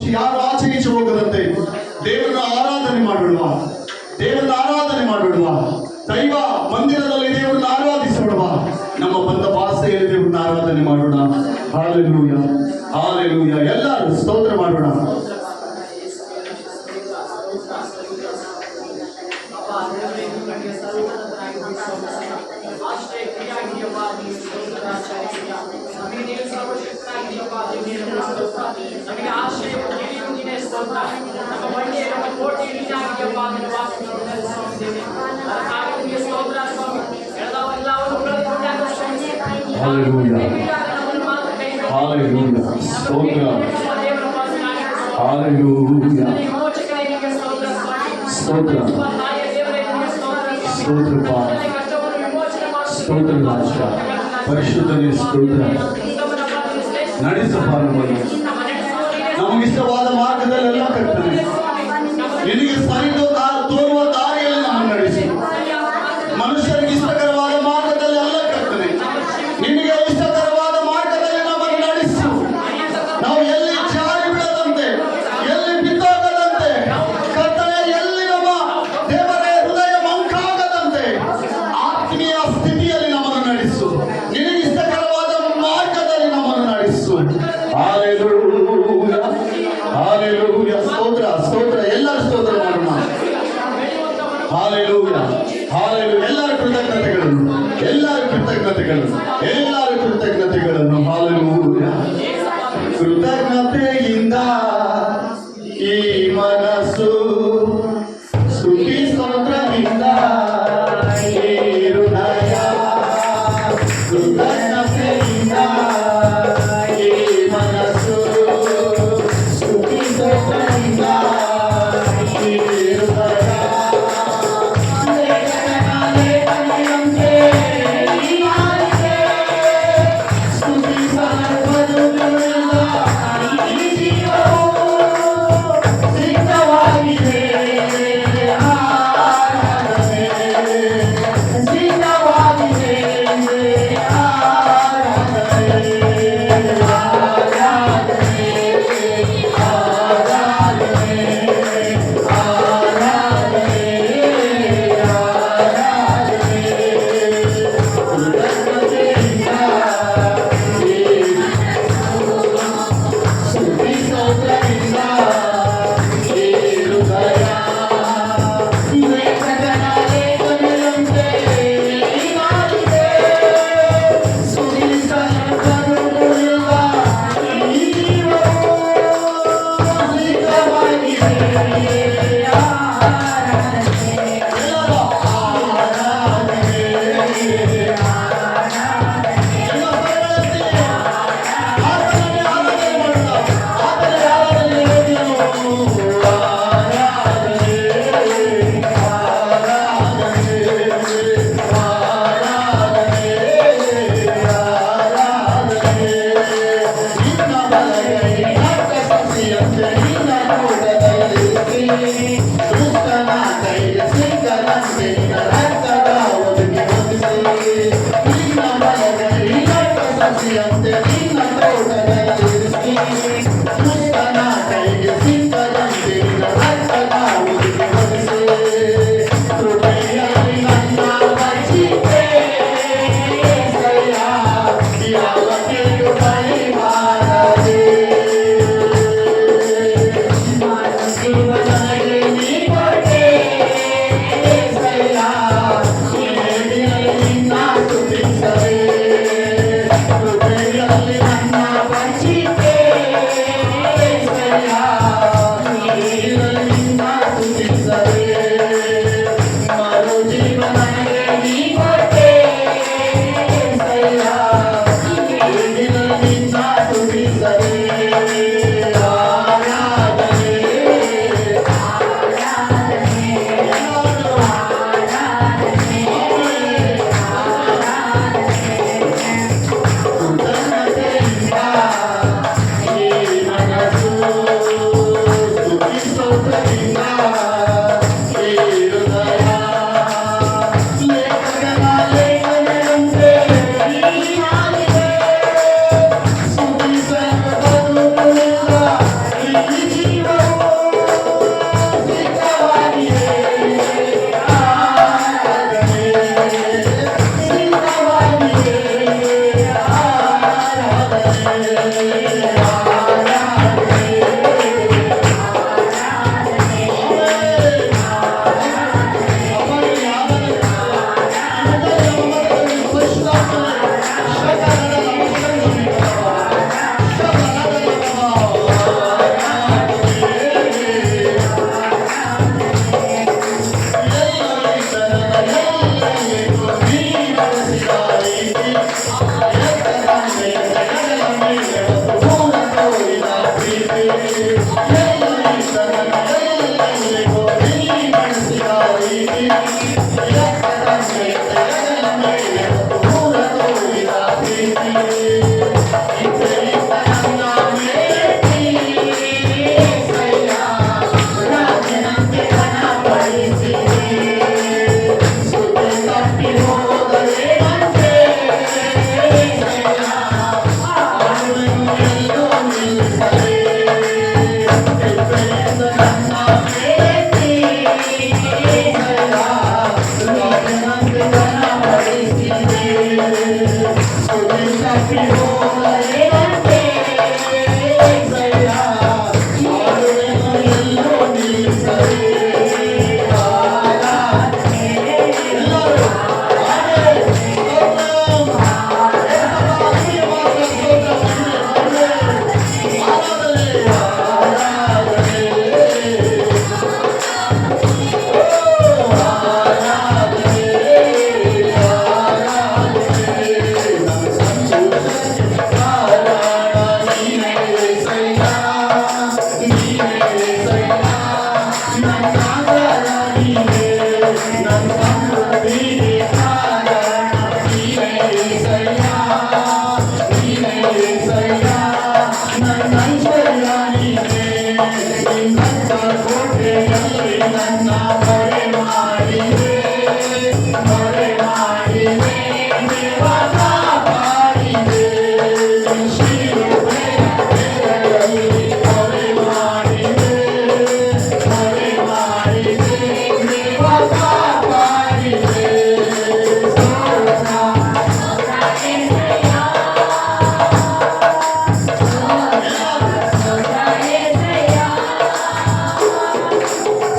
ಯಾರು ಆಚೆ ಈಚೆ ಹೋಗದಂತೆ ದೇವರನ್ನ ಆರಾಧನೆ ಮಾಡಿಬಿಡುವ, ದೇವರನ್ನ ಆರಾಧನೆ ಮಾಡಿಬಿಡುವ, ದೈವ ಮಂದಿರದಲ್ಲಿ ದೇವರನ್ನ ಆರಾಧಿಸಿಬಿಡುವ, ನಮ್ಮ ಬಂದ ಭಾಷೆಯಲ್ಲಿ ದೇವರನ್ನ ಆರಾಧನೆ ಮಾಡೋಣ. Hallelujah, hallelujah. ಎಲ್ಲರೂ ಸ್ತೋತ್ರ ಮಾಡೋಣ. ನಮಗೆ ಆಶ್ರಯ ನೀಡಿರುವುದಿನ ಸ್ತೋತ್ರ. ನಮ್ಮ ಬಂಡೆ ನಮ್ಮ ಕೋಟೆ ನೀನಾಗಿಯಪ್ಪ ನಿನ್ನ ವಾಕ್ಯವನ್ನು ನೆಲೆಸಿದ್ದೇವೆ. ಅದಕ್ಕಾಗಿ ನಿಮಗೆ ಸ್ತೋತ್ರ ಸ್ವಾಮಿ. ಎಲ್ಲವನ್ನು ಕಳೆದುಕೊಂಡಾಗ ಸ್ವಾಮಿ ಹಾಲೆಲೂಯ, ಹಾಲೆಲೂಯ, ಸ್ತೋತ್ರ, ಹಾಲೆಲೂಯ, ಸ್ತೋತ್ರ, ಸ್ತೋತ್ರಪ್ಪ, ಸ್ತೋತ್ರ ರಾಜ, ಪರಿಶುದ್ಧನೇ ಸ್ತೋತ್ರ. ನಡೆಸಪ್ಪ ನಮ್ಮನ್ನು ನಮಗಿಷ್ಟವಾದ ಮಾರ್ಗದಲ್ಲೆಲ್ಲ ಕರ್ತನೆ, ನಿನಗೆ ಸರಿ ತೋರುವ ದಾರಿಯಲ್ಲಿ ನಮ್ಮನ್ನು ನಡೆಸಿ. ಮನುಷ್ಯರಿಗೆ ಇಷ್ಟಕರವಾದ ಮಾರ್ಗದಲ್ಲೆಲ್ಲ ಕರ್ತನೆ, ನಿನಗೆ ಇಷ್ಟಕರವಾದ ಮಾರ್ಗದಲ್ಲಿ ನಮ್ಮನ್ನು ನಡೆಸು. ನಾವು ಎಲ್ಲಿ ಜಾರಿ ಬಿಡದಂತೆ, ಎಲ್ಲಿ ಬಿದ್ದೋಗದಂತೆ ಕರ್ತನೆ, ಎಲ್ಲಿ ನಮ್ಮ ದೇವರೇ ಹೃದಯ ಮಂಕಾಗದಂತೆ ಆತ್ಮೀಯ ಸ್ಥಿತಿಯಲ್ಲಿ ನಮ್ಮನ್ನು ನಡೆಸು. ನಿನಗೆ ಇಷ್ಟಕರವಾದ ಮಾರ್ಗದಲ್ಲಿ ನಮ್ಮನ್ನು ನಡೆಸು. ಹಾಲೆಲೂಯ, ಹಾಲೆಲೂಯ, ಸ್ತೋತ್ರ, ಸ್ತೋತ್ರ. ಎಲ್ಲರೂ ಸ್ತೋತ್ರ ಮಾಡೋಣ. Hallelujah, hallelujah. ಎಲ್ಲರ ಕೃತಜ್ಞತೆಗಳನ್ನು, ಎಲ್ಲರ ಕೃತಜ್ಞತೆಗಳನ್ನು, ಎಲ್ಲರ ಕೃತಜ್ಞತೆಗಳನ್ನು. ಹಾಲೆಲೂಯ. ಕೃತಜ್ಞತೆಯಿಂದ ಈ ಮನಸ್ಸು ಸ್ತುತಿ ಸ್ತೋತ್ರದಿಂದ ಈ ಹೃದಯ. ಕೃತಜ್ಞತೆಯಿಂದ ಈ ಮನಸ್ಸು ಸ್ತುತಿ ಸ್ತೋತ್ರದಿಂದ ಈ ಹೃದಯ.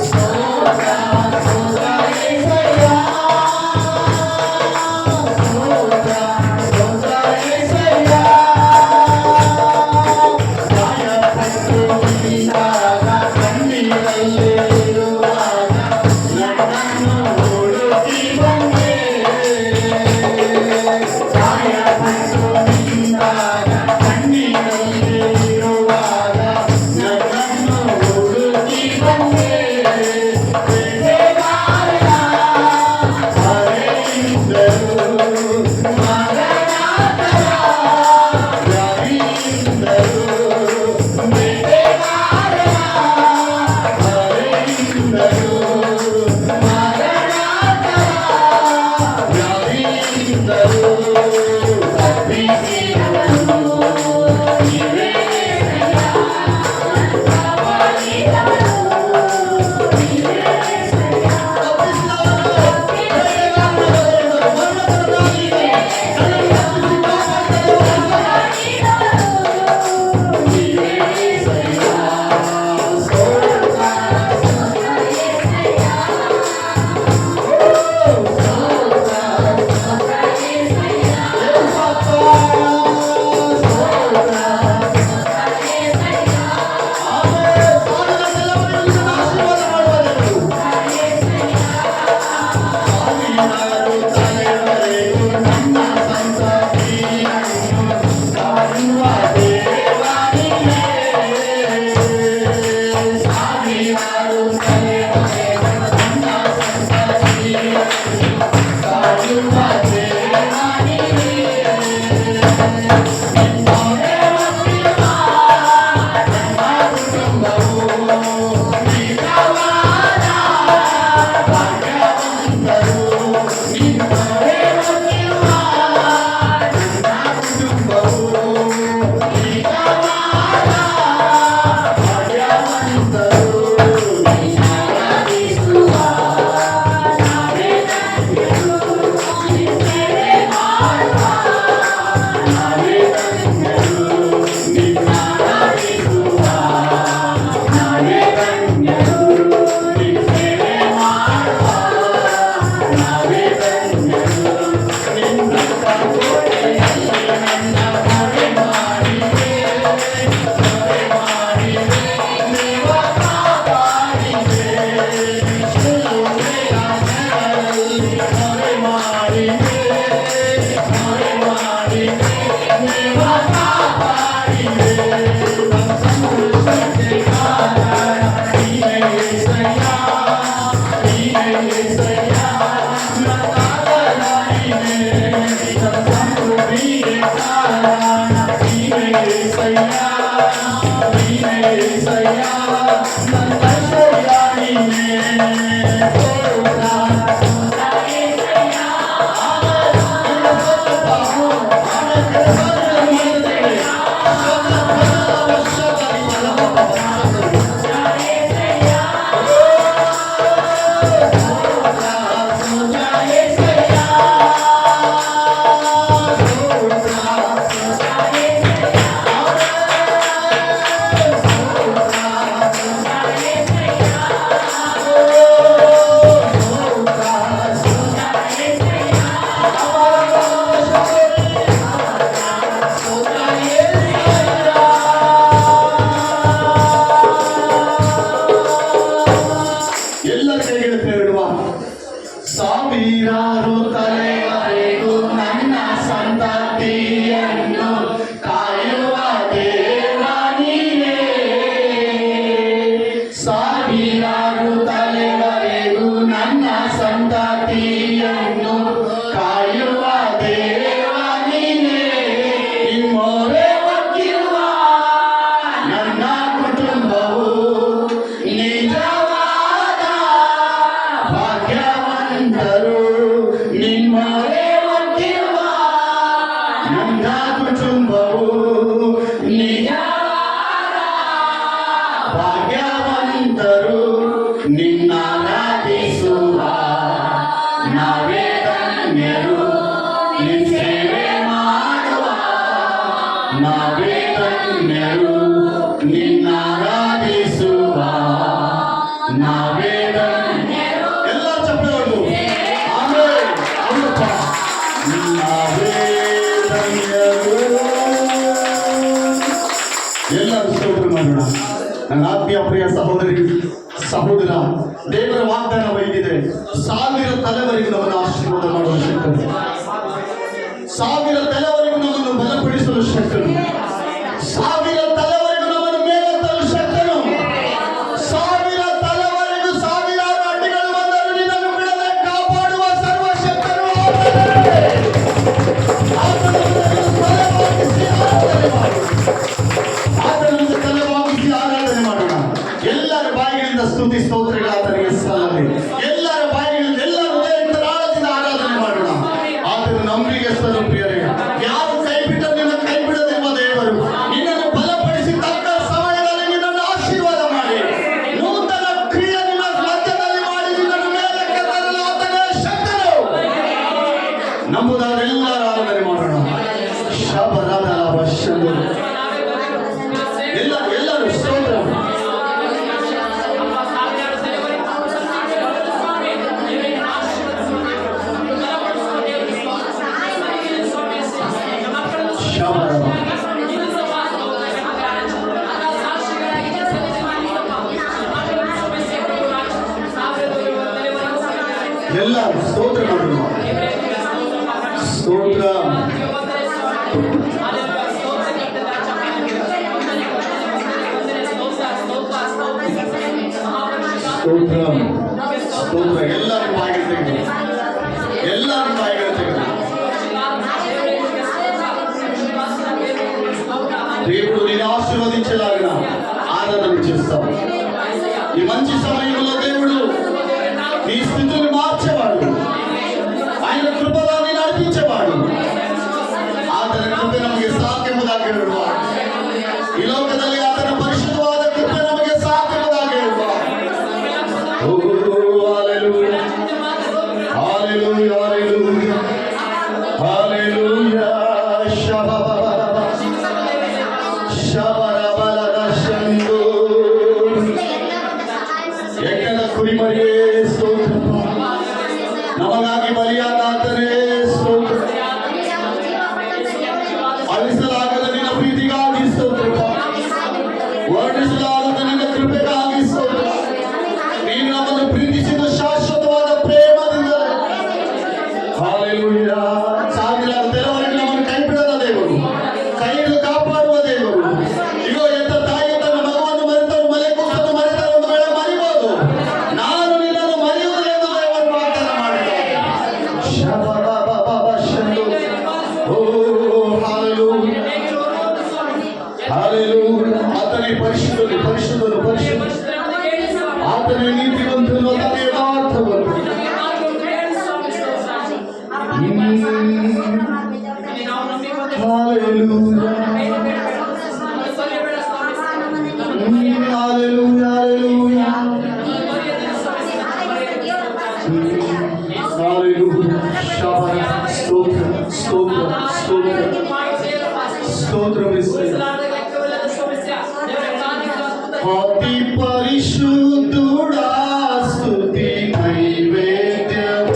Soka ಭಾಗ್ಯವಂತರು ನಿನ್ನಾರಾಧಿಸುವ ನಾವೇ ಧನ್ಯರು ನಿನ್ನ ಸೇವೆ ಮಾಡುವ ನಾವೇ ಧನ್ಯರು ನಿನ್ನಾರಾಧಿಸುವ ನಾವೇ ಧನ್ಯರು. ಎಲ್ಲ ಚಪ್ಪಲಿಗಳು ಆಮೇಲೆ ಹೌದಪ್ಪ ನಾವೇ ಧನ್ಯರು. ಎಲ್ಲರೂ ಸ್ತೋತ್ರ ಮಾಡೋಣ. ನನ್ನ ಆತ್ಮೀಯ ಪ್ರಿಯ ಸಹೋದರಿ ಸಹೋದರ, ದೇವರ ವಾಗ್ದಾನ ಒಯ್ದಿದೆ. 1000 ತಲೆವರೆಗೂ ನಮ್ಮನ್ನು ಆಶೀರ್ವಾದ ಮಾಡುವ ಶಕ್ತನು, 1000 ತಲೆವರೆಗೂ ನಮ್ಮನ್ನು ಬಲಪಡಿಸಲು ಶಕ್ತನು, 1000 ತಲೆವರೆಗೂ ನಮ್ಮನ್ನು ಮೇಲೆತ್ತಲು ಶಕ್ತನು, 1000 ತಲೆವರೆಗೂ 1000 ಅಡ್ಡಿಗಳು ಬಂದರೂ ನಿನ್ನನ್ನು ಬಿಡದೆ ಕಾಪಾಡುವ ಸರ್ವಶಕ್ತನು ಆತನನ್ನು ತಲೆಬಾಗಿಸಿ ಆರಾಧನೆ ಮಾಡೋಣ. ಎಲ್ಲರ ಬಾಯಿಗಳಿಂದ ಸ್ತುತಿ ಸ್ತೋತ್ರಗಳು ಆತನಿಗೆ ಸಲ್ಲಲಿ. ಎಲ್ಲರ ಬಾಯಿಗಳಿಂದ ಎಲ್ಲ ಹೃದಯದಿಂದ ಆಳದಿಂದ ಆರಾಧನೆ ಮಾಡೋಣ. ಆತನು ನಂಬಿಕೆಸ್ತನು ಪ್ರಿಯರೇ. ಯಾರು ಕೈ ಬಿಟ್ಟರು ನಿನ್ನ ಕೈ ಬಿಡದಿರುವ ದೇವರು ನಿನ್ನನ್ನು ಬಲಪಡಿಸಿ ತಕ್ಕ ಸಮಯದಲ್ಲಿ ನಿನ್ನನ್ನು ಆಶೀರ್ವಾದ ಮಾಡಿ ನೂತನ ಕ್ರಿಯೆ ನಿನ್ನ ಮಧ್ಯದಲ್ಲಿ ಮಾಡಿ ನಿನ್ನನ್ನು ಮೇಲಕ್ಕೆ ತರಲು ಆತನೇ ಶಕ್ತನು. ನಂಬುದವರೆಲ್ಲರ ಆರಾಧನೆ ಮಾಡೋಣ. ಶಬರದ ಅವಶ್ಯಗಳು ಎಲ್ಲರೂ ಸ್ತೋತ್ರ. ಎಲ್ಲರೂ ಸ್ತೋತ್ರ ಮಾಡೋಣ. ಸ್ತೋತ್ರ ಸ್ತೋತ್ರ ಸ್ತೋತ್ರ. ಎಲ್ಲರೂ ಬಾಯಿಗೆ ತೆಗೆದು ಎಲ್ಲರೂ ಬಾಯಿಗೆ ತೆಗೆದು దేవుడు నేను ఆశీర్వదించేలాగా ఆరాధన చేస్తావు. ఈ మంచి సమయంలో దేవుడు నీ స్థితిని మార్చేవాడు, ఆయన కృపలో నేను నడిపించేవాడు. ಆತನ ಕೃಪೆ ನಮಗೆ ಸಾಕೆಂಬುದಾಗಿರುವ ಈ ಲೋಕದಲ್ಲಿ ಆತನ ಪರಿಶುದ್ಧವಾದ ಕೃಪೆ ನಮಗೆ ಸಾಕೆಂಬುದಾಗಿರುವ Hallelujah, hallelujah, hallelujah. ಶಬರಬಲದಶಂದು ಎಕ್ಕದ ಕುರಿಮರಿಯೇ ಸ್ತೋತ್ರ. ನಮಗಾಗಿ ಬಲಿಯಾದ ಆತನೇ ಸ್ತೋತ್ರ. ಅಳಿಸಲಾಗದ ನಿನ್ನ ಪ್ರೀತಿಗಾಗಿ ಸ್ತೋತ್ರ. ವರ್ಣಿಸಲಾಗದ ನಿನ್ನ ಕೃಪೆಗಾಗಿ ಸ್ತೋತ್ರ. ನೀನು ನಮ್ಮನ್ನು ಪ್ರೀತಿಸಿದ ಶಾಶ್ವತವಾದ ಪ್ರೇಮದಿಂದಲೇ. ಹಾಲೆಲೂಯಾ. 1000 ತಲೆವರೆಗೂ ನಮ್ಮನ್ನು ಕೈ ಬಿಡದ ದೇವರು, ಕೈ ಹಿಡಿದು ಕಾಪಾಡುವ ದೇವರು. ಈಗ ಎಂತ ತಾಯಿ ತನ್ನ ಮಗುವನ್ನು ಮರೆತರು, ಮಲೆ ಕೂಸನ್ನು ಮರೆತರು, ಒಂದು ವೇಳೆ ಮರಿಬಹುದು. ನಾನು ನಿನ್ನನ್ನು ಮರೆಯುವುದೆಂದು ದೇವರು ವಾಗ್ದಾನ ಮಾಡಿದ್ದಾರೆ. ಓ ಹಾಲೆಲೂಯಾ, ಹಾಲೆಲೂಯಾ. ಆತನೇ ಪರಿಶುದ್ಧನು, ಪರಿಶುದ್ಧನು, ಪರಿಶುದ್ಧ. ಆತನೇ ನೀತಿವಂತನು, ಆತನೇ ಯಥಾರ್ಥವಂತನು. Hallelujah. Hallelujah, hallelujah. Hallelujah. Shabbat. Stotra, stotra, stotra. Stotra అతి పరిశుద్ధుడా స్తుతి నైవేద్యం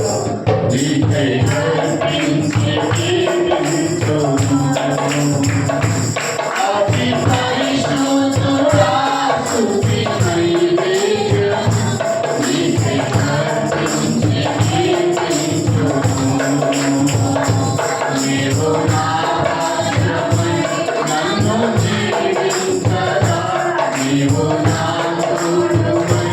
నీకై అర్పించి కీర్తింతుము. అతి పరిశుద్ధుడా స్తుతి నైవేద్యం నీకై అర్పించి కీర్తింతుము. నీవు నా రాజ్యమై నన్ను జీవించగా, నీవు నా తోడువై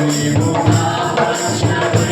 నీవు నా రక్షణ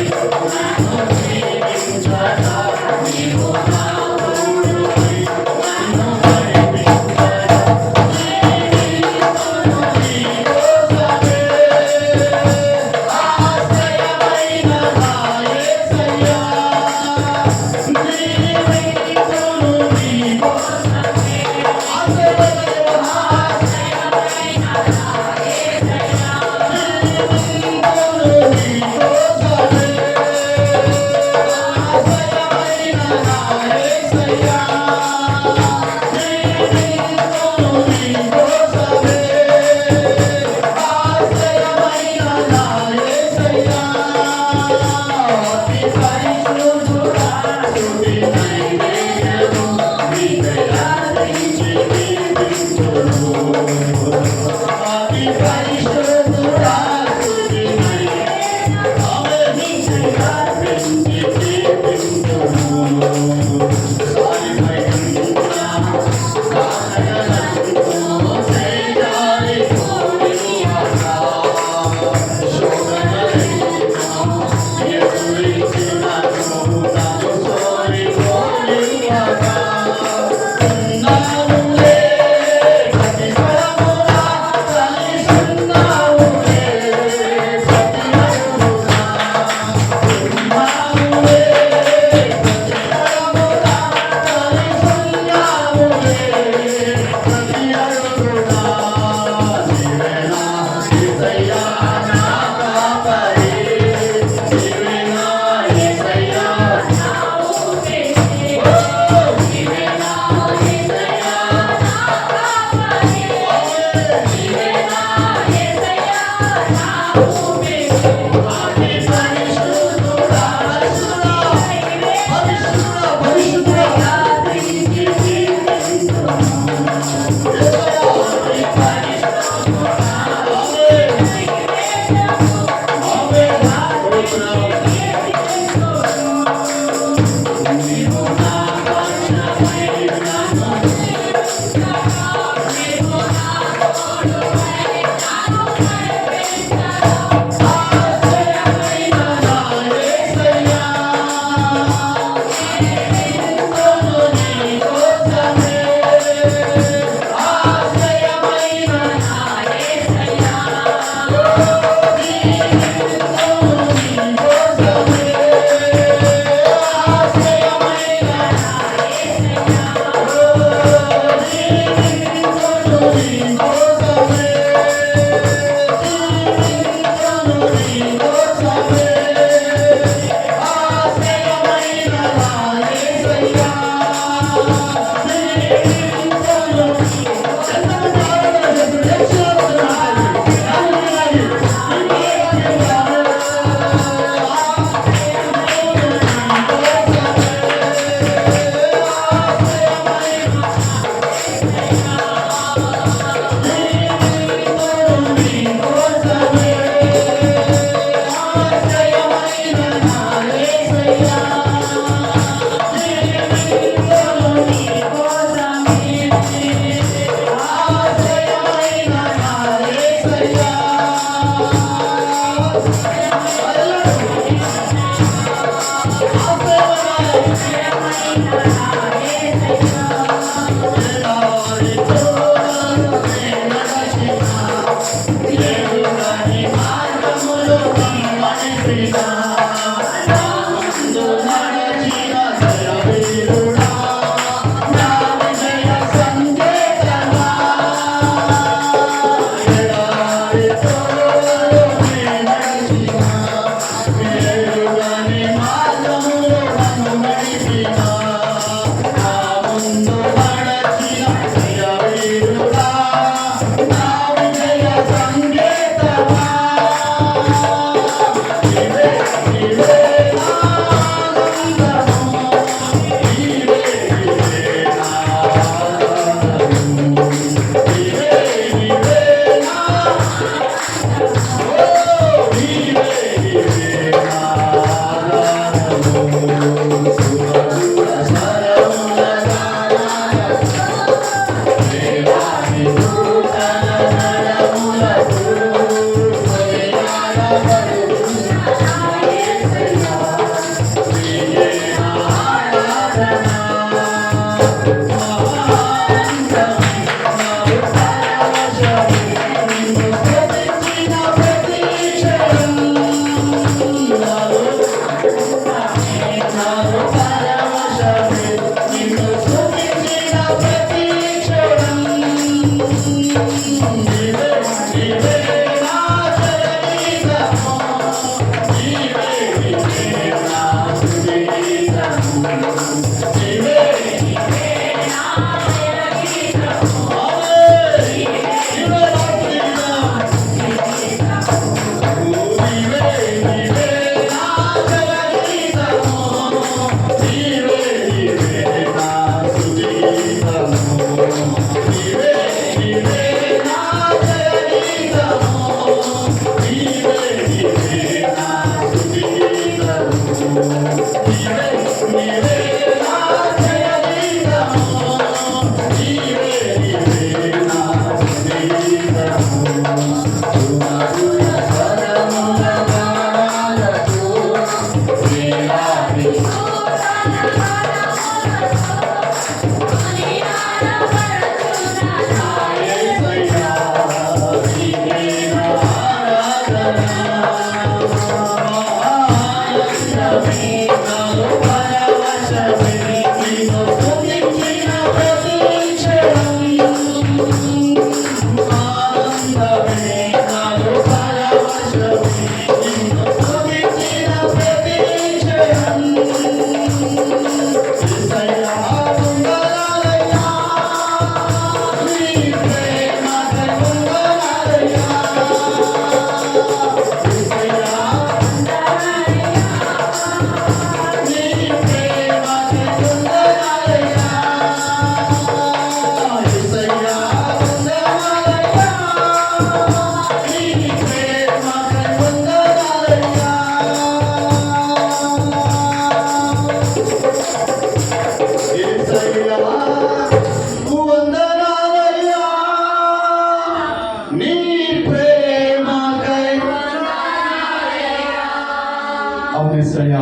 యేసయ్యా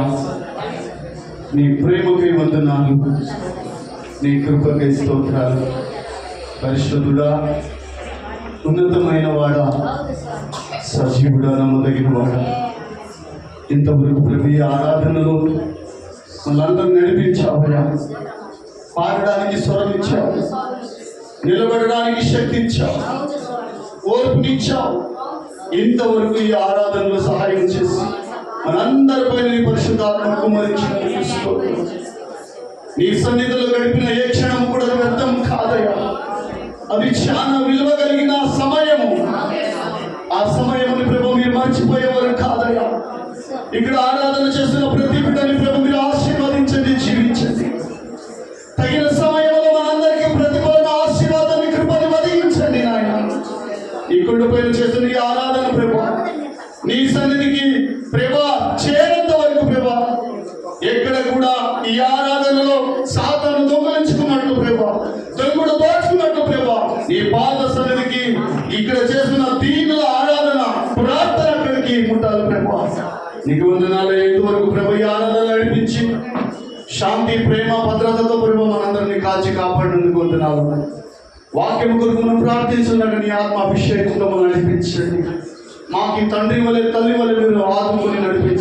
నీ ప్రేమకై వందనాలు, నీ కృపకై స్తోత్రాలు. పరిశుద్ధుడా, ఉన్నతమైన వాడా, సజీవుడా, నమ్మదగిన వాడా, ఇంతవరకు ప్రభు ఆరాధనలో మనందరం నడిపించావయ్యా. పాడడానికి స్వరం ఇచ్చావు, నిలబడడానికి శక్తి ఇచ్చావు, ఓర్పునిచ్చావు. ఇంతవరకు ఈ ఆరాధనలో సహాయం చేసి మనందరిపైన నీ పరిశుద్ధాత్మను కుమ్మరించినందుకు స్తోత్రం. నీ సన్నిధిలో గడిపిన ఏ క్షణం కూడా వ్యర్థం కాదయ్యా. అది చాలా విలువ కలిగిన సమయము. ఆ సమయముని ప్రభు మీరు మర్చిపోయేవారు కాదయ్యా. ఇక్కడ ఆరాధన చేస్తున్న ప్రతి బిడ్డని ప్రభు మీరు ఆశీర్వదించండి, జీవించండి. తగిన సమయంలో మనందరికీ ప్రతిఫలన ఆశీర్వాదాన్ని కృపని వదిలించండి నాయన. ఈ కొండపైన చేస్తున్న ఈ ఆరాధన ప్రభు నీ సన్నిధికి ప్రభా చేరేంత వరకు ప్రభా ఎక్కడ కూడా ఈ ఆరాధనలో సాతాను దొంగలించుకున్నట్టు ప్రభా, దొంగడు దోచుకున్నట్టు ప్రభా, ఈ పాద సన్నిధికి ఇక్కడ చేస్తున్న దీనుల ఆరాధన ప్రార్థన అక్కడికి ముట్టాలి ప్రభా. నీకు వందనాలు. ఇంతవరకు ప్రభు ఈ ఆరాధన నడిపించి శాంతి, ప్రేమ, భద్రతతో ప్రభు మనందరినీ కాచి కాపాడినందుకు వందనాలు. వాక్యం కొరకు మనం ప్రార్థించున్నాక నీ ఆత్మ అభిషేకంతో మనం నడిపించండి. మాకు తండ్రి వలె తల్లి వలె మీరు ఆదుకొని నడిపించండి.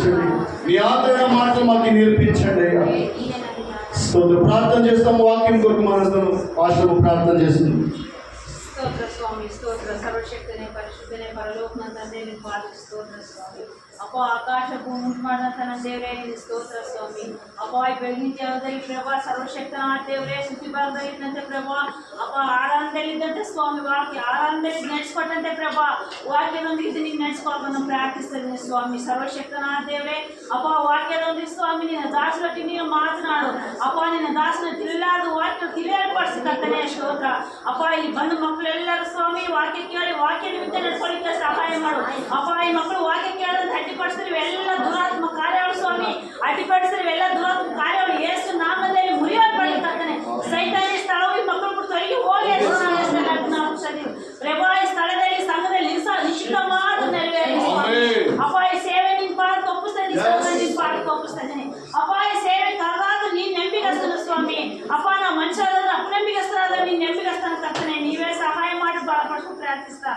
ప్రార్థన చేస్తాము. వాక్యం కొరకు మనసును ఆశ్రమ ప్రార్థన చేస్తున్నాం. స్తోత్ర స్వామి, స్తోత్ర సర్వశక్తిని పరిశుద్ధిని పరలోకమంత దేని పాలు స్తోత్ర స్వామి. ಅಪ್ಪ ಆಕಾಶ ಭೂಮಿ ಮಾಡಿದಂಥ ದೇವರೇ ನಿನ್ನ ಸ್ತೋತ್ರ ಸ್ವಾಮಿ. ಅಪ್ಪ ಈ ಬೆಳಗಿನ ಜಾವದಲ್ಲಿ ಪ್ರಭಾ ಸರ್ವಶಕ್ತನ ದೇವರೇ ಸುದ್ದಿ ಬಾರದಲ್ಲಿದ್ದಂತೆ ಪ್ರಭಾ ಅಪ್ಪ ಆರಾಧನೆಯಲ್ಲಿದ್ದಂತೆ ಸ್ವಾಮಿ ವಾಕ್ಯ ಆರಾಧನೆಯಲ್ಲಿ ನಡೆಸ್ಕೊಟ್ಟಂತೆ ಪ್ರಭಾ ವಾಕ್ಯದೊಂದಿಗೆ ನೀನು ನಡೆಸ್ಕೊಳ್ಕೊಂಡು ಪ್ರಾರ್ಥಿಸ್ತೇನೆ ಸ್ವಾಮಿ. ಸರ್ವಶಕ್ತನ ದೇವರೇ ಅಪ್ಪ ವಾಕ್ಯದೊಂದಿಗೆ ಸ್ವಾಮಿ ನಿನ್ನ ದಾಸರೊಟ್ಟಿಗೆ ನೀನು ಮಾತನಾಡು ಅಪ್ಪ. ನಿನ್ನ ದಾಸನ ತಿಳಿಲಾದ ವಾಕ್ಯ ತಿಳಿಯಲ್ಪಡಿಸಿದಂತಾನೆ ಸ್ತೋತ್ರ ಅಪ್ಪ. ಇಲ್ಲಿ ಬಂದ ಮಕ್ಕಳೆಲ್ಲರೂ ಸ್ವಾಮಿ ವಾಕ್ಯ ಕೇಳಿ ವಾಕ್ಯ ನಿಮಿತ್ತ ನಡ್ಕೊಳ್ಳಿಕ್ಕೆ ಸಹಾಯ ಮಾಡು ಅಪ್ಪ. ಈ ಮಕ್ಕಳು ವಾಕ್ಯ ಕೇಳೋದು ಅಡ್ಡಿಪಡಿಸಿದ್ರೆ ಎಲ್ಲ ದುರಾತ್ಮ ಕಾರ್ಯಗಳು ಸ್ವಾಮಿ, ಅಡ್ಡಿಪಡಿಸಿದ್ರೆ ಎಲ್ಲ ದುರಾತ್ಮ ಕಾರ್ಯಗಳು ಯೇಸು ನಾಮದಲ್ಲಿ ಮುರಿಯಲ್ಪಡ್ಲಿಕ್ಕಾಗ್ತಾನೆ. ಸೈತಾನಿ ಸ್ಥಳವು ಈ ಮಕ್ಕಳು ಬಿಟ್ಟು ತೊಲಗಿ ಹೋಗಿ ಪ್ರಭಾ ಈ ಸ್ಥಳದಲ್ಲಿ ಸಂಘದಲ್ಲಿ ನಿಶ್ಚಿತವಾದ ನೆರವೇರಿ ಅಪ್ಪ. ಈ ಸೇವೆ ನಿನ್ ಪಾದಕ್ಕೆ ಒಪ್ಪಿಸ್ತಾನೆ, ನಿನ್ ಪಾದಕ್ಕೆ ಒಪ್ಪಿಸ್ತಾನೆ ಅಪ್ಪ. ಈ ಸೇವೆ ಕರ್ದಾದ ನೀನ್ ನೆಂಬಿಗಸ್ತನ ಸ್ವಾಮಿ ಅಪ್ಪ. ನಾ ಮನುಷ್ಯರಾದ ಅಪನಂಬಿಗಸ್ತರಾದ ನೀನ್ ನೆಂಬಿಗಸ್ತನ ಕರ್ತನೆ. ನೀವೇ ಸಹಾಯ ಮಾಡಿ ಬಲಪಡಿಸು ಪ್ರಾರ್ಥಿಸ್ತಾ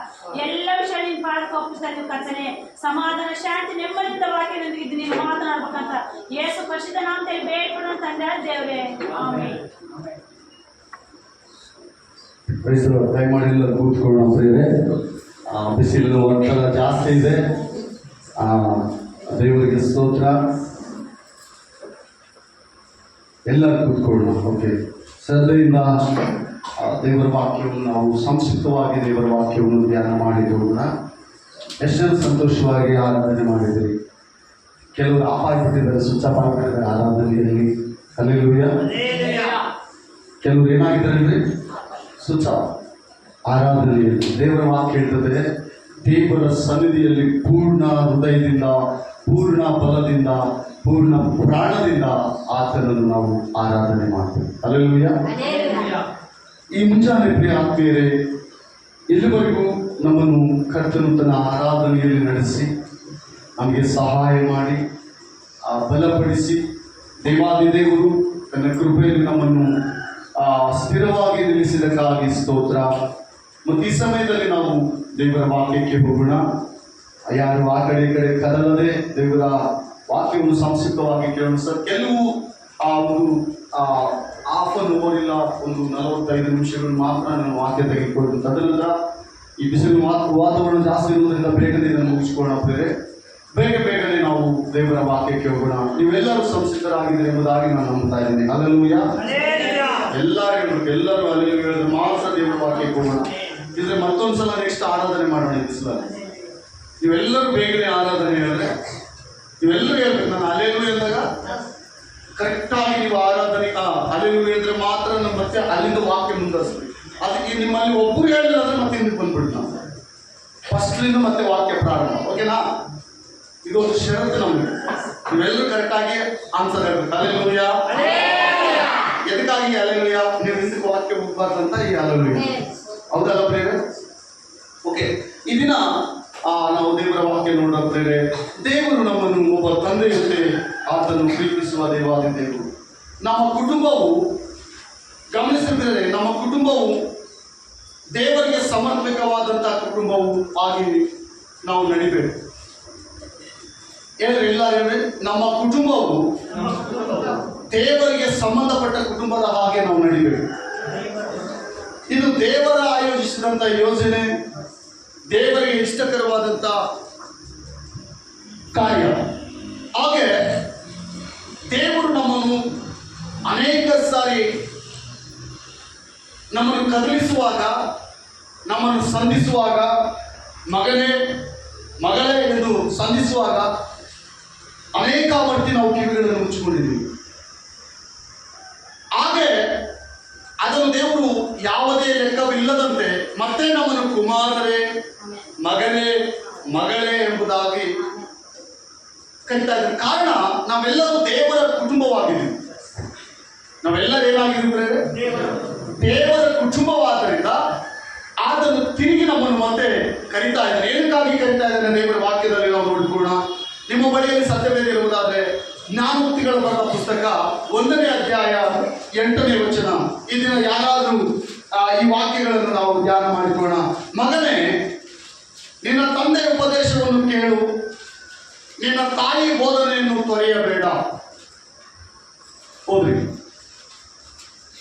ಎಲ್ಲ ವಿಷಯ ನಿನ್ ಪಾದಕ್ಕೆ ಒಪ್ಪಿಸ್ತಾನೆ ಕರ್ತನೆ. ಸಮಾಧಾನ ಶಾಂತಿ ನೆಮ್ಮದಿಯಿಂದ ವಾಕ್ಯದೊಂದಿಗೆ ನೀನು ಮಾತನಾಡ್ಬೇಕಂತ ಯೇಸು ಪರಿಶುದ್ಧ ನಾಮದಲ್ಲಿ ಬೇಡ್ಕೊಡೋ ತಂದೆ ದೇವರೇ ಆಮೆನ್. ದಯಮಾಡಿ ಎಲ್ಲ ಕೂತ್ಕೊಳ್ಳೋಣ ಪ್ರಿಯರೇ. ಬಿಸಿಲು ಒತ್ತಡ ಜಾಸ್ತಿ ಇದೆ. ದೇವರಿಗೆ ಸ್ತೋತ್ರ. ಎಲ್ಲರೂ ಕೂತ್ಕೊಳ್ಳೋಣ. ಓಕೆ, ಶ್ರದ್ಧೆಯಿಂದ ದೇವರ ವಾಕ್ಯವನ್ನು ನಾವು ಸಂಕ್ಷಿಪ್ತವಾಗಿ ದೇವರ ವಾಕ್ಯವನ್ನು ಧ್ಯಾನ ಮಾಡಿದೋಣ. ಎಷ್ಟೊಂದು ಸಂತೋಷವಾಗಿ ಆರಾಧನೆ ಮಾಡಿದ್ರಿ. ಕೆಲವರು ಆಪಾಯಪಟ್ಟಿದ್ದಾರೆ, ಸ್ವಿಚ್ ಆಫ್ ಆಗಿದ್ದಾರೆ ಆರಾಧನೆಯಲ್ಲಿ. ಹಲ್ಲೆಲೂಯಾ. ಕೆಲವರು ಏನಾಗಿದ್ದಾರೆ ಅಂದರೆ ಸ್ವಿಚ್ ಆಫ್ ಆರಾಧನೆಯಲ್ಲಿ. ದೇವರ ವಾಕ್ಯ ಹೇಳ್ತದೆ, ದೇವರ ಸನ್ನಿಧಿಯಲ್ಲಿ ಪೂರ್ಣ ಹೃದಯದಿಂದ, ಪೂರ್ಣ ಬಲದಿಂದ, ಪೂರ್ಣ ಪ್ರಾಣದಿಂದ ಆತನನ್ನು ನಾವು ಆರಾಧನೆ ಮಾಡ್ತೇವೆ. ಹಲ್ಲೆಲೂಯಾ. ಈ ಮುಂಜಾನೆ ಪ್ರಿಯ ಆತ್ಮೀಯರೇ, ಇಲ್ಲಿವರೆಗೂ ನಮ್ಮನ್ನು ಕರ್ತನು ತನ್ನ ಆರಾಧನೆಯಲ್ಲಿ ನಡೆಸಿ ನಮಗೆ ಸಹಾಯ ಮಾಡಿ ಬಲಪಡಿಸಿ ದೇವಾದಿದೇವರು ತನ್ನ ಕೃಪೆಯಲ್ಲಿ ನಮ್ಮನ್ನು ಸ್ಥಿರವಾಗಿ ನಿಲ್ಲಿಸಿದಕ್ಕಾಗಿ ಸ್ತೋತ್ರ. ಮತ್ತು ಈ ಸಮಯದಲ್ಲಿ ನಾವು ದೇವರ ವಾಕ್ಯಕ್ಕೆ ಹೋಗೋಣ. ಯಾರು ಆ ಕಡೆ ಈ ಕಡೆ ಕದಲದೆ ದೇವರ ವಾಕ್ಯವನ್ನು ಸಂಕ್ಷಿಪ್ತವಾಗಿ ಕೇಳೋಣ ಸರ್. ಕೆಲವು ಒಂದು ಹಾಫ್ ಅನ್ ಅವರ್ ಇಲ್ಲ, ಒಂದು 45 ನಿಮಿಷಗಳು ಮಾತ್ರ ನಾನು ವಾಕ್ಯ ತೆಗೆದುಕೊಳ್ಳೋದು. ತದನಂತರ ಈ ಬಿಸಿಲು ವಾತಾವರಣ ಜಾಸ್ತಿ ಇರುವುದರಿಂದ ಬೇಗನೆ ಇದನ್ನು ಮುಗಿಸ್ಕೊಳ್ಳೋಣ. ಬೇಗನೆ ನಾವು ದೇವರ ವಾಕ್ಯಕ್ಕೆ ಹೋಗೋಣ. ನೀವೆಲ್ಲರೂ ಸಂಸಿದ್ಧರಾಗಿದ್ದೀರಿ ಎಂಬುದಾಗಿ ನಾನು ನಂಬ್ತಾ ಇದ್ದೀನಿ. ಹಲ್ಲೆಲೂಯಾ. ಎಲ್ಲರೂ ಅಲ್ಲಿ ಹೇಳಿದ್ರೆ ಮಾತ್ರ ದೇವರ ವಾಕ್ಯಕ್ಕೆ ಹೋಗೋಣ. ಇದ್ರೆ ಮತ್ತೊಂದ್ಸಲ ನೆಕ್ಸ್ಟ್ ಆರಾಧನೆ ಮಾಡೋಣ. ಈ ಬಿಸಿಲಲ್ಲಿ ನೀವೆಲ್ಲರೂ ಬೇಗನೆ ಆರಾಧನೆ ಹೇಳಿದ್ರೆ ನೀವೆಲ್ಲರೂ ಹೇಳ್ಬೇಕು. ನಾನು ಹಲ್ಲೆಲೂಯಾ ಅಂದಾಗ ಕರೆಕ್ಟಾಗಿ ನೀವು ಆರಾಧನೆ ಹಲ್ಲೆಲೂಯಾ ಹೇಳಿದ್ರೆ ಮಾತ್ರ ನಮ್ಮ ಮತ್ತೆ ಅಲ್ಲಿಂದ ವಾಕ್ಯ ಮುಂದುವರಿಸ್ತೀವಿ. ಅದಕ್ಕೆ ನಿಮ್ಮಲ್ಲಿ ಒಬ್ಬರು ಹೇಳಿದ್ರೆ ಅಂದ್ರೆ ಮತ್ತೆ ಹಿಂದಕ್ಕೆ ಬಂದ್ಬಿಡ್ತು. ನಾವು ಫಸ್ಟ್ಲಿಂದ ಮತ್ತೆ ವಾಕ್ಯ ಪ್ರಾರಂಭ. ಓಕೆನಾ? ಇದೊಂದು ಷರತ್ತು ನಮಗೆ. ನೀವೆಲ್ಲರೂ ಕರೆಕ್ಟಾಗಿ ಆನ್ಸರ್ ಹೇಳ್ಬೇಕು. ಹಲ್ಲೆಲೂಯಾ. ಎದಕ್ಕಾಗಿ ಹಲ್ಲೆಲೂಯಾ? ನೀವು ಹಿಂದಕ್ಕೆ ವಾಕ್ಯ ಹೋಗ್ಬಾರ್ದಂತ ಈ ಹಲ್ಲೆಲೂಯಾ. ಹೌದಲ್ಲ ಪ್ರೇರೆ? ಓಕೆ, ಈ ದಿನ ನಾವು ದೇವರ ವಾಕ್ಯ ನೋಡೋ ಪ್ರೇರೆ. ದೇವರು ನಮ್ಮನ್ನು ಒಬ್ಬ ತಂದೆಯಂತೆ ಆತನು ಪ್ರೀತಿಸುವ ದೇವಾದಿ ದೇವರು. ನಮ್ಮ ಕುಟುಂಬವು ಗಮನಿಸಿದರೆ ನಮ್ಮ ಕುಟುಂಬವು ದೇವರಿಗೆ ಸಮರ್ಪಕವಾದಂಥ ಕುಟುಂಬವು ಆಗಿ ನಾವು ನಡಿಬೇಕು. ಹೇಳಿದ್ರೆ ಎಲ್ಲ ಹೇಳಿ, ನಮ್ಮ ಕುಟುಂಬವು ದೇವರಿಗೆ ಸಂಬಂಧಪಟ್ಟ ಕುಟುಂಬದ ಹಾಗೆ ನಾವು ನಡಿಬೇಕು. ಇದು ದೇವರ ಆಯೋಜಿಸಿದಂಥ ಯೋಜನೆ, ದೇವರಿಗೆ ಇಷ್ಟಕರವಾದಂಥ ಕಾರ್ಯ. ಹಾಗೆ ದೇವರು ನಮ್ಮನ್ನು ಅನೇಕ ಸಾರಿ ನಮ್ಮನ್ನು ಕದಲಿಸುವಾಗ, ನಮ್ಮನ್ನು ಸಂಧಿಸುವಾಗ, ಮಗನೇ ಮಗಳೇ ಎಂದು ಸಂಧಿಸುವಾಗ ಅನೇಕ ವರ್ತಿ ನಾವು ಕಿವಿಗಳನ್ನು ಮುಚ್ಚಿಕೊಂಡಿದ್ದೀವಿ. ಹಾಗೆ ಅದನ್ನು ದೇವರು ಯಾವುದೇ ಲೆಕ್ಕವಿಲ್ಲದಂತೆ ಮತ್ತೆ ನಮ್ಮನ್ನು ಕುಮಾರರೇ, ಮಗನೇ, ಮಗಳೇ ಎಂಬುದಾಗಿ ಕರೀತಾ ಇದ್ದಾರೆ. ಕಾರಣ ನಾವೆಲ್ಲರೂ ದೇವರ ಕುಟುಂಬವಾಗಿದ್ದೀವಿ. ನಾವೆಲ್ಲರೂ ಏನಾಗಿದ್ದೀವಿ? ದೇವರ ಕುಟುಂಬವಾದ್ದರಿಂದ ಆತನು ತಿರುಗಿ ನಮ್ಮನ್ನು ಮತ್ತೆ ಕರೀತಾ ಇದ್ದಾನೆ. ಏನಕ್ಕಾಗಿ ಕರೀತಾ ಇದ್ದಾನೆ? ದೇವರ ವಾಕ್ಯದಲ್ಲಿ ನಾವು ನೋಡಿಕೊಳ್ಳೋಣ. ನಿಮ್ಮ ಬಳಿಯಲ್ಲಿ ಸತ್ಯವೇದ ಇರುವುದಾದರೆ ಜ್ಞಾನೋಕ್ತಿಗಳ ಬರೆದ ಪುಸ್ತಕ 1ನೇ ಅಧ್ಯಾಯ 8ನೇ ವಚನ. ಈ ದಿನ ಯಾರಾದರೂ ಈ ವಾಕ್ಯಗಳನ್ನು ನಾವು ಧ್ಯಾನ ಮಾಡಿಕೊಳ್ಳೋಣ. ಮಗನೇ, ನಿನ್ನ ತಂದೆಯ ಉಪದೇಶವನ್ನು ಕೇಳು, ನಿನ್ನ ತಾಯಿ ಬೋಧನೆಯನ್ನು ತೊರೆಯಬೇಡ. ಹೋದ್ರಿ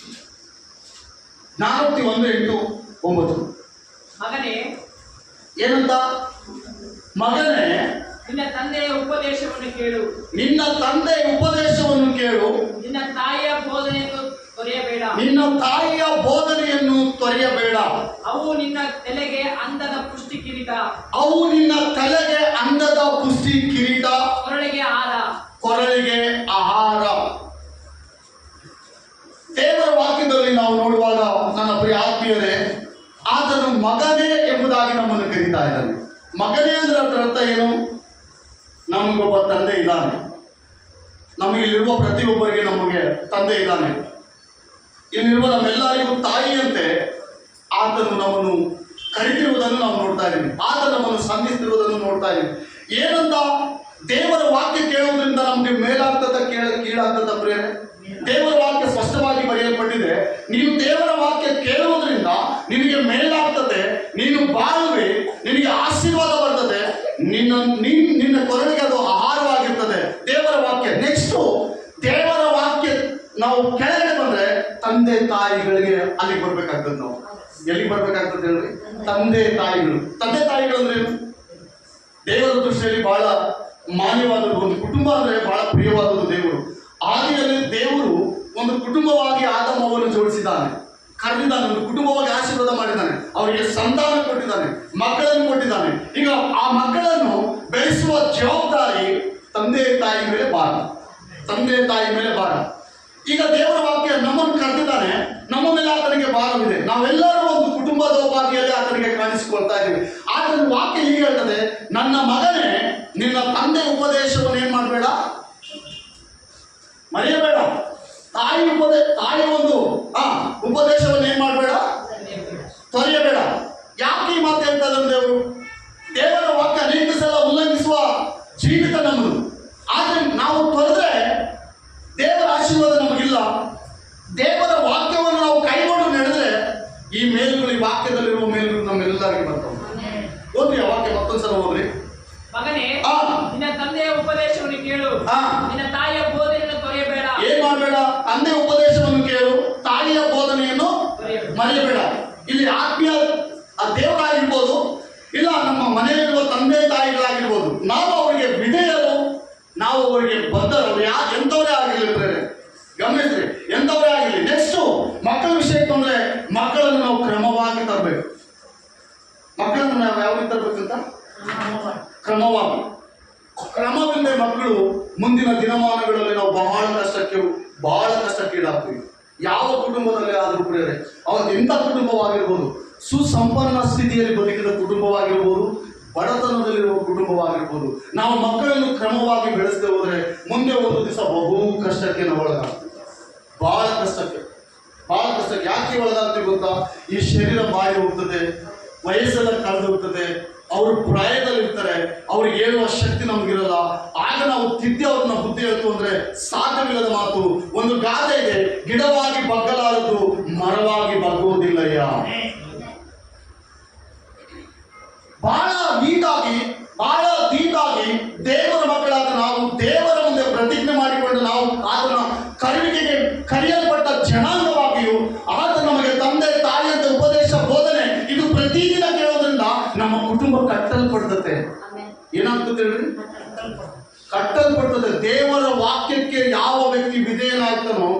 4:1-8-9 ಮಗನೇ, ಏನಂತ? ಮಗನೇ, ನಿನ್ನ ತಂದೆಯ ಉಪದೇಶವನ್ನು ಕೇಳು, ನಿನ್ನ ತಂದೆಯ ಉಪದೇಶವನ್ನು ಕೇಳು, ನಿನ್ನ ತಾಯಿಯ ಬೋಧನೆಯನ್ನು ತೊರೆಯಬೇಡ, ನಿನ್ನ ತಾಯಿಯ ಬೋಧನೆಯನ್ನು ತೊರೆಯಬೇಡ. ಅವು ನಿನ್ನ ತಲೆಗೆ ಅಂದದ ಪುಷ್ಟಿ ಕಿರೀಟ, ಅವು ನಿನ್ನ ತಲೆಗೆ ಅಂದದ ಪುಷ್ಟಿ ಕಿರೀಟ, ಕೊರಳಿಗೆ ಹಾರ. ಕೊರಳಿಗೆ ಆಹಾರ. ದೇವರ ವಾಕ್ಯದಲ್ಲಿ ನಾವು ನೋಡುವಾಗ ನನ್ನ ಪ್ರಿಯ ಆತ್ಮೀಯರೇ, ಆತನು ಮಗನೇ ಎಂಬುದಾಗಿ ನಮ್ಮನ್ನು ಕರೀತಾ ಇದ್ದಾನೆ. ಮಗನೇ ಅಂದ್ರೆ ಅದರ ಅರ್ಥ ಏನು? ನಮಗೊಬ್ಬ ತಂದೆ ಇದ್ದಾನೆ. ನಮಗಿಲ್ಲಿರುವ ಪ್ರತಿಯೊಬ್ಬರಿಗೆ ನಮಗೆ ತಂದೆ ಇದ್ದಾನೆ. ಇಲ್ಲಿರುವ ನಮ್ಮೆಲ್ಲರಿಗೂ ತಾಯಿಯಂತೆ ಆತನು ನಮ್ಮನ್ನು ಕರಿತಿರುವುದನ್ನು ನಾವು ನೋಡ್ತಾ ಇದ್ದೀವಿ. ಆತ ನಮ್ಮನ್ನು ಸಂಧಿಸಿರುವುದನ್ನು ನೋಡ್ತಾ ಇದ್ದೀವಿ. ಏನಂತ? ದೇವರ ವಾಕ್ಯ ಕೇಳುವುದರಿಂದ ನಮಗೆ ಮೇಲಾಗ್ತದ ಕೀಳಾಗ್ತದ ಪ್ರೇರಣೆ? ದೇವರ ವಾಕ್ಯ ಸ್ಪಷ್ಟವಾಗಿ ಬರೆಯಲ್ಪಟ್ಟಿದೆ. ನೀನು ದೇವರ ವಾಕ್ಯ ಕೇಳುವುದರಿಂದ ನಿನಗೆ ಮೇಲಾಗ್ತದೆ, ನೀನು ಬಾಳುವೆ, ನಿನಗೆ ಆಶೀರ್ವಾದ ಬರ್ತದೆ, ನಿನ್ನ ಕೊರಳಿಗೆ ಅದು ಆಹಾರವಾಗಿರ್ತದೆ ದೇವರ ವಾಕ್ಯ. ನೆಕ್ಸ್ಟು ದೇವರ ವಾಕ್ಯ ನಾವು ಕೆಳಗಡೆ ಬಂದ್ರೆ ತಂದೆ ತಾಯಿಗಳಿಗೆ ಅಲ್ಲಿಗೆ ಬರ್ಬೇಕಾಗ್ತದೆ. ನಾವು ಎಲ್ಲಿಗೆ ಬರ್ಬೇಕಾಗ್ತದೆ ಹೇಳ್ರಿ? ತಂದೆ ತಾಯಿಗಳು. ತಂದೆ ತಾಯಿಗಳು ಅಂದ್ರೆ ಏನು? ದೇವರ ದೃಷ್ಟಿಯಲ್ಲಿ ಬಹಳ ಮಾನ್ಯವಾದದ್ದು. ಒಂದು ಕುಟುಂಬ ಅಂದ್ರೆ ಬಹಳ ಪ್ರಿಯವಾದದ್ದು. ದೇವರು ಆದಿಯಲ್ಲಿ ದೇವರು ಒಂದು ಕುಟುಂಬವಾಗಿ ಆದಮವನ್ನು ಜೋಡಿಸಿದ್ದಾನೆ, ಕರೆದಿದ್ದಾನೆ, ಒಂದು ಕುಟುಂಬವಾಗಿ ಆಶೀರ್ವಾದ ಮಾಡಿದ್ದಾನೆ, ಅವರಿಗೆ ಸಂತಾನ ಕೊಟ್ಟಿದ್ದಾನೆ, ಮಕ್ಕಳನ್ನು ಕೊಟ್ಟಿದ್ದಾನೆ. ಈಗ ಆ ಮಕ್ಕಳನ್ನು ಬೆಳೆಸುವ ಜವಾಬ್ದಾರಿ ತಂದೆ ತಾಯಿ ಮೇಲೆ ಭಾರ, ತಂದೆ ತಾಯಿ ಮೇಲೆ ಭಾರ. ಈಗ ದೇವರ ವಾಕ್ಯ ನಮ್ಮನ್ನು ಕರೆದಿದ್ದಾನೆ, ನಮ್ಮ ಮೇಲೆ ಆತನಿಗೆ ಭಾರವಿದೆ. ನಾವೆಲ್ಲರೂ ಒಂದು ಕುಟುಂಬದೋಪಾದಿಯಲ್ಲಿ ಆತನಿಗೆ ಕಾಣಿಸಿಕೊಳ್ತಾ ಇದ್ದೀವಿ. ಆತನ ವಾಕ್ಯ ಹೀಗೆ ಹೇಳ್ತದೆ, ನನ್ನ ಮಗನೇ, ನಿನ್ನ ತಂದೆ ಉಪದೇಶವನ್ನು ಏನ್ ಮಾಡಬೇಡ, ಮರೆಯಬೇಡ. ತಾಯಿ ಒಂದು ಉಪದೇಶವನ್ನು ಏನ್ ಮಾಡಬೇಡ, ತೊರೆಯಬೇಡ. ಯಾಕೆ ಈ ಮಾತು ಹೇಳ್ತಾರೆ ದೇವರು? ದೇವರ ವಾಕ್ಯ ಅನೇಕ ಸಲ ಉಲ್ಲಂಘಿಸುವ ಜೀವಿತ ನಮ್ಮದು. ಆದ್ರೆ ನಾವು ತೊರೆದ್ರೆ ದೇವರ ಆಶೀರ್ವಾದ ನಮಗಿಲ್ಲ. ದೇವರ ವಾಕ್ಯವನ್ನು ನಾವು ಕೈಗೊಂಡು ನಡೆದ್ರೆ ಈ ಮೇಲುಗಳು, ಈ ವಾಕ್ಯದಲ್ಲಿರುವ ಮೇಲುಗಳು ನಮ್ಮೆಲ್ಲರಿಗೆ ಬರ್ತವೆ. ಓದ್ರಿ ಆ ವಾಕ್ಯ ಮತ್ತೊಂದ್ಸಲ ಓದ್ರಿ. ಮಗನೇ, ನಿನ್ನ ತಂದೆಯ ಉಪದೇಶವನ್ನು ಕೇಳು, ನಿನ್ನ ತಾಯಿಯ ಬೋಧನೆಯನ್ನು ತೊರೆಯಬೇಡ. ಏನ್ ಮಾಡಬೇಡ? ತಂದೆ ಉಪದೇಶವನ್ನು ಕೇಳು, ತಾಯಿಯ ಬೋಧನೆಯನ್ನು ಮರೆಯಬೇಡ. ಇಲ್ಲಿ ಆತ್ಮೀಯ ದೇವರಾಗಿರ್ಬೋದು, ಇಲ್ಲ ನಮ್ಮ ಮನೆಯಲ್ಲಿರುವ ತಂದೆ ತಾಯಿಗಳಾಗಿರ್ಬೋದು, ನಾವು ಅವರಿಗೆ ವಿಧೇಯರು, ನಾವು ಅವರಿಗೆ ಬದ್ಧರು. ಎಂಥವರೇ ಆಗಿರ್ಲಿ, ಗಮನಿಸ್ರಿ, ಎಂಥವರೇ ಆಗಿರಲಿ. ನೆಕ್ಸ್ಟ್ ಮಕ್ಕಳ ವಿಷಯಕ್ಕೆ ಬಂದ್ರೆ ಮಕ್ಕಳನ್ನು ನಾವು ಕ್ರಮವಾಗಿ ತರಬೇಕು. ಮಕ್ಕಳನ್ನು ನಾವು ಯಾವ ರೀತಿ ತರಬೇಕಂತ? ಕ್ರಮವಾಗಿ. ಕ್ರಮವಿಲ್ಲದೆ ಮಕ್ಕಳು ಮುಂದಿನ ದಿನಮಾನಗಳಲ್ಲಿ ನಾವು ಬಹಳ ಕಷ್ಟಕ್ಕೀಡಾಗ್ತೀವಿ. ಯಾವ ಕುಟುಂಬದಲ್ಲಿ ಆದರೂ ಪ್ರೇರೆ, ಅವ್ರು ಎಂಥ ಕುಟುಂಬವಾಗಿರ್ಬೋದು, ಸುಸಂಪನ್ನ ಸ್ಥಿತಿಯಲ್ಲಿ ಬದುಕಿದ ಕುಟುಂಬವಾಗಿರ್ಬೋದು, ಬಡತನದಲ್ಲಿರುವ ಕುಟುಂಬವಾಗಿರ್ಬೋದು, ನಾವು ಮಕ್ಕಳನ್ನು ಕ್ರಮವಾಗಿ ಬೆಳೆಸದೆ ಹೋದ್ರೆ ಮುಂದೆ ಒಂದು ದಿವಸ ಬಹು ಕಷ್ಟಕ್ಕೆ ನಾವು ಒಳಗಾಗ್ತೀವಿ. ಬಹಳ ಕಷ್ಟಕ್ಕೆ. ಯಾಕೆ ಒಳಗಾಗ್ತೀವಿ ಗೊತ್ತಾ? ಈ ಶರೀರ ಬಾರಿ ಹೋಗ್ತದೆ, ವಯಸ್ಸೆಲ್ಲ ಕಳೆದು ಹೋಗ್ತದೆ, ಅವರು ಪ್ರಾಯದಲ್ಲಿರ್ತಾರೆ, ಅವ್ರಿಗೆ ಹೇಳುವ ಶಕ್ತಿ ನಮಗಿರಲ್ಲ. ಆಗ ನಾವು ತಿದ್ದಿ ಅವ್ರನ್ನ ಬುದ್ಧಿ ಹೇಳ್ತು ಅಂದ್ರೆ ಸಾಧ್ಯವಿಲ್ಲದ ಮಾತು. ಒಂದು ಗಾದೆ ಇದೆ, ಗಿಡವಾಗಿ ಬಗ್ಗಲಾರದು, ಮರವಾಗಿ ಬಗ್ಗುವುದಿಲ್ಲಯ್ಯ. ಬಹಳ ನೀಟಾಗಿ ದೇವರ ಮಕ್ಕಳಾದ ನಾವು ದೇವರ ಮುಂದೆ ಪ್ರತಿಜ್ಞೆ ಮಾಡಿಕೊಂಡು ನಾವು ಆತನ ಕರುವಿಕೆಗೆ ಕರೆಯಲ್ಪಟ್ಟ ಜನಾಂಗವಾಗಿಯೂ ಆತ ನಮಗೆ ತಂದೆ ತಾಯಿಯಂತೆ ಉಪದೇಶ ಬೋಧನೆ ಇದು ಪ್ರತಿದಿನ ಕೇಳೋದ್ರಿಂದ ನಮ್ಮ ಕುಟುಂಬ ಕಟ್ಟಲ್ಪಡ್ತದೆ. ಏನಾಗ್ತದೆ ಹೇಳ್ರಿ? ಕಟ್ಟಲ್ಪಡ್ತದೆ. ದೇವರ ವಾಕ್ಯಕ್ಕೆ ಯಾವ ವ್ಯಕ್ತಿ ವಿಧೇಯನಾಗ್ತಾನೋ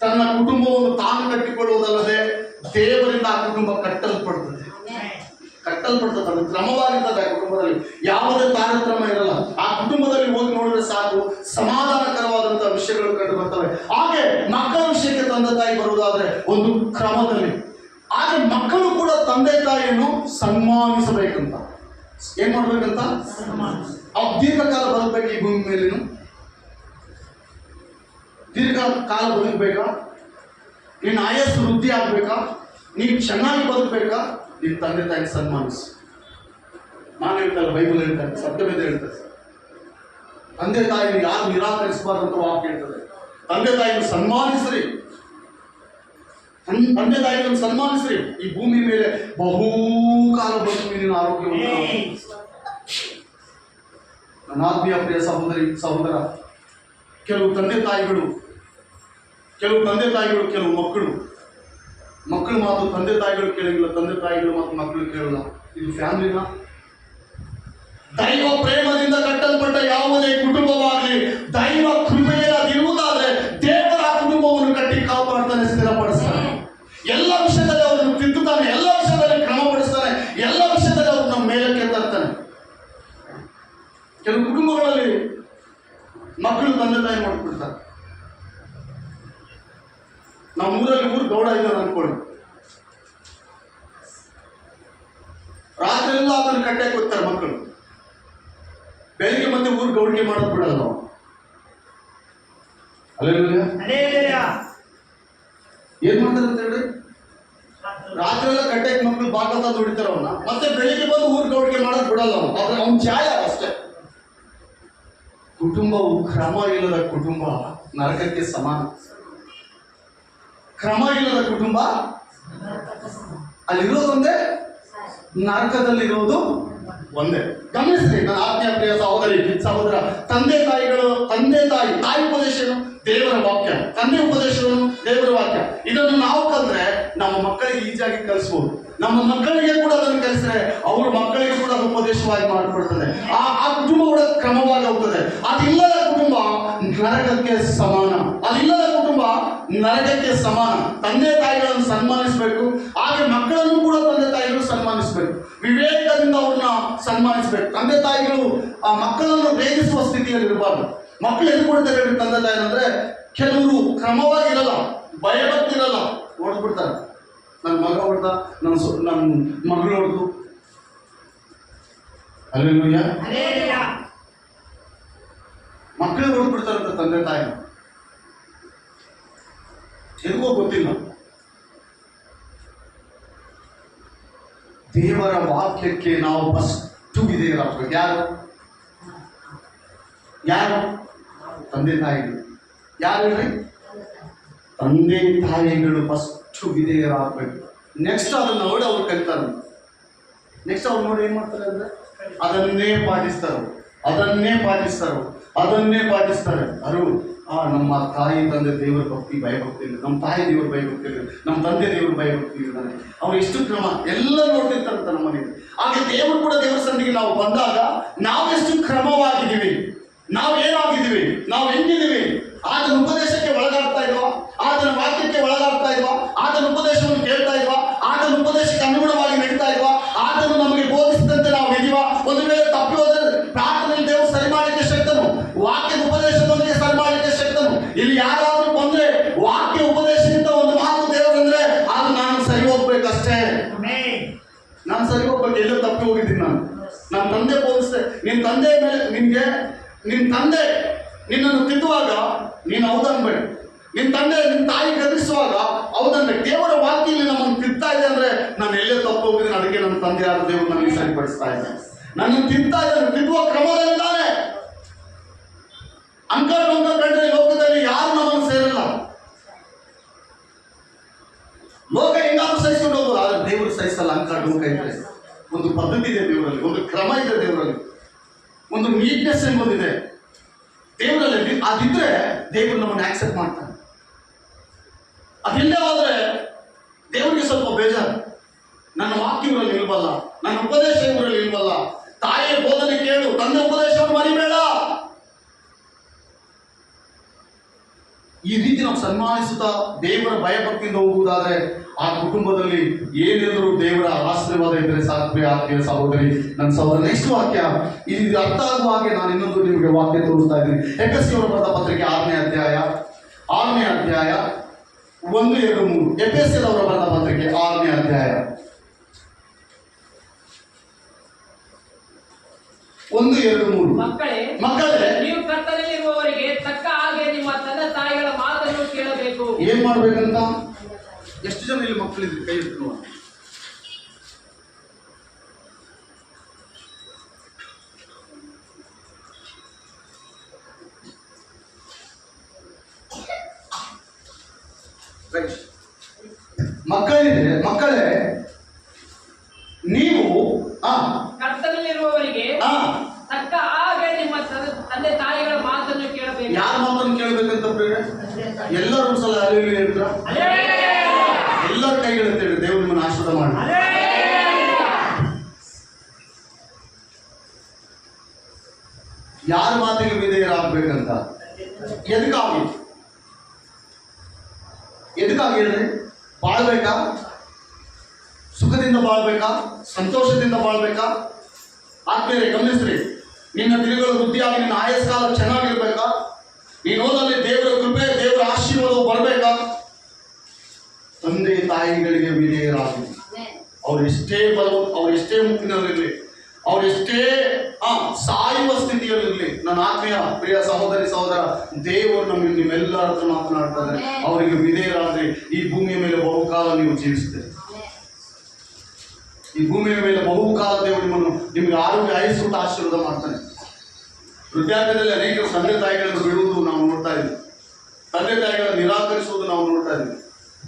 ತನ್ನ ಕುಟುಂಬವನ್ನು ತಾನು ಕಟ್ಟಿಕೊಳ್ಳುವುದಲ್ಲದೆ ದೇವರಿಂದ ಆ ಕುಟುಂಬ ಕಟ್ಟಲ್ಪಡ್ತದೆ. ಅದು ಕ್ರಮವಾಗಿರ್ತದೆ. ಆ ಕುಟುಂಬದಲ್ಲಿ ಯಾವುದೇ ತಾರತಮ್ಯ ಇರಲ್ಲ. ಆ ಕುಟುಂಬದಲ್ಲಿ ಹೋಗಿ ನೋಡಿದ್ರೆ ಸಾಕು, ಸಮಾಧಾನಕರವಾದಂತಹ ವಿಷಯಗಳು ಕಂಡು ಬರ್ತವೆ. ಹಾಗೆ ಮಕ್ಕಳ ವಿಷಯಕ್ಕೆ ತಂದೆ ತಾಯಿ ಬರುವುದಾದ್ರೆ ಒಂದು ಕ್ರಮದಲ್ಲಿ. ಹಾಗೆ ಮಕ್ಕಳು ಕೂಡ ತಂದೆ ತಾಯಿಯನ್ನು ಸನ್ಮಾನಿಸಬೇಕಂತ. ಏನ್ ಮಾಡ್ಬೇಕಂತ? ಅವ್ರು ದೀರ್ಘಕಾಲ ಬದುಕಬೇಕು ಈ ಭೂಮಿ ಮೇಲೇನು, ದೀರ್ಘಕಾಲ ಬದುಕಬೇಕಾ, ನಿನ್ನ ಆಯಸ್ಸು ವೃದ್ಧಿ ಆಗ್ಬೇಕಾ, ನೀನು ಚೆನ್ನಾಗಿ ಬದುಕಬೇಕಾ, ನಿನ್ನ ತಂದೆ ತಾಯಿಗೆ ಸನ್ಮಾನಿಸು. ನಾನು ಹೇಳ್ತಲ್ಲ, ಬೈಬಲ್ ಹೇಳ್ತಾರೆ, ಸತ್ಯವೇದ ಹೇಳ್ತಾರೆ, ತಂದೆ ತಾಯಿನ ಯಾರು ನಿರಾಕರಿಸಬಾರ್ದಂತ ವಾಕ್ಯ ಹೇಳ್ತದೆ. ತಂದೆ ತಾಯಿನ ಸನ್ಮಾನಿಸ್ರಿ, ತಂದೆ ತಾಯಿಗಳನ್ನು ಸನ್ಮಾನಿಸ್ರಿ. ಈ ಭೂಮಿ ಮೇಲೆ ಬಹುಕಾಲ ಬದುಕು ನಿನ್ನ ಆರೋಗ್ಯವನ್ನು. ನನ್ನ ಆತ್ಮೀಯ ಪ್ರಿಯ ಸಹೋದರ, ಕೆಲವು ತಂದೆ ತಾಯಿಗಳು, ಕೆಲವು ಮಕ್ಕಳು ಮಕ್ಕಳ ಮಾತು ತಂದೆ ತಾಯಿಗಳು ಕೇಳಂಗಿಲ್ಲ, ತಂದೆ ತಾಯಿಗಳು ಮಾತು ಮಕ್ಕಳು ಕೇಳಲ್ಲ. ಇದು ಫ್ಯಾಮಿಲಿನ? ದೈವ ಪ್ರೇಮದಿಂದ ಕಟ್ಟಲ್ಪಟ್ಟ ಯಾವುದೇ ಕುಟುಂಬವಾಗಲಿ ದೈವ ಕೃಪೆಯಲ್ಲಿ ಅದಿರುವುದಾದ್ರೆ ದೇವರ ಆ ಕುಟುಂಬವನ್ನು ಕಟ್ಟಿ ಕಾಪಾಡ್ತಾನೆ, ಸ್ಥಿರಪಡಿಸ್ತಾನೆ. ಎಲ್ಲ ವಿಷಯದಲ್ಲಿ ಅವರನ್ನು ತಿದ್ದುತ್ತಾನೆ, ಎಲ್ಲ ವಿಷಯದಲ್ಲಿ ಕ್ರಮಪಡಿಸ್ತಾನೆ, ಎಲ್ಲ ವಿಷಯದಲ್ಲಿ ಅವ್ರನ್ನ ಮೇಲಕ್ಕೆ ತರ್ತಾನೆ. ಕೆಲವು ಕುಟುಂಬಗಳಲ್ಲಿ ಮಕ್ಕಳು ತಂದೆ ತಾಯಿ ಮಾಡಿಬಿಡ್ತಾರೆ. ನಮ್ಮೂರಲ್ಲಿ ಊರು ಗೌಡ ಇದ್ದಾರೆ ಅನ್ಕೊಳ್ಳಿ, ರಾತ್ರಿ ಎಲ್ಲ ಅದನ್ನು ಕಟ್ಟಕ್ಕೆ ಹೋಗ್ತಾರೆ ಮಕ್ಕಳು. ಬೆಳಿಗ್ಗೆ ಮತ್ತೆ ಊರು ಗೌಡಿಗೆ ಮಾಡೋದು ಬಿಡಲ್ಲ ನಾವು. ಹಲ್ಲೆಲೂಯಾ. ಏನ್ ಮಾಡ್ತಾರೆ ಅಂತ ಹೇಳಿ, ರಾತ್ರಿ ಎಲ್ಲ ಕಟ್ಟಕ್ಕೆ ಮಕ್ಕಳು ಬಾಗ ತಂದು ಹೊಡಿತಾರೆ ಅವನ್ನ, ಮತ್ತೆ ಬೆಳಿಗ್ಗೆ ಬಂದು ಊರು ಗೌಡಿಗೆ ಮಾಡೋದು ಬಿಡಲ್ಲ ಅವನು. ಆದ್ರೆ ಅವ್ನ ಛಾಯ ಅಷ್ಟೇ. ಕುಟುಂಬವು ಕ್ರಮ ಇಲ್ಲದ ಕುಟುಂಬ ನರಕಕ್ಕೆ ಸಮಾನ. ಕ್ರಮ ಇಲ್ಲದ ಕುಟುಂಬ ಅಲ್ಲಿರೋದೊಂದೇ, ನರಕದಲ್ಲಿರೋದು ಒಂದೇ. ಗಮನಿಸ್ರಿ ನನ್ನ ಆತ್ಮೀಯ ಪ್ರಿಯ ಸಹೋದರಿ ಸಹೋದರ, ತಂದೆ ತಾಯಿ ಉಪದೇಶ ದೇವರ ವಾಕ್ಯ, ತಂದೆ ಉಪದೇಶವನ್ನು ದೇವರ ವಾಕ್ಯ. ಇದನ್ನು ನಾವು ಕಲಿತ್ರೆ ನಮ್ಮ ಮಕ್ಕಳಿಗೆ ಈಜಾಗಿ ಕಲಿಸ್ಬೋದು. ನಮ್ಮ ಮಕ್ಕಳಿಗೆ ಕೂಡ ಅದನ್ನು ಕಲಿಸಿದ್ರೆ ಅವ್ರ ಮಕ್ಕಳಿಗೆ ಕೂಡ ಅದು ಉಪದೇಶವಾಗಿ ಮಾಡಿಕೊಡ್ತದೆ. ಆ ಕುಟುಂಬ ಕೂಡ ಕ್ರಮವಾಗಿ ಹೋಗ್ತದೆ. ಅದಿಲ್ಲದ ಕುಟುಂಬ ನರಕಕ್ಕೆ ಸಮಾನ. ಅದಿಲ್ಲದ ಕುಟುಂಬ ನರಕಕ್ಕೆ ಸಮಾನ. ತಂದೆ ತಾಯಿಗಳನ್ನು ಸನ್ಮಾನಿಸಬೇಕು, ಹಾಗೆ ಮಕ್ಕಳನ್ನು ಕೂಡ ತಂದೆ ತಾಯಿಗಳು ಸನ್ಮಾನಿಸಬೇಕು. ವಿವೇಕದಿಂದ ಅವ್ರನ್ನ ಸನ್ಮಾನಿಸಬೇಕು. ತಂದೆ ತಾಯಿಗಳು ಆ ಮಕ್ಕಳನ್ನು ರೇಗಿಸುವ ಸ್ಥಿತಿಯಲ್ಲಿ ಇರಬಾರ್ದು. ಮಕ್ಕಳು ಎಲ್ಲಿ ಕೊಡ್ತಾರೆ ಹೇಳಿ ತಂದೆ ತಾಯಿ ಅಂದ್ರೆ, ಕೆಲವರು ಕ್ರಮವಾಗಿರಲ್ಲ, ಭಯಭಕ್ತಿರಲ್ಲ, ಹೊಡೆದ್ಬಿಡ್ತಾರೆ. ನನ್ನ ಮಗ ಹೊಡೆದ, ನನ್ನ ಮಗಳು ಹೊಡೆದು. ಹಲ್ಲೆಲೂಯಾ. ಹಲ್ಲೆಲೂಯಾ. ಮಕ್ಕಳು ಹೊಡೆದ್ಬಿಡ್ತಾರಂತ ತಂದೆ ತಾಯಿ, ಎಲ್ಗೋ ಗೊತ್ತಿಲ್ಲ. ದೇವರ ವಾಕ್ಯಕ್ಕೆ ನಾವು ಫಸ್ಟ್ ವಿಧೇಯರಾಗಬೇಕು. ಯಾರು? ತಂದೆ ತಾಯಿಗಳು. ಯಾರು ಹೇಳ್ರಿ? ತಂದೆ ತಾಯಿಗಳು ಫಸ್ಟ್ ವಿಧೇಯರಾಗಬೇಕು. ನೆಕ್ಸ್ಟ್ ಅದನ್ನ ನೋಡಿ ಅವ್ರು ಕಲಿತಾರೆ. ನೆಕ್ಸ್ಟ್ ಅವ್ರು ನೋಡಿ ಏನ್ ಮಾಡ್ತಾರೆ ಅಂದ್ರೆ ಅದನ್ನೇ ಪಾಟಿಸ್ತಾರೆ. ಅದು ನಮ್ಮ ತಾಯಿ ತಂದೆ ದೇವರ ಭಕ್ತಿ ಭಯಭಕ್ತಿ ಇಲ್ಲ, ನಮ್ಮ ತಾಯಿ ದೇವರ ಭಯಭಕ್ತಿ ಇಲ್ಲ, ನಮ್ಮ ತಂದೆ ದೇವರ ಭಯಭಕ್ತಿ ಇರ್ತಾನೆ. ಅವ್ರು ಎಷ್ಟು ಕ್ರಮ ಎಲ್ಲ ನೋಡ್ತಿರ್ತಾರಂತ ನಮ್ಮ ಮನೆಯಲ್ಲಿ. ಹಾಗೆ ದೇವರು ಕೂಡ ದೇವರ ಸನ್ನಿಧಿಗೆ ನಾವು ಬಂದಾಗ ನಾವೆಷ್ಟು ಕ್ರಮವಾಗಿದ್ದೀವಿ, ನಾವು ಏನಾಗಿದ್ದೀವಿ, ನಾವು ಹೆಂಗಿದ್ದೀವಿ, ಆತನ ಉಪದೇಶಕ್ಕೆ ಒಳಗಾಡ್ತಾ ಇದ್ವಾ, ಆತನ ವಾಕ್ಯಕ್ಕೆ ಒಳಗಾಡ್ತಾ ಇದ್ವಾ, ಆತನ ಉಪದೇಶವನ್ನು ಕೇಳ್ತಾ ಇದ್ವಾ, ಆತನ ಉಪದೇಶಕ್ಕೆ ಅನುಗುಣವಾಗಿ ನಡೀತಾ ಇದ್ವಾ, ಆತನು ನಮಗೆ ಬೋಧಿಸಿದಂತೆ ನಾವು ಇದೀವಾ. ಒಂದು ವೇಳೆ ತಪ್ಪಿ ಹೋದರೆ ಪ್ರಾರ್ಥನೆಯಲ್ಲಿ ದೇವರು ಸರಿ ಮಾಡಲಿಕ್ಕೆ ಶಕ್ತನು, ವಾಕ್ಯದ ಉಪದೇಶದೊಂದಿಗೆ ಸರಿ ಮಾಡಲಿಕ್ಕೆ ಶಕ್ತನು. ಇಲ್ಲಿ ಯಾರಾದ್ರೂ ಬಂದ್ರೆ ವಾಕ್ಯ ಉಪದೇಶದಿಂದ ಒಂದು ಮಾತು ದೇವರಂದ್ರೆ ಅದು ನಾನು ಸರಿ ಹೋಗ್ಬೇಕಷ್ಟೇ. ನಾನು ಸರಿ ಹೋಗ್ಬೇಕು, ಎಲ್ಲೋ ತಪ್ಪಿ ಹೋಗಿದ್ದೀನಿ ನಾನು. ನನ್ನ ತಂದೆ ಬೋಧಿಸ್ತೆ, ನಿನ್ನ ತಂದೆ ಮೇಲೆ ನಿನ್ನ ತಂದೆ ನಿನ್ನನ್ನು ತಿದ್ದುವಾಗ ನೀನು ಹೌದನ್ಬೇಡಿ, ನಿನ್ನ ತಾಯಿ ಗದರಿಸುವಾಗ ಹೌದನ್ಬೇಕು. ದೇವರ ವಾಕ್ಯಲ್ಲಿ ನಮ್ಮನ್ನು ತಿದ್ತಾ ಇದೆ ಅಂದ್ರೆ ನಾನು ಎಲ್ಲೇ ತಪ್ಪು ಹೋಗಿದ್ದೀನಿ, ಅದಕ್ಕೆ ನನ್ನ ತಂದೆ ಯಾರು ದೇವರು ನನಗೆ ಸರಿಪಡಿಸ್ತಾ ಇದ್ದಾನೆ, ನನ್ನನ್ನು ತಿಂತಾ ಇದ್ದಾನೆ, ತಿದ್ದುವ ಕ್ರಮದಲ್ಲಿದ್ದಾನೆ. ಕಂಡ್ರೆ ಲೋಕದಲ್ಲಿ ಯಾರು ನಮ್ಮನ್ನು ಸೇರಲ್ಲ. ಲೋಕ ಹೆಂಗಾದ್ರೂ ಸಹಿಸ್ಕೊಂಡು ಹೋಗೋದು, ಆದ್ರೆ ದೇವರು ಸಹಿಸಲ್ಲ. ಡೊಂಕ ಇದ್ರೆ ಒಂದು ಪದ್ಧತಿ ಇದೆ ದೇವರಲ್ಲಿ, ಒಂದು ಕ್ರಮ ಇದೆ ದೇವರಲ್ಲಿ, ಒಂದು ನೀಟ್ನೆಸ್ ಎಂಬುದಿದೆ ದೇವರಲ್ಲಿ. ಅದಿದ್ರೆ ದೇವರು ನಮ್ಮನ್ನು ಆಕ್ಸೆಪ್ಟ್ ಮಾಡ್ತಾನೆ. ಅದಿಲ್ಲದೆ ಹೋದ್ರೆ ದೇವರಿಗೆ ಸ್ವಲ್ಪ ಬೇಜಾರು. ನನ್ನ ವಾಕ್ಯ ಇವರಲ್ಲಿ ಇಲ್ವಲ್ಲ, ನನ್ನ ಉಪದೇಶ ಇವರಲ್ಲಿ ಇಲ್ವಲ್ಲ. ತಾಯಿಯ ಬೋಧನೆ ಕೇಳು, ತಂದೆ ಉಪದೇಶವನ್ನು ಮರಿಬೇಡ. ಈ ರೀತಿ ನಾವು ಸನ್ಮಾನಿಸುತ್ತಾ ದೇವರ ಭಯಭಕ್ತಿಯಿಂದ ಹೋಗುವುದಾದ್ರೆ ಆ ಕುಟುಂಬದಲ್ಲಿ ಏನೆಂದರೂ ದೇವರ ಆಶೀರ್ವಾದ ಇದ್ದರೆ ಸಾಧ್ಯ. ಆತ್ಮೀಯ ಸಹೋದರಿ, ನನ್ನ ಸಹೋದರ, ನೆಕ್ಸ್ಟ್ ವಾಕ್ಯ ಇದು ಅರ್ಥ ಆಗುವ ಹಾಗೆ ನಾನು ಇನ್ನೊಂದು ನಿಮಗೆ ವಾಕ್ಯ ತೋರಿಸ್ತಾ ಇದ್ದೀನಿ. ಎಫೆಸಿಯವರು ಬರೆದ ಪತ್ರಿಕೆ 6ನೇ ಅಧ್ಯಾಯ 1, 2, 3. ಎಫೆಸಿಯವರು ಬರೆದ ಪತ್ರಿಕೆ 6ನೇ ಅಧ್ಯಾಯ 1, 2, 3. ಮಕ್ಕಳೇ, ನೀವು ಕರ್ತನಲ್ಲಿರುವವರಿಗೆ ತಕ್ಕ ಹಾಗೆ ನಿಮ್ಮ ತಂದೆ ತಾಯಿಗಳ ಮಾತನ್ನು ಕೇಳಬೇಕು. ಏನ್ ಮಾಡ್ಬೇಕಂತ? ಎಷ್ಟು ಜನ ಇಲ್ಲಿ ಮಕ್ಕಳಿದ್ರು? ಕೈ ಎತ್ತು. ಮಕ್ಕಳೇ, ನೀವು ಕರ್ತನಲ್ಲಿರುವವರಿಗೆ ತಕ್ಕ ಹಾಗೆ ನಿಮ್ಮ ತಂದೆ ತಾಯಿಗಳ ಮಾತನ್ನು ಕೇಳಬೇಕು. ಯಾರ ಮಾತನ್ನು ಕೇಳಬೇಕಂತ ಎಲ್ಲರೂ ಸಲ ಹೇಳ್ತಾರ? ಎಲ್ಲರ ಕೈಗಳು ಆಶೀರ್ವಾದ ಮಾಡಿ. ಯಾರ ಮಾತಿಗೆ ವಿಧೇಯರಾಗಬೇಕಂತ? ಎದಕ್ಕಾಗಿ ಹೇಳ್ರಿ? ಬಾಳ್ಬೇಕಾ? ಸುಖದಿಂದ ಬಾಳ್ಬೇಕಾ? ಸಂತೋಷದಿಂದ ಬಾಳ್ಬೇಕಾ? ಆತ್ಮೀಯರೇ ಗಮನಿಸ್ರಿ, ನಿನ್ನ ದಿನಗಳು ವೃದ್ಧಿಯಾಗಿ ನಿನ್ನ ಆಯಸ್ಕಾಲ ಚೆನ್ನಾಗಿರ್ಬೇಕಾ? ನೀನು ಓದಲ್ಲಿ ದೇವರ ಕೃಪೆ, ದೇವರ ಆಶೀರ್ವಾದವು ಬರಬೇಕಾ? ತಂದೆ ತಾಯಿಗಳಿಗೆ ವಿಧೇಯರಾಗಿ, ಅವ್ರು ಎಷ್ಟೇ ಅವ್ರು ಎಷ್ಟೇ ಮುಖ್ಯನವರಿರಲಿ, ಅವ್ರು ಎಷ್ಟೇ ಸಾಯುವ ಸ್ಥಿತಿಯಲ್ಲಿರಲಿ, ನನ್ನ ಆತ್ಮೀಯ ಪ್ರಿಯ ಸಹೋದರಿ ಸಹೋದರ, ದೇವರು ನಿಮ್ಮೆಲ್ಲರ ಹತ್ರ ಮಾತನಾಡ್ತಾರೆ. ಅವರಿಗೆ ವಿಧೇಯರಾದ್ರೆ ಈ ಭೂಮಿಯ ಮೇಲೆ ಬಹುಕಾಲ ನೀವು ಜೀವಿಸ್ತೀರಿ. ಈ ಭೂಮಿಯ ಮೇಲೆ ಬಹುಕಾಲ ದೇವರು ನಿಮಗೆ ಆರೋಗ್ಯ ಆಯುಸ್ಸು ಆಶೀರ್ವಾದ ಮಾಡ್ತಾನೆ. ವೃದ್ಧಾಪ್ಯದಲ್ಲಿ ಅನೇಕರು ತಂದೆ ತಾಯಿಗಳನ್ನು ಬಿಡುವುದು ನಾವು ನೋಡ್ತಾ ಇದ್ದೀವಿ. ತಂದೆ ತಾಯಿಗಳನ್ನು ನಿರಾಕರಿಸುವುದು ನಾವು ನೋಡ್ತಾ ಇದ್ದೀವಿ.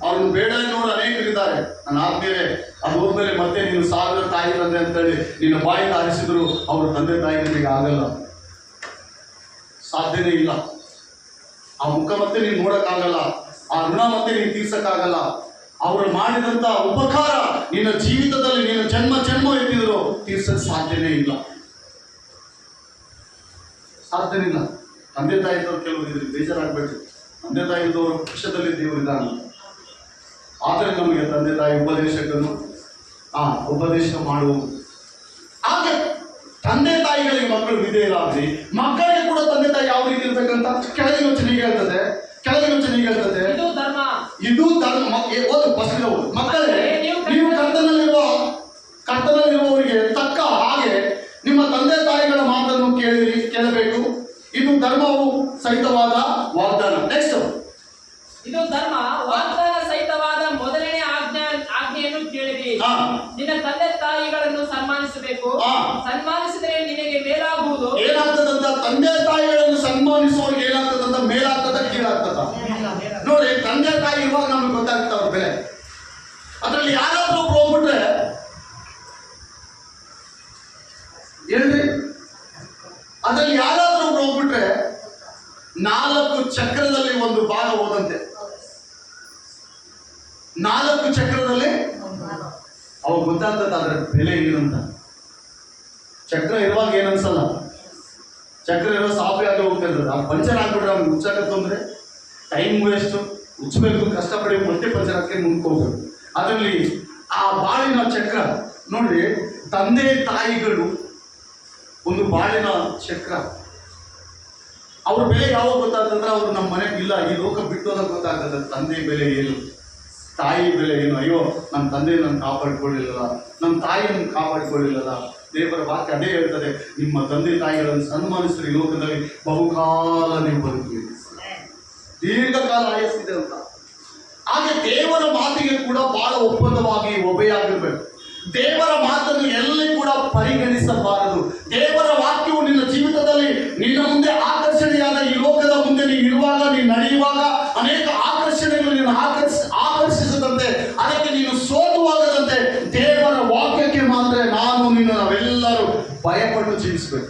ಅವ್ರನ್ನ ಬೇಡ ಎನ್ನುವರು ಅನೇಕರಿದ್ದಾರೆ. ನನ್ನ ಆದ್ಮೇಲೆ ಅದು ಹೋದ್ಮೇಲೆ ಮತ್ತೆ ನೀನು ಸಾವಿರ ತಾಯಿ ತಂದೆ ಅಂತೇಳಿ ನಿನ್ನ ಬಾಯಿಂದ ಹರಿಸಿದ್ರು ಅವ್ರ ತಂದೆ ತಾಯಿಗಳಿಗೆ ಆಗಲ್ಲ, ಸಾಧ್ಯನೇ ಇಲ್ಲ. ಆ ಮುಖ ಮತ್ತೆ ನೀನು ನೋಡಕ್ಕಾಗಲ್ಲ, ಆ ಋಣ ಮತ್ತೆ ನೀನು ತೀರ್ಸಕ್ಕಾಗಲ್ಲ. ಅವರು ಮಾಡಿದಂತ ಉಪಕಾರ ನಿನ್ನ ಜೀವಿತದಲ್ಲಿ ನೀನು ಜನ್ಮ ಎತ್ತಿದ್ರು ತೀರ್ಸಕ್ ಸಾಧ್ಯನೇ ಇಲ್ಲ. ತಂದೆ ತಾಯಿ ಇದ್ದವ್ರು ಕೆಲವರು ಇದ್ರಿಗೆ ಬೇಜಾರಾಗ್ಬೇಕು. ತಂದೆ ತಾಯಿ ಇದ್ದವರು ಪಕ್ಷದಲ್ಲಿ ದೇವರಿದ್ದಾನೆ. ಆದರೆ ನಮಗೆ ತಂದೆ ತಾಯಿ ಉಪದೇಶಕನು ಉಪದೇಶ ಮಾಡುವುದು. ಹಾಗೆ ತಂದೆ ತಾಯಿಗಳಿಗೆ ಮಕ್ಕಳು ವಿಧೇಯರಾಗ್ರಿ. ಮಕ್ಕಳಿಗೆ ಕೂಡ ತಂದೆ ತಾಯಿ ಯಾವ ರೀತಿ ಇರ್ಬೇಕಂತ ಕೆಳಗಿನ ಯೋಚನೆ ಹೇಳ್ತದೆ. ಇದು ಧರ್ಮ. ಮಕ್ಕಳೇ, ನೀವು ಕರ್ತನಲ್ಲಿರುವವರಿಗೆ ತಕ್ಕ ಹಾಗೆ ನಿಮ್ಮ ತಂದೆ ತಾಯಿಗಳ ಮಾತನ್ನು ಕೇಳಬೇಕು. ಇದು ಧರ್ಮವು ಸಹಿತವಾದ ವಾಗ್ದಾನ. ನೆಕ್ಸ್ಟ್, ಇದು ಧರ್ಮ ವಾಗ್ದಾನ ಸಹಿತವಾದ ಮೊದಲನೇ ಆಜ್ಞೆಯನ್ನು ಕೇಳಿರಿ. ನಿನ್ನ ತಂದೆ ತಾಯಿಗಳನ್ನು ಸನ್ಮಾನಿಸಬೇಕು. ಸನ್ಮಾನಿಸಿದರೆ ನಿನಗೆ ಮೇಲಾಗುವುದು. ಏನಾಗ್ತದಂತ? ತಂದೆ ತಾಯಿಗಳನ್ನು ಸನ್ಮಾನಿಸುವವರಿಗೆ ಏನಾಗ್ತದಂತ? ಮೇಲಾಗ್ತದ, ಕೀಳಾಗ್ತದ? ನೋಡಿ, ತಂದೆ ತಾಯಿ ಇರುವಾಗ ನಮ್ಗೆ ಗೊತ್ತಾಗ್ತದೆ ಅವ್ರ ಬೆಲೆ. ಅದ್ರಲ್ಲಿ ಯಾರಾದ್ರೂ ಒಬ್ರು ಹೋಗ್ಬಿಟ್ರೆ ಹೇಳ್ರಿ, ಅದ್ರಲ್ಲಿ ಯಾರಾದ್ರೂ ಒಬ್ರು ಹೋಗ್ಬಿಟ್ರೆ 4 ಚಕ್ರದಲ್ಲಿ ಒಂದು ಭಾಗ ಹೋದಂತೆ. 4 ಚಕ್ರದಲ್ಲಿ ಅವಾಗ ಗೊತ್ತಾಗ್ತದೆ ಅದರ ಬೆಲೆ ಏನಂತ. ಚಕ್ರ ಇರುವಾಗ ಏನನ್ಸಲ್ಲ, ಚಕ್ರ ಇರೋ ಸಾಫಿ ಆಗಿ ಹೋಗ್ತಾ ಇರ್ತದೆ. ಆ ಪಂಚರ್ ಆಗ್ಬಿಟ್ರೆ ಅವ್ನಿಗೆ ಹುಚ್ಚಾಕತ್ತು ಅಂದ್ರೆ ಟೈಮ್ ವೇಸ್ಟ್, ಹುಚ್ಚಬೇಕು, ಕಷ್ಟಪಡಿ ಮತ್ತೆ ಪಂಚರ್ ಹಾಕಿ ಮುಂದ್ಕೋಗ್ಬೇಕು. ಅದರಲ್ಲಿ ಆ ಬಾಳಿನ ಚಕ್ರ ನೋಡ್ರಿ, ತಂದೆ ತಾಯಿಗಳು ಒಂದು ಬಾಳಿನ ಚಕ್ರ. ಅವ್ರ ಬೆಲೆ ಯಾವಾಗ ಗೊತ್ತಾಗ್ತಂದ್ರೆ ಅವ್ರು ನಮ್ಮ ಮನೆಗೆ ಇಲ್ಲ, ಈ ಲೋಕ ಬಿಟ್ಟೋದಾಗ ಗೊತ್ತಾಗ್ತದೆ ತಂದೆ ಬೆಲೆ ಏನು, ತಾಯಿ ಬೆಲೆ ಏನು. ಅಯ್ಯೋ, ನನ್ನ ತಂದೆ ನನ್ನ ಕಾಪಾಡ್ಕೊಳ್ಳಿಲ್ಲಲ್ಲ, ನಮ್ಮ ತಾಯಿ ನನ್ನ ಕಾಪಾಡ್ಕೊಳ್ಳಿಲ್ಲಲ್ಲ. ದೇವರ ವಾಕ್ಯ ಅದೇ ಹೇಳ್ತದೆ, ನಿಮ್ಮ ತಂದೆ ತಾಯಿಗಳನ್ನು ಸನ್ಮಾನಿಸಿದ್ರೆ ಈ ಲೋಕದಲ್ಲಿ ಬಹುಕಾಲ ನೀವು ಬದುಕುವಿರಿ, ದೀರ್ಘಕಾಲ ಆಯಸ್ಸಿದೆ ಅಂತ. ಹಾಗೆ ದೇವರ ಮಾತಿಗೆ ಕೂಡ ಬಹಳ ಒಪ್ಪಂದವಾಗಿ ಒಬೆಯಾಗಿರ್ಬೇಕು. ದೇವರ ಮಾತನ್ನು ಎಲ್ಲಿ ಕೂಡ ಪರಿಗಣಿಸಬಾರದು. ದೇವರ ವಾಕ್ಯವು ನಿನ್ನ ಜೀವಿತದಲ್ಲಿ ನಿನ್ನ ಮುಂದೆ ಆಕರ್ಷಣೆಯಾದ ಈ ಲೋಕದ ಮುಂದೆ ನೀನು ಇರುವಾಗ, ನೀನು ನಡೆಯುವಾಗ ಅನೇಕ ಆಕರ್ಷಣೆಗಳು ನಿನ್ನ ಆಕರ್ಷಿಸದಂತೆ, ಅದಕ್ಕೆ ನೀನು ಸೋತುವಾಗದಂತೆ ದೇವರ ವಾಕ್ಯಕ್ಕೆ ಮಾತ್ರ ನಾವೆಲ್ಲರೂ ಭಯಪಟ್ಟು ಜೀವಿಸ್ಬೇಕು.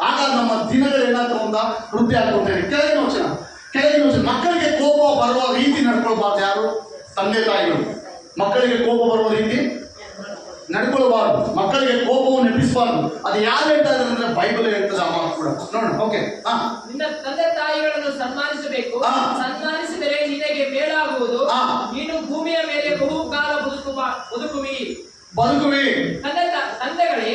ಆಗ ನಮ್ಮ ದಿನಗಳು ಏನಾಗ್ತವೆ ಅಂತ ವೃದ್ಧಿ ಆಗ್ತದೆ. ಕೆಳಗಿನ ವಚನ, ಮಕ್ಕಳಿಗೆ ಕೋಪ ಬರುವ ರೀತಿ ನಡ್ಕೊಳ್ಬಾರ್ದು. ಯಾರು? ತಂದೆ ತಾಯಿಗಳು. ಮಕ್ಕಳಿಗೆ ಕೋಪ ಬರುವ ರೀತಿ ನಡ್ಕೊಳ್ಬಾರ್ದು, ಮಕ್ಕಳಿಗೆ ಕೋಪವನ್ನು ಎಬ್ಬಿಸಬಾರ್ದು. ಅದು ಯಾರು ಹೇಳ್ತಾ ಇದ್ದಾರೆ ಅಂದ್ರೆ ಬೈಬಲ್ ಹೇಳ್ತದೆ ಆ ಮಾತು ಕೂಡ. ನೋಡೋಣ. ಓಕೆ, ನಿನ್ನ ತಂದೆ ತಾಯಿಗಳನ್ನು ಸನ್ಮಾನಿಸಬೇಕು. ಸನ್ಮಾನಿಸಿದರೆ ನಿನಗೆ ಮೇಲಾಗುವುದು. ನೀನು ಭೂಮಿಯ ಮೇಲೆ ಬಹುಕಾಲ ಬದುಕುವಿ. ತಂದೆಗಳೇ,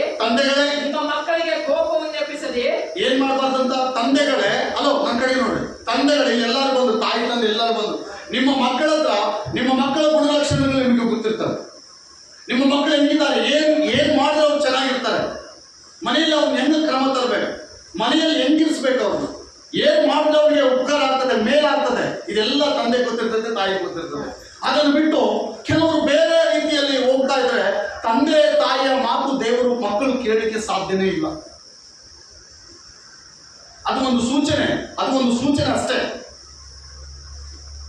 ನಿಮ್ಮ ಮಕ್ಕಳಿಗೆ ಕೋಪವನ್ನು ಎಬ್ಬಿಸದೆ ಏನ್ ಮಾಡಬಾರ್ದಂತ? ತಂದೆಗಳೇ, ಅಲೋ ನನ್ನ ಕಡೆ ನೋಡಿ, ತಂದೆಗಳೇ ಎಲ್ಲರೂ ಬಂದು, ತಾಯಿ ತಂದೆ ಎಲ್ಲರೂ ಬಂದು ನಿಮ್ಮ ಮಕ್ಕಳ ಹತ್ರ ನಿಮ್ಮ ಮಕ್ಕಳ ಗುಣಲಕ್ಷಣಗಳು ನಿಮಗೆ ಗೊತ್ತಿರ್ತವೆ. ನಿಮ್ಮ ಮಕ್ಕಳು ಹೆಂಗಿದ್ದಾರೆ, ಏನ್ ಮಾಡಿದ್ರೆ ಅವ್ರು ಚೆನ್ನಾಗಿರ್ತಾರೆ, ಮನೆಯಲ್ಲಿ ಅವ್ರನ್ನ ಹೆಂಗೆ ಕ್ರಮ ತರಬೇಕು, ಮನೆಯಲ್ಲಿ ಹೆಂಗಿರಿಸ್ಬೇಕು, ಅವ್ರನ್ನ ಏನ್ ಮಾಡಿದ್ರೆ ಅವ್ರಿಗೆ ಉಪಕಾರ ಆಗ್ತದೆ, ಮೇಲಾಗ್ತದೆ, ಇದೆಲ್ಲ ತಂದೆ ಗೊತ್ತಿರ್ತದೆ, ತಾಯಿ ಗೊತ್ತಿರ್ತದೆ. ಅದನ್ನು ಬಿಟ್ಟು ಕೆಲವರು ಬೇರೆ ರೀತಿಯಲ್ಲಿ ಹೋಗ್ತಾ ಇದ್ರೆ ತಂದೆ ತಾಯಿಯ ಮಾತು ದೇವರು ಮಕ್ಕಳು ಕೇಳಲಿಕ್ಕೆ ಸಾಧ್ಯನೇ ಇಲ್ಲ. ಅದು ಒಂದು ಸೂಚನೆ ಅಷ್ಟೇ.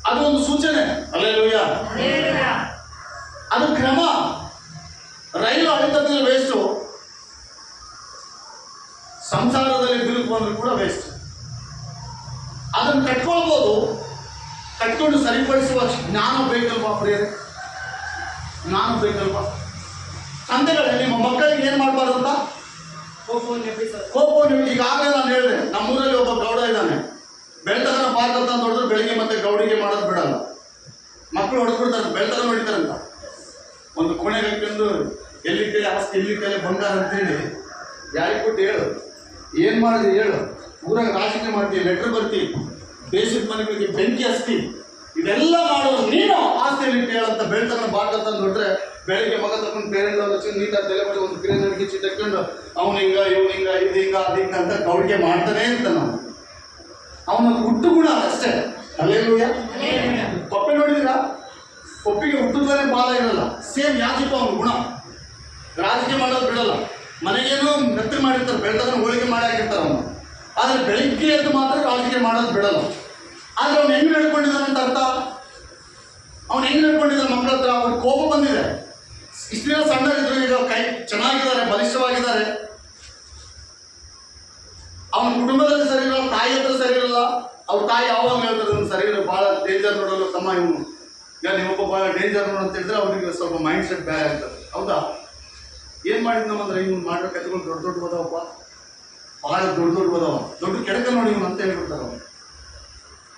ಅದು ಒಂದು ಸೂಚನೆ. ಹಲ್ಲೆಲೂಯಾ. ಅದು ಕ್ರಮ. ರೈಲು ಅಳಿತದಲ್ಲಿ ವೇಸ್ಟು, ಸಂಸಾರದಲ್ಲಿ ಬಿರುಕು ಬಂದರೂ ಕೂಡ ವೇಸ್ಟ್. ಅದನ್ನು ಕಟ್ಕೊಳ್ಬೋದು, ಕಟ್ಕೊಂಡು ಸರಿಪಡಿಸುವ ಜ್ಞಾನ ಬೇಕಲ್ವಾ ಪ್ರಿಯರೇ? ನಾನು ಬೇಕಲ್ವಾ? ತಂದೆಗಳೇ, ನಿಮ್ಮ ಮಕ್ಕಳಿಗೆ ಏನು ಮಾಡಬಾರ್ದು ಅಂತ ಕೋಪವನ್ನು ಎಬ್ಬಿಸೋದು. ಕೋಪವನ್ನು ಈಗಾಗಲೇ ನಾನು ಹೇಳಿದೆ. ನಮ್ಮೂರಲ್ಲಿ ಒಬ್ಬ ಗೌಡ ಇದ್ದಾನೆ. ಬೆಳ್ತಗನ ಪಾರ್ಕಂತ ನೋಡಿದ್ರೆ ಬೆಳಿಗ್ಗೆ ಮತ್ತೆ ಗೌಡಿಗೆ ಮಾಡೋದು ಬಿಡಲ್ಲ. ಮಕ್ಕಳು ಹೊಡೆದ್ಬಿಡ್ತಾರೆ, ಬೆಳ್ತಗನ ಹೊಡಿತಾರಂತ. ಒಂದು ಕೋಣೆಗೆ ಹಾಕೊಂಡು ಎಲ್ಲಿ ಕೇಳಿ ಆಸ್ತಿ, ಎಲ್ಲಿ ಕೇಳಿ ಬಂಗಾರ ಅಂತೇಳಿ ಯಾರಿಗೆ ಕೊಟ್ಟು ಹೇಳು, ಏನು ಮಾಡಿದೆ ಹೇಳು, ಊರಾಗ ರಾಜಕೀಯ ಮಾಡ್ತೀವಿ, ಲೆಟ್ರ್ ಬರ್ತೀವಿ, ದೇಶದ ಮನೆಗಳಿಗೆ ಬೆಂಕಿ ಹಚ್ತಿ, ಇದೆಲ್ಲ ಮಾಡೋದು ನೀನು ಆಸ್ತಿಯಲ್ಲಿ ಕೇಳಂತ ಬೆಳ್ತಗನ ಬಾರ್ಕಂತ ನೋಡಿದ್ರೆ ಬೆಳಿಗ್ಗೆ ಮಗ ತಗೊಂಡು ಪೇರೆಂಟ್ ಹಚ್ಚಿ ನೀಟಾಗಿ ತಲೆ ಮಾಡಿ ಒಂದು ಕಿರಿಯ ನಡಿಗೆ ಚಿಟ್ಟಕೊಂಡು ಅವನು ಹಿಂಗ ಇವನು ಹಿಂಗ ಇದು ಹಿಂಗ ಅದು ಹಿಂಗ ಅಂತ ಗೌಡಿಗೆ ಮಾಡ್ತಾನೆ ಅಂತ ನಾವು. ಅವನ ಹುಟ್ಟು ಗುಣ ಅಷ್ಟೇ. ಅಲ್ಲೇಲೂಯ. ಪಪ್ಪೆ ನೋಡಿದಿರಾ? ಪಪ್ಪಿಗೆ ಹುಟ್ಟುತ್ತಾನೆ ಬಾಲ ಇರಲ್ಲ. ಸೇಮ್ ಯಾಜಿಪ್ಪ ಅವನ ಗುಣ. ರಾಜಕೀಯ ಮಾಡೋದು ಬಿಡಲ್ಲ. ಮನೆಗೇನು ನೆತ್ತರಿ ಮಾಡಿರ್ತಾರೆ, ಬೆಳ್ತಗನ ಹೋಳಿಗೆ ಮಾಡಿ ಹಾಕಿರ್ತಾರೆ ಅವನು. ಆದರೆ ಬೆಳಿಗ್ಗೆ ಎದ್ದು ಮಾತ್ರ ರಾಜಕೀಯ ಮಾಡೋದು ಬಿಡಲ್ಲ. ಆದರೆ ಅವ್ನು ಹೆಂಗೆ ನಡ್ಕೊಂಡಿದ್ದಾನೆ ಅಂತ ಅರ್ಥ? ಅವ್ನು ಹೆಂಗೆ ನಡ್ಕೊಂಡಿದ್ದಾನೆ ಮಕ್ಕಳ ಹತ್ರ? ಅವ್ರಿಗೆ ಕೋಪ ಬಂದಿದೆ. ಇಷ್ಟು ದಿನ ಸಣ್ಣ ಇದ್ರು, ಈಗ ಕೈ ಚೆನ್ನಾಗಿದ್ದಾರೆ, ಬಲಿಷ್ಠವಾಗಿದ್ದಾರೆ. ಅವನ ಕುಟುಂಬದಲ್ಲಿ ಸರಿ ಇರಲ್ಲ, ತಾಯಿ ಹತ್ರ ಸರಿ ಇರಲ್ಲ. ಅವ್ರ ತಾಯಿ ಯಾವಾಗ ಹೇಳ್ತಾರೆ ಸರಿ ಇಲ್ಲ, ಭಾಳ ಡೇಂಜರ್ ನೋಡಲು ತಮ್ಮ ಇವನು, ಈಗ ನಿಮ್ಮೊಬ್ಬ ಭಾಳ ಡೇಂಜರ್ ನೋಡು ಅಂತ ಹೇಳಿದ್ರೆ ಅವ್ರಿಗೆ ಸ್ವಲ್ಪ ಮೈಂಡ್ ಸೆಟ್ ಬೇರೆ ಆಗ್ತದೆ. ಹೌದಾ? ಏನು ಮಾಡಿದ್ನಂದ್ರೆ ಇವನು ಮಾಡೋ ಕತ್ಕೊಂಡು ದೊಡ್ಡ ದೊಡ್ಡ ಹೋದವಪ್ಪ, ಭಾಳ ದೊಡ್ಡ ಹೋದವ, ದೊಡ್ಡ ಕೆಡಕ ನೋಡಿ ಇವನು ಅಂತ ಹೇಳ್ಬಿಡ್ತಾರೆ ಅವ್ನು.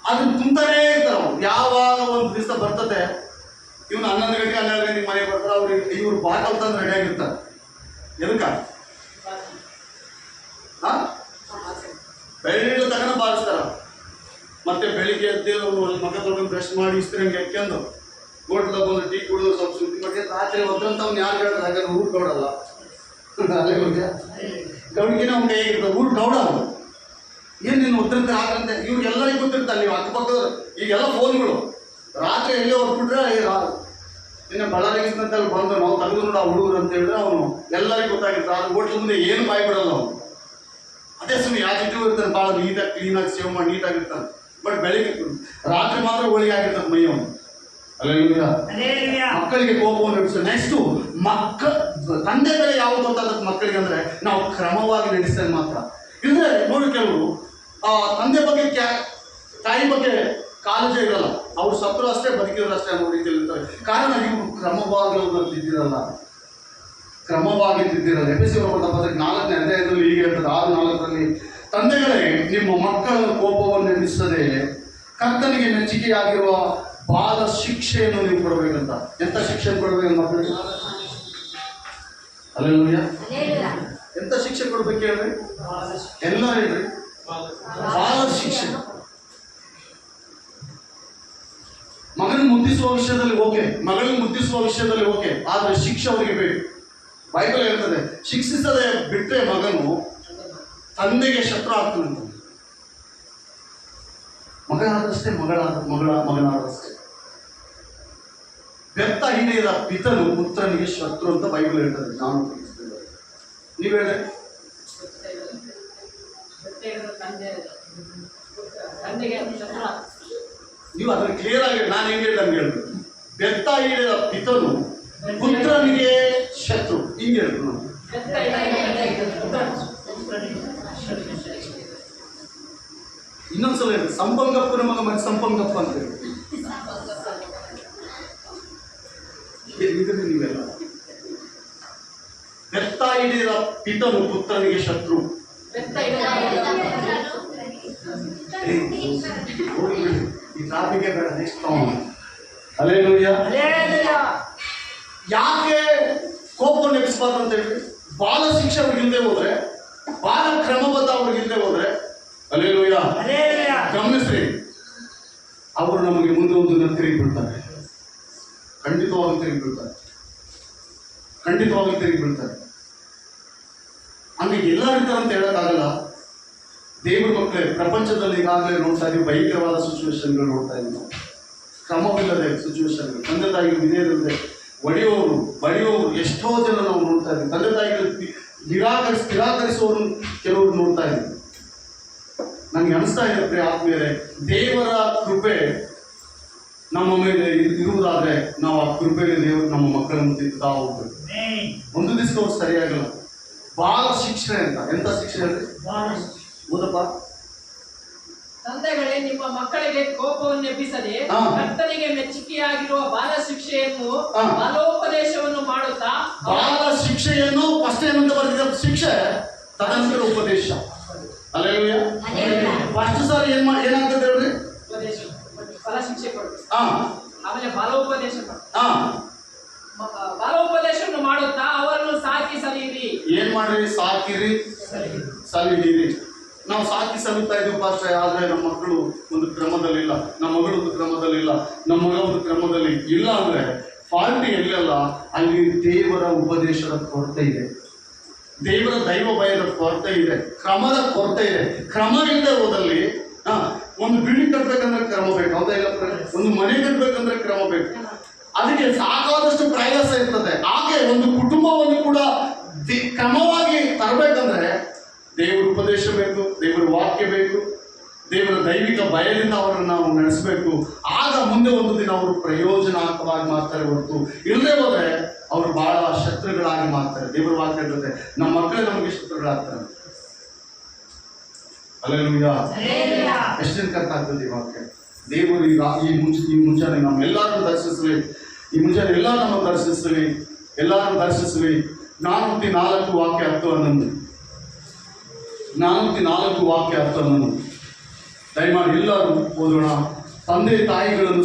ಅದನ್ನ ತುಂಬ್ತಾನೇ ಇರ್ತಾರೆ ಅವ್ರು. ಯಾವಾಗ ಒಂದು ದಿವಸ ಬರ್ತದೆ, ಇವನು 11 ಗಂಟೆ 12 ಗಂಟೆಗೆ ಮನೆಗೆ ಬರ್ತಾರೆ. ಅವ್ರಿಗೆ ಇವ್ರು ಬಾಕಲ್ ತಂದು ರೆಡಿ ಆಗಿರ್ತಾರೆ. ಎದಕ್ಕ? ಬೆಳ್ಳಿಗೆ ತಗೊಂಡು ಬಾರಿಸ್ತಾರ. ಮತ್ತೆ ಬೆಳಿಗ್ಗೆ ಎದ್ದು ಮಗ ತೊಗೊಂಡು ಬ್ರಷ್ ಮಾಡಿ ಇಸ್ತ್ರಂಗೆ ಎಕ್ಕೊಂಡು ಹೋಟ್ಲಾಗ ಬಂದು ಟೀ ಕುಡಿದು ಸ್ವಲ್ಪ ಸುದ್ದಿ ಮಾಡಿ ರಾತ್ರಿ ಒದ್ದಂತ ಅವ್ನು ಯಾರು ಹೇಳ್ತಾರೆ? ಹಾಗಾದ್ರೆ ಊರು ಗೌಡಲ್ಲ. ಅಲ್ಲೇ ಗೌಡಿಗೆನ ಅವ್ನು ಕೈಯಾಗಿರ್ತಾರೆ. ಊರು ಗೌಡ ಅವನು. ಏನು ನೀನು ಒದ್ದಂತೆ ಹಾಕಂತೆ ಇವ್ರಿಗೆಲ್ಲರಿಗೂ ಗೊತ್ತಿರ್ತಾರೆ. ನೀವು ಅಕ್ಕಪಕ್ಕದ ಈಗೆಲ್ಲ ಫೋನ್ಗಳು ರಾತ್ರಿ ಎಲ್ಲೇ ಹೊದ್ಬಿಟ್ರೆ ನಿನ್ನೆ ಬಳ್ಳಾರಿಗಿಂತ ಅಲ್ಲಿ ಬಂದು ನಾವು ತೆಗೆದು ನೋಡ ಹುಡುಗರು ಅಂತ ಹೇಳಿದ್ರೆ ಅವನು ಎಲ್ಲರಿಗೂ ಗೊತ್ತಾಗಿರ್ತಾರೆ. ಅದು ಹೋಟ್ಲ ಮುಂದೆ ಏನು ಬಾಯ್ ಬಿಡಲ್ಲ ಅವನು. ಅದೇ ಸುಮ್ಮನೆ ಯಾಜಿಟಿವ್ ಇರ್ತಾನೆ, ಭಾಳ ನೀಟಾಗಿ ಕ್ಲೀನಾಗಿ ಸೇವ್ ಮಾಡಿ ನೀಟಾಗಿರ್ತಾನೆ. ಬಟ್ ಬೆಳಿಗ್ಗೆ ರಾತ್ರಿ ಮಾತ್ರ ಹೋಳಿಗೆ ಆಗಿರ್ತದೆ ಮೈ ಅವನು. ಮಕ್ಕಳಿಗೆ ಕೋಪವನ್ನು ನಡೆಸ್ತದೆ. ನೆಕ್ಸ್ಟು ತಂದೆ ಬೆಲೆ ಯಾವುದು ಗೊತ್ತಾಗುತ್ತೆ ಮಕ್ಕಳಿಗೆ ಅಂದರೆ ನಾವು ಕ್ರಮವಾಗಿ ನಡೆಸಿದ್ರೆ ಮಾತ್ರ. ಇಲ್ಲದೆ ನೋಡಿ, ಕೆಲವರು ತಂದೆ ಬಗ್ಗೆ ತಾಯಿ ಬಗ್ಗೆ ಕಾಳಜಿ ಇರಲ್ಲ. ಅವ್ರು ಸತ್ರು ಅಷ್ಟೇ, ಬದುಕಿದ್ರು ಅಷ್ಟೇ ಅನ್ನೋ ರೀತಿಯಲ್ಲಿ ಇರ್ತಾರೆ. ಕಾರಣ ಇವರು ಕ್ರಮವಾಗಿ ತಿದ್ದಿರಲ್ಲ. ಎಫೆಸಿ 4ನೇ ಅಧ್ಯಾಯದಲ್ಲಿ ಹೀಗೆ ಹೇಳ್ತದೆ, 6:4 ತಂದೆಗಳೇ, ನಿಮ್ಮ ಮಕ್ಕಳ ಕೋಪವನ್ನು ಎಣಿಸದೆ ಕರ್ತನಿಗೆ ಮೆಚ್ಚುಗೆಯಾಗಿರುವ ಬಾಲ ಶಿಕ್ಷೆಯನ್ನು ನೀವು ಕೊಡಬೇಕಂತ. ಎಂತ ಶಿಕ್ಷೆ ಕೊಡಬೇಕು ಮಕ್ಕಳಿಗೆ? ಅಲ್ಲೆಲ್ಲೂಯ್ಯ. ಎಂತ ಶಿಕ್ಷೆ ಕೊಡ್ಬೇಕು ಹೇಳ್ರಿ? ಎಲ್ಲ ಹೇಳ್ರಿ. ಬಾಲ ಶಿಕ್ಷೆ. ಮಗನ ಮುದ್ದಿಸುವ ವಿಷಯದಲ್ಲಿ ಓಕೆ, ಮಗಳನ್ನ ಮುದ್ದಿಸುವ ವಿಷಯದಲ್ಲಿ ಓಕೆ, ಆದರೆ ಶಿಕ್ಷೆ ಅವರಿಗೆ ಬೇಕು. ಬೈಬಲ್ ಹೇಳ್ತದೆ, ಶಿಕ್ಷಿಸದೆ ಬಿಟ್ಟರೆ ಮಗನು ತಂದೆಗೆ ಶತ್ರು ಆಗ್ತಾನೆ. ಮಗನಾದಷ್ಟೇ, ಮಗನಾದಷ್ಟೇ. ವ್ಯರ್ಥ ಹಿಡಿಯದ ಪಿತನು ಪುತ್ರನಿಗೆ ಶತ್ರು ಅಂತ ಬೈಬಲ್ ಹೇಳ್ತದೆ. ನಾನು ನೀವು ಹೇಳಿ. ನೀವು ಅದನ್ನು ಕ್ಲಿಯರ್ ಆಗಿ ನಾನು ಹೆಂಗೆ ಹೇಳ್ದಂಗೆ ಹೇಳ್ಬೇಕು. ವ್ಯರ್ಥ ಹಿಡಿಯದ ಪಿತನು ಪುತ್ರನಿಗೆ ಶತ್ರು, ಹಿಂಗೆ ಹೇಳ್ತು. ನಾನು ಇನ್ನೊಂದ್ಸಲ ಹೇಳಿ, ಸಂಪಂಗಪ್ಪನ ಮಗ ಮತ್ತೆ ಸಂಪಂಗಪ್ಪ ಅಂತ ಹೇಳಿ. ನೀವೆಲ್ಲ ವ್ಯರ್ಥ ಹಿಡಿದ ಪಿತನು ಪುತ್ರನಿಗೆ ಶತ್ರು. ಈ ಟ್ರಾಫಿಕ್ ಬೇಡ, ನೆಕ್ಸ್ಟ್ ಅಲ್ಲೇಲೂಯ್ಯ. ಯಾಕೆ ಕೋಪವನ್ನು ಎಬ್ಬಿಸಬಾರ್ದು ಅಂತ ಹೇಳಿ? ಬಾಲ ಶಿಕ್ಷೆ ಅವ್ರಿಗೆ ಇಲ್ಲದೆ ಹೋದ್ರೆ, ಬಾಲ ಕ್ರಮಬದ್ಧ ಅವ್ರಿಗೆ ಇಲ್ಲದೆ ಹೋದ್ರೆ, ಅಲ್ಲೇಲೂಯ್ಯ, ಗಮನಿಸ್ರಿ, ಅವರು ನಮಗೆ ಮುಂದೆ ಒಂದು ತಿರುಗಿ ಬಿಡ್ತಾರೆ. ಖಂಡಿತವಾಗಿ ತಿರುಗಿ ಬೀಳ್ತಾರೆ. ಹಂಗೆ ಎಲ್ಲರೂ ಇರ್ತಾರೆ ಅಂತ ಹೇಳೋಕ್ಕಾಗಲ್ಲ. ದೇವ್ರ ಮಕ್ಕಳೇ, ಪ್ರಪಂಚದಲ್ಲಿ ಈಗಾಗಲೇ ನೋಡ್ತಾ ಇದ್ದೀವಿ, ಭಯಂಕರವಾದ ಸಿಚುವೇಶನ್ಗಳು ನೋಡ್ತಾ ಇದ್ದೀವಿ ನಾವು. ಕ್ರಮವಿಲ್ಲದೆ ಸಿಚುವೇಶನ್ಗಳು, ತಂದೆ ತಾಯಿಗಳು ವಿಧೇಯರಿಲ್ಲದೆ ಬಡಿಯೋರು ಎಷ್ಟೋ ಜನ ನಾವು ನೋಡ್ತಾ ಇದ್ದೀವಿ. ತಂದೆ ತಾಯಿಗಳು ನಿರಾಕರಿಸುವವರು ಕೆಲವರು ನೋಡ್ತಾ ಇದ್ದೀವಿ. ನನಗೆ ಅನಿಸ್ತಾ ಇದೆ ಆದ್ಮೇಲೆ ದೇವರ ಕೃಪೆ ನಮ್ಮ ಮೇಲೆ ಇರುವುದಾದ್ರೆ ನಾವು ಆ ಕೃಪೆಯಲ್ಲಿ ದೇವರು ನಮ್ಮ ಮಕ್ಕಳನ್ನು ತಿಂತಾ ಹೋಗ್ಬೇಕು. ಒಂದು ದಿವಸ ಅವ್ರು ಸರಿಯಾಗಲ್ಲ. ಬಾಲ ಶಿಕ್ಷೆ ಅಂತ. ಎಂತ ಶಿಕ್ಷೆ ಹೇಳ್ರಿ? ಓದಪ್ಪ. ತಂದೆಗಳೇ, ನಿಮ್ಮ ಮಕ್ಕಳಿಗೆ ಕೋಪವನ್ನು ಎಬ್ಬಿಸದೆ ಹಾ. ಕರ್ತನಿಗೆ ಮೆಚ್ಚುಗೆಯಾಗಿರುವ ಬಾಲ ಶಿಕ್ಷೆಯನ್ನು ಹಾ. ಬಾಲೋಪದೇಶವನ್ನು ಮಾಡುತ್ತಾ ಬಾಲ ಶಿಕ್ಷೆಯನ್ನು ಫಸ್ಟ್ ಏನಂತ ಬರೆದಿದ್ದ ಶಿಕ್ಷೆ, ತದನಂತರ ಉಪದೇಶ. ಅಲ್ಲೇಲೂಯಾ. ಫಸ್ಟ್ ಸರ್ ಏನಾಗ್ತದೆ ಹೇಳ್ರಿ? ಉಪದೇಶ, ಬಾಲ ಶಿಕ್ಷೆ ಕೊಡು, ಹಾ ಆಮೇಲೆ ಬಾಲೋಪದೇಶ ಮಾಡು. ಹಾ ಬಾಲೋಪದೇಶವನ್ನು ಮಾಡುತ್ತಾ ಅವರನ್ನು ಸಾಕಿ ಸಲಿಯಿರಿ. ಏನ್ ಮಾಡ್ರಿ? ಸಾಕಿರಿ, ಸಲಿಹಿರಿ. ನಾವು ಸಾಕಿ ಸಲುತ್ತಾ ಇದ್ದೀವಿ ಪಾಸ್ಟ್ರೆ, ಆದ್ರೆ ನಮ್ಮ ಮಕ್ಕಳು ಒಂದು ಕ್ರಮದಲ್ಲಿಲ್ಲ, ನಮ್ಮ ಮಗಳು ಒಂದು ಕ್ರಮದಲ್ಲಿಲ್ಲ, ನಮ್ಮ ಮಗ ಒಂದು ಕ್ರಮದಲ್ಲಿ ಇಲ್ಲ ಅಂದ್ರೆ ಫಾಲ್ಟಿ ಎಲ್ಲೆಲ್ಲ ಅಲ್ಲಿ ದೇವರ ಉಪದೇಶದ ಕೊರತೆ ಇದೆ, ದೇವರ ದೈವ ಭಯದ ಕೊರತೆ ಇದೆ, ಕ್ರಮದ ಕೊರತೆ ಇದೆ. ಕ್ರಮ ಇಲ್ಲದೆ ಹೋದಲ್ಲಿ ಒಂದು ಬಿಲ್ಡಿಂಗ್ ಕಟ್ಬೇಕಂದ್ರೆ ಕ್ರಮ ಬೇಕು, ಹೌದಾ ಇಲ್ಲ? ಒಂದು ಮನೆ ಕಟ್ಬೇಕಂದ್ರೆ ಕ್ರಮ ಬೇಕು. ಅದಕ್ಕೆ ಸಾಕಾದಷ್ಟು ಪ್ರಯಾಸ ಇರ್ತದೆ. ಹಾಗೆ ಒಂದು ಕುಟುಂಬವನ್ನು ಕೂಡ ಕ್ರಮವಾಗಿ ತರಬೇಕಂದ್ರೆ ದೇವರ ಉಪದೇಶ ಬೇಕು, ದೇವರ ವಾಕ್ಯ ಬೇಕು, ದೇವರ ದೈವಿಕ ಭಯದಿಂದ ಅವರನ್ನು ನಾವು ನಡೆಸಬೇಕು. ಆಗ ಮುಂದೆ ಒಂದು ದಿನ ಅವರು ಪ್ರಯೋಜನಕವಾಗಿ ಮಾಡ್ತಾರೆ ಹೊರತು ಇಲ್ಲದೆ ಹೋದ್ರೆ ಅವರು ಬಹಳ ಶತ್ರುಗಳಾಗಿ ಮಾಡ್ತಾರೆ. ದೇವರ ವಾಕ್ಯ ಇರ್ತದೆ, ನಮ್ಮ ಮಕ್ಕಳೇ ನಮಗೆ ಶತ್ರುಗಳಾಗ್ತಾರೆ. ಅಲ್ಲೇಲೂಯಾ. ಎಷ್ಟು ದಿನ ಕರ್ತ ಆಗ್ತದೆ ಈ ವಾಕ್ಯ? ದೇವರು ಈ ಮುಂಜಾನೆ ನಮ್ಮೆಲ್ಲರನ್ನು ದರ್ಶಿಸಲಿ, ಈ ಮುಂಜಾನೆ ಎಲ್ಲ ನಮ್ಮ ದರ್ಶಿಸಲಿ, ಎಲ್ಲರನ್ನು ದರ್ಶಿಸಲಿ. 404 ವಾಕ್ಯ 10-11. 404 ವಾಕ್ಯ 10-11. ದಯಮಾಡಿ ಎಲ್ಲರೂ ಓದೋಣ. ತಂದೆ ತಾಯಿಗಳನ್ನು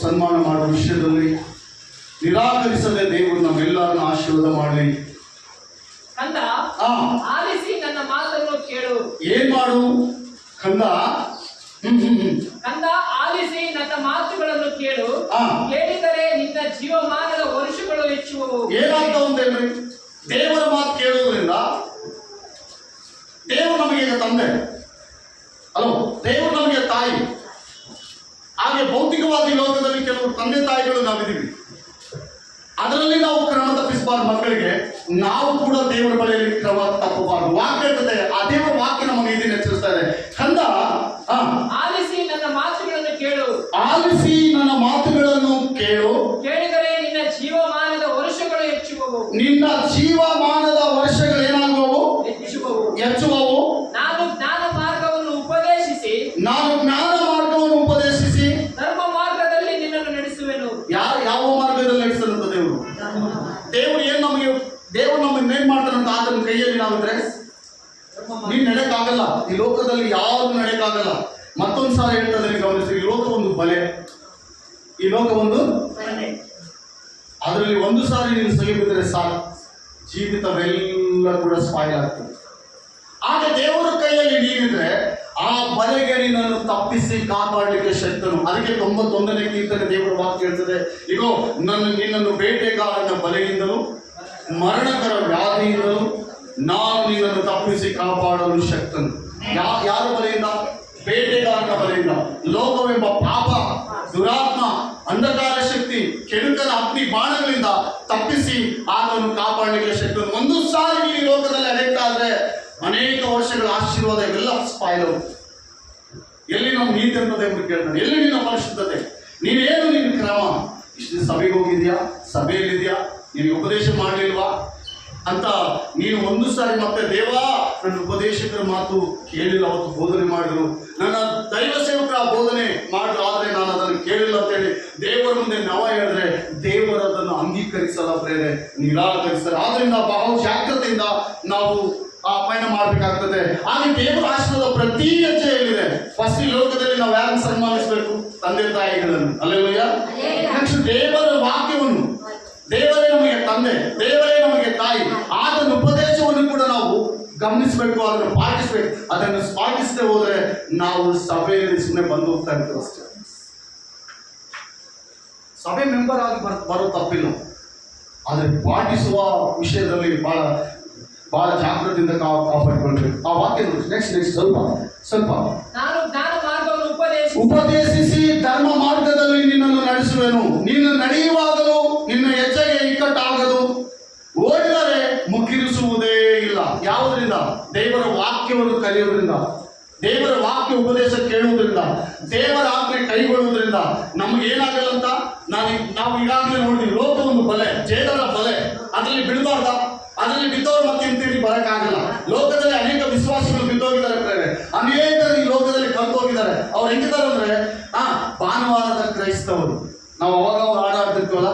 ಸನ್ಮಾನ ಮಾಡುವ ವಿಷಯದಲ್ಲಿ ನಿರಾಕರಿಸದೆ ದೇವರು ನಮ್ಮೆಲ್ಲರನ್ನು ಆಶೀರ್ವಾದ ಮಾಡಲಿ. ಕಂದ, ಆಲಿಸಿ ನನ್ನ ಮಾತನ್ನು ಕೇಳು. ಏನ್ ಮಾಡು ಕಂದ? ಕಂದ, ಆಲಿಸಿ ನನ್ನ ಮಾತುಗಳನ್ನು ಕೇಳು. ಕೇಳಿದರೆ ನಿನ್ನ ಜೀವಮಾನದ ವರ್ಷಗಳು ಹೆಚ್ಚುವವು. ಏನಾಗ್ತಾವ ಅಂತ ಹೇಳ್ರಿ? ದೇವರ ಮಾತು ಕೇಳುವುದರಿಂದ ದೇವರು ನಮಗೆ ಈಗ ತಂದೆ, ಅಲೋ, ದೇವರು ನಮಗೆ ತಾಯಿ. ಹಾಗೆ ಭೌತಿಕವಾದ ಲೋಕದಲ್ಲಿ ಕೆಲವು ತಂದೆ ತಾಯಿಗಳು ನಾವಿದ್ದೀವಿ. ಅದರಲ್ಲಿ ನಾವು ಕ್ರಮ ತಪ್ಪಿಸಬಾರ್ದು. ಮಕ್ಕಳಿಗೆ ನಾವು ಕೂಡ ದೇವರ ಬಳಿಯಲ್ಲಿ ಕ್ರಮ ತಪ್ಪಬಾರ್ದು. ವಾಕ್ಯ ಇರ್ತದೆ, ಆ ದೇವರ ವಾಕ್ಯ ನಮಗೆ ಇದನ್ನು ಎಚ್ಚರಿಸ್ತಾ ಇದೆ. ಕಂದ, ಆಲಿಸಿ ನನ್ನ ಮಾತುಗಳನ್ನು ಕೇಳು. ಆಲಿಸಿ ನನ್ನ ಮಾತುಗಳನ್ನು ಕೇಳು. ಕೇಳಿದರೆ ನಿನ್ನ ಜೀವಮಾನದ ವರ್ಷಗಳು ಹೆಚ್ಚುವವು. ನಿನ್ನ ಜೀವಮಾನದ ವರ್ಷಗಳು ಏನಾಗುವವು? ಹೆಚ್ಚುವವು. ನಾನು ಜ್ಞಾನ ಮಾರ್ಗವನ್ನು ಉಪದೇಶಿಸಿ ಧರ್ಮ ಮಾರ್ಗದಲ್ಲಿ ನಿನ್ನನ್ನು ನಡೆಸುವೆನು. ಯಾವ ಮಾರ್ಗದಲ್ಲಿ ನಡೆಸಲಂತ ದೇವರು ದೇವರು ನಮಗೆ ಏನ್ ಮಾಡ್ತಾರಂತ ಆತನ ಕೈಯಲ್ಲಿ ನಾವಿದ್ರೆ ನೀನ್ ನಡೆಯಕ್ಕಾಗಲ್ಲ. ಈ ಲೋಕದಲ್ಲಿ ಯಾರು ನಡೆಯಕ್ಕಾಗಲ್ಲ. ಮತ್ತೊಂದು ಸಾರಿ ಹೇಳ್ತದೆ, ಗಮನಿಸಿ, ಈ ಲೋಕ ಒಂದು ಬಲೆ, ಈ ಲೋಕ ಒಂದು ಅದರಲ್ಲಿ ಒಂದು ಸಾರಿ ನೀನು ಸಿಗಿಬಿದ್ರೆ ಸಾಕು, ಜೀವಿತವೆಲ್ಲ ಕೂಡ ಸ್ಪಾಯ್ಲ್ ಆಗ್ತದೆ. ಆಗ ದೇವರ ಕೈಯಲ್ಲಿ ನೀನಿದ್ರೆ ಆ ಬಲೆಗೆ ನಿನ್ನನ್ನು ತಪ್ಪಿಸಿ ಕಾಪಾಡಲಿಕ್ಕೆ ಶಕ್ತನು. ಅದಕ್ಕೆ 91ನೇ ಕೀರ್ತನೆ ದೇವರ ವಾಕ್ಯ ಹೇಳ್ತದೆ, ಇಗೋ ನಿನ್ನನ್ನು ಬೇಟೆಗಾರನ ಬಲೆಯಿಂದಲೂ ಮರಣಕರ ವ್ಯಾಧಿಯಿಂದಲೂ ನಾನು ನಿನ್ನನ್ನು ತಪ್ಪಿಸಿ ಕಾಪಾಡಲು ಶಕ್ತನು. ಯಾರ ಬಲೆಯಿಂದ? ಬೇಟೆಗಾರನ ಬಲೆಯಿಂದ. ಲೋಕವೆಂಬ ಪಾಪ, ದುರಾತ್ಮ, ಅಂಧಕಾರ ಶಕ್ತಿ, ಕೆಡುಕನ ಅಗ್ನಿ ಬಾಣಗಳಿಂದ ತಪ್ಪಿಸಿ ಆತನು ಕಾಪಾಡಲಿಕ್ಕೆ ಶಕ್ತನು. ಒಂದು ಸಾರಿ ಈ ಲೋಕದಲ್ಲಿ ಅಡೆಕ್ಟ್ ಆದ್ರೆ ಅನೇಕ ವರ್ಷಗಳ ಆಶೀರ್ವಾದ ಇವೆಲ್ಲ ಸ್ಪಾಯ್ಲ್. ಎಲ್ಲಿ ನಾವು ನೀತಿ ಅನ್ನೋದು ಎಂದು ಕೇಳ್ತಾನೆ, ಎಲ್ಲಿ ನಿನ್ನ ಪರಿಶುದ್ಧತೆ? ನೀನೇನು ನಿನ್ನ ಕ್ರಮ? ಇಷ್ಟು ಸಭೆಗೆ ಹೋಗಿದ್ಯಾ? ಸಭೆಯಲ್ಲಿದ್ಯಾ? ನಿನಗೆ ಉಪದೇಶ ಮಾಡಲಿಲ್ವಾ ಅಂತ ನೀನು ಒಂದು ಸಾರಿ ಮತ್ತೆ ದೇವಾ ನನ್ನ ಉಪದೇಶಕರ ಮಾತು ಕೇಳಿಲ್ಲ, ಅವತ್ತು ಬೋಧನೆ ಮಾಡಿದ್ರು, ನನ್ನ ದೈವ ಸೇವಕರ ಬೋಧನೆ ಮಾಡಿದ್ರು, ಆದರೆ ನಾನು ಅದನ್ನು ಕೇಳಿಲ್ಲ ಅಂತೇಳಿ ದೇವರ ಮುಂದೆ ನವ ಹೇಳಿದ್ರೆ ದೇವರು ಅದನ್ನು ಅಂಗೀಕರಿಸಲ್ಲ, ಪ್ರೇರೆ ನಿರಾಕರಿಸಲ್ಲ. ಆದ್ರಿಂದ ಬಹಳ ಜಾಗ್ರತೆಯಿಂದ ನಾವು ಆ ಪಯಣ ಮಾಡಬೇಕಾಗ್ತದೆ. ಹಾಗೆ ದೇವರ ಆಶೀರ್ವಾದ ಪ್ರತಿ ಹೆಜ್ಜೆಯಲ್ಲಿದೆ. ಫಸ್ಟ್ ಈ ಲೋಕದಲ್ಲಿ ನಾವು ಯಾರನ್ನು ಸನ್ಮಾನಿಸಬೇಕು? ತಂದೆ ತಾಯಿಗಳನ್ನು. ಅಲ್ಲೆಲ್ಲೂಯ್ಯ. ನೆಕ್ಸ್ಟ್ ದೇವರ ವಾಕ್ಯವನ್ನು, ದೇವರೇ ನಮಗೆ ತಂದೆ, ದೇವರೇ ನಮಗೆ ತಾಯಿ, ಆತನ ಉಪದೇಶವನ್ನು ಕೂಡ ನಾವು ಗಮನಿಸಬೇಕು, ಅದನ್ನು ಪಾಲಿಸಬೇಕು. ಅದನ್ನು ಪಾಲಿಸದೆ ಹೋದ್ರೆ ನಾವು ಸಭೆಯಲ್ಲಿ ಸುಮ್ಮನೆ ಬಂದು ಹೋಗ್ತಾ ಇರ್ತೀವಿ ಅಷ್ಟೇ. ಸಭೆ ಮೆಂಬರ್ ಆಗಿ ಬರೋ ತಪ್ಪಿಲ್ಲ, ಆದರೆ ಪಾಲಿಸುವ ವಿಷಯದಲ್ಲಿ ಬಹಳ ಜಾಗೃತಿಯಿಂದ ಕಾಪಾಡಿಕೊಳ್ಬೇಕು. ಆ ವಾಕ್ಯ ನೆಕ್ಸ್ಟ್ ಸ್ವಲ್ಪ ನಾನು ಜ್ಞಾನ ಮಾರ್ಗವನ್ನು ಉಪದೇಶಿಸಿ ಧರ್ಮ ಮಾರ್ಗದಲ್ಲಿ ನಿನ್ನನ್ನು ನಡೆಸುವೆನು. ನೀನು ನಡೆಯುವಾಗಲೂ ನಿನ್ನ ಹೆಜ್ಜೆಗೆ ಇಕ್ಕಟ್ಟಾಗದು, ಓಡಿದರೆ ಮುಗಿರಿಸುವುದೇ ಇಲ್ಲ. ಯಾವುದರಿಂದ? ದೇವರ ವಾಕ್ಯವನ್ನು ಕಲಿಯುವುದರಿಂದ, ದೇವರ ವಾಕ್ಯ ಉಪದೇಶ ಕೇಳುವುದರಿಂದ, ದೇವರ ಆಜ್ಞೆ ಕೈಗೊಳ್ಳುವುದರಿಂದ ನಮ್ಗೆ ಏನಾಗಲ್ಲ ಅಂತ ನಾವು ಈಗಾಗಲೇ ನೋಡಿದ್ವಿ. ಲೋಕ ಒಂದು ಬಲೆ, ಜೇಡರ ಬಲೆ, ಅದರಲ್ಲಿ ಬಿಡಬಾರ್ದ? ಅದರಲ್ಲಿ ಬಿದ್ದವರು ಮತ್ತೆ ಹಿಂತಿರುಗಿ ಬರಕ್ಕಾಗಲ್ಲ. ಲೋಕದಲ್ಲಿ ಅನೇಕ ವಿಶ್ವಾಸಿಗಳು ಬಿದ್ದೋಗಿದ್ದಾರೆ, ಅನೇಕರು ಈ ಲೋಕದಲ್ಲಿ ಕಲ್ತೋಗಿದ್ದಾರೆ. ಅವ್ರು ಹೆಂಗಿದ್ದಾರೆ ಅಂದ್ರೆ ಭಾನುವಾರದ ಕ್ರೈಸ್ತವರು. ನಾವು ಅವಾಗ ಹಾಡಾಡ್ತಿರ್ತೀವಲ್ಲ,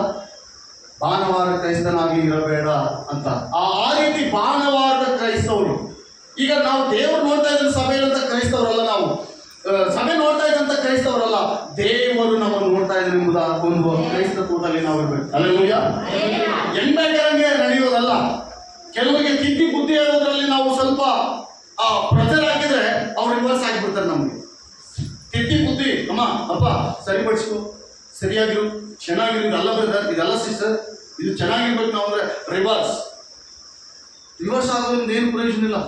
ಭಾನುವಾರ ಕ್ರೈಸ್ತನಾಗಿ ಇರಬೇಡ ಅಂತ. ಆ ರೀತಿ ಭಾನುವಾರದ ಕ್ರೈಸ್ತವರು. ಈಗ ನಾವು ದೇವರು ನೋಡ್ತಾ ಇದ್ದ ಸಭೆಯಲ್ಲಂತ ಕ್ರೈಸ್ತವರಲ್ಲ, ನಾವು ಸಭೆ ನೋಡ್ತಾ ಇದ್ದಂತ ಕ್ರೈಸ್ತವರಲ್ಲ, ದೇವರು ನಮ್ಮನ್ನು ನೋಡ್ತಾ ಇದ್ದಾರೆ ಎಂಬುದ ಒಂದು ಕ್ರೈಸ್ತತ್ವದಲ್ಲಿ ನಾವು ಇರ್ಬೇಕು. ಅಲ್ಲೆಲ್ಲೂಯ್ಯ. ಹೆಂಗ್ ಬೇಕಾದಂಗೆ ನಡೆಯೋದಲ್ಲ. ಕೆಲವರಿಗೆ ತಿದ್ದಿ ಬುದ್ಧಿ ಹೇಳೋದ್ರಲ್ಲಿ ನಾವು ಸ್ವಲ್ಪ ಪ್ರೆಷರ್ ಹಾಕಿದ್ರೆ ಅವ್ರು ರಿವರ್ಸ್ ಆಗಿಬಿಡ್ತಾರೆ. ನಮ್ಗೆ ತಿದ್ದಿ ಬುದ್ಧಿ, ಅಮ್ಮ ಅಪ್ಪ ಸರಿಪಡಿಸ್ಕೊ, ಸರಿಯಾಗಿರು, ಚೆನ್ನಾಗಿರು, ಇದೆಲ್ಲ ಬ್ರದರ್, ಇದೆಲ್ಲ ಸಿಸ್ಟರ್, ಇದು ಚೆನ್ನಾಗಿರ್ಬೇಕು ನಾವು ಅಂದ್ರೆ ರಿವರ್ಸ್ ಆಗೋದ್ರಿಂದ ಏನು ಪ್ರಯೋಜನ ಇಲ್ಲ.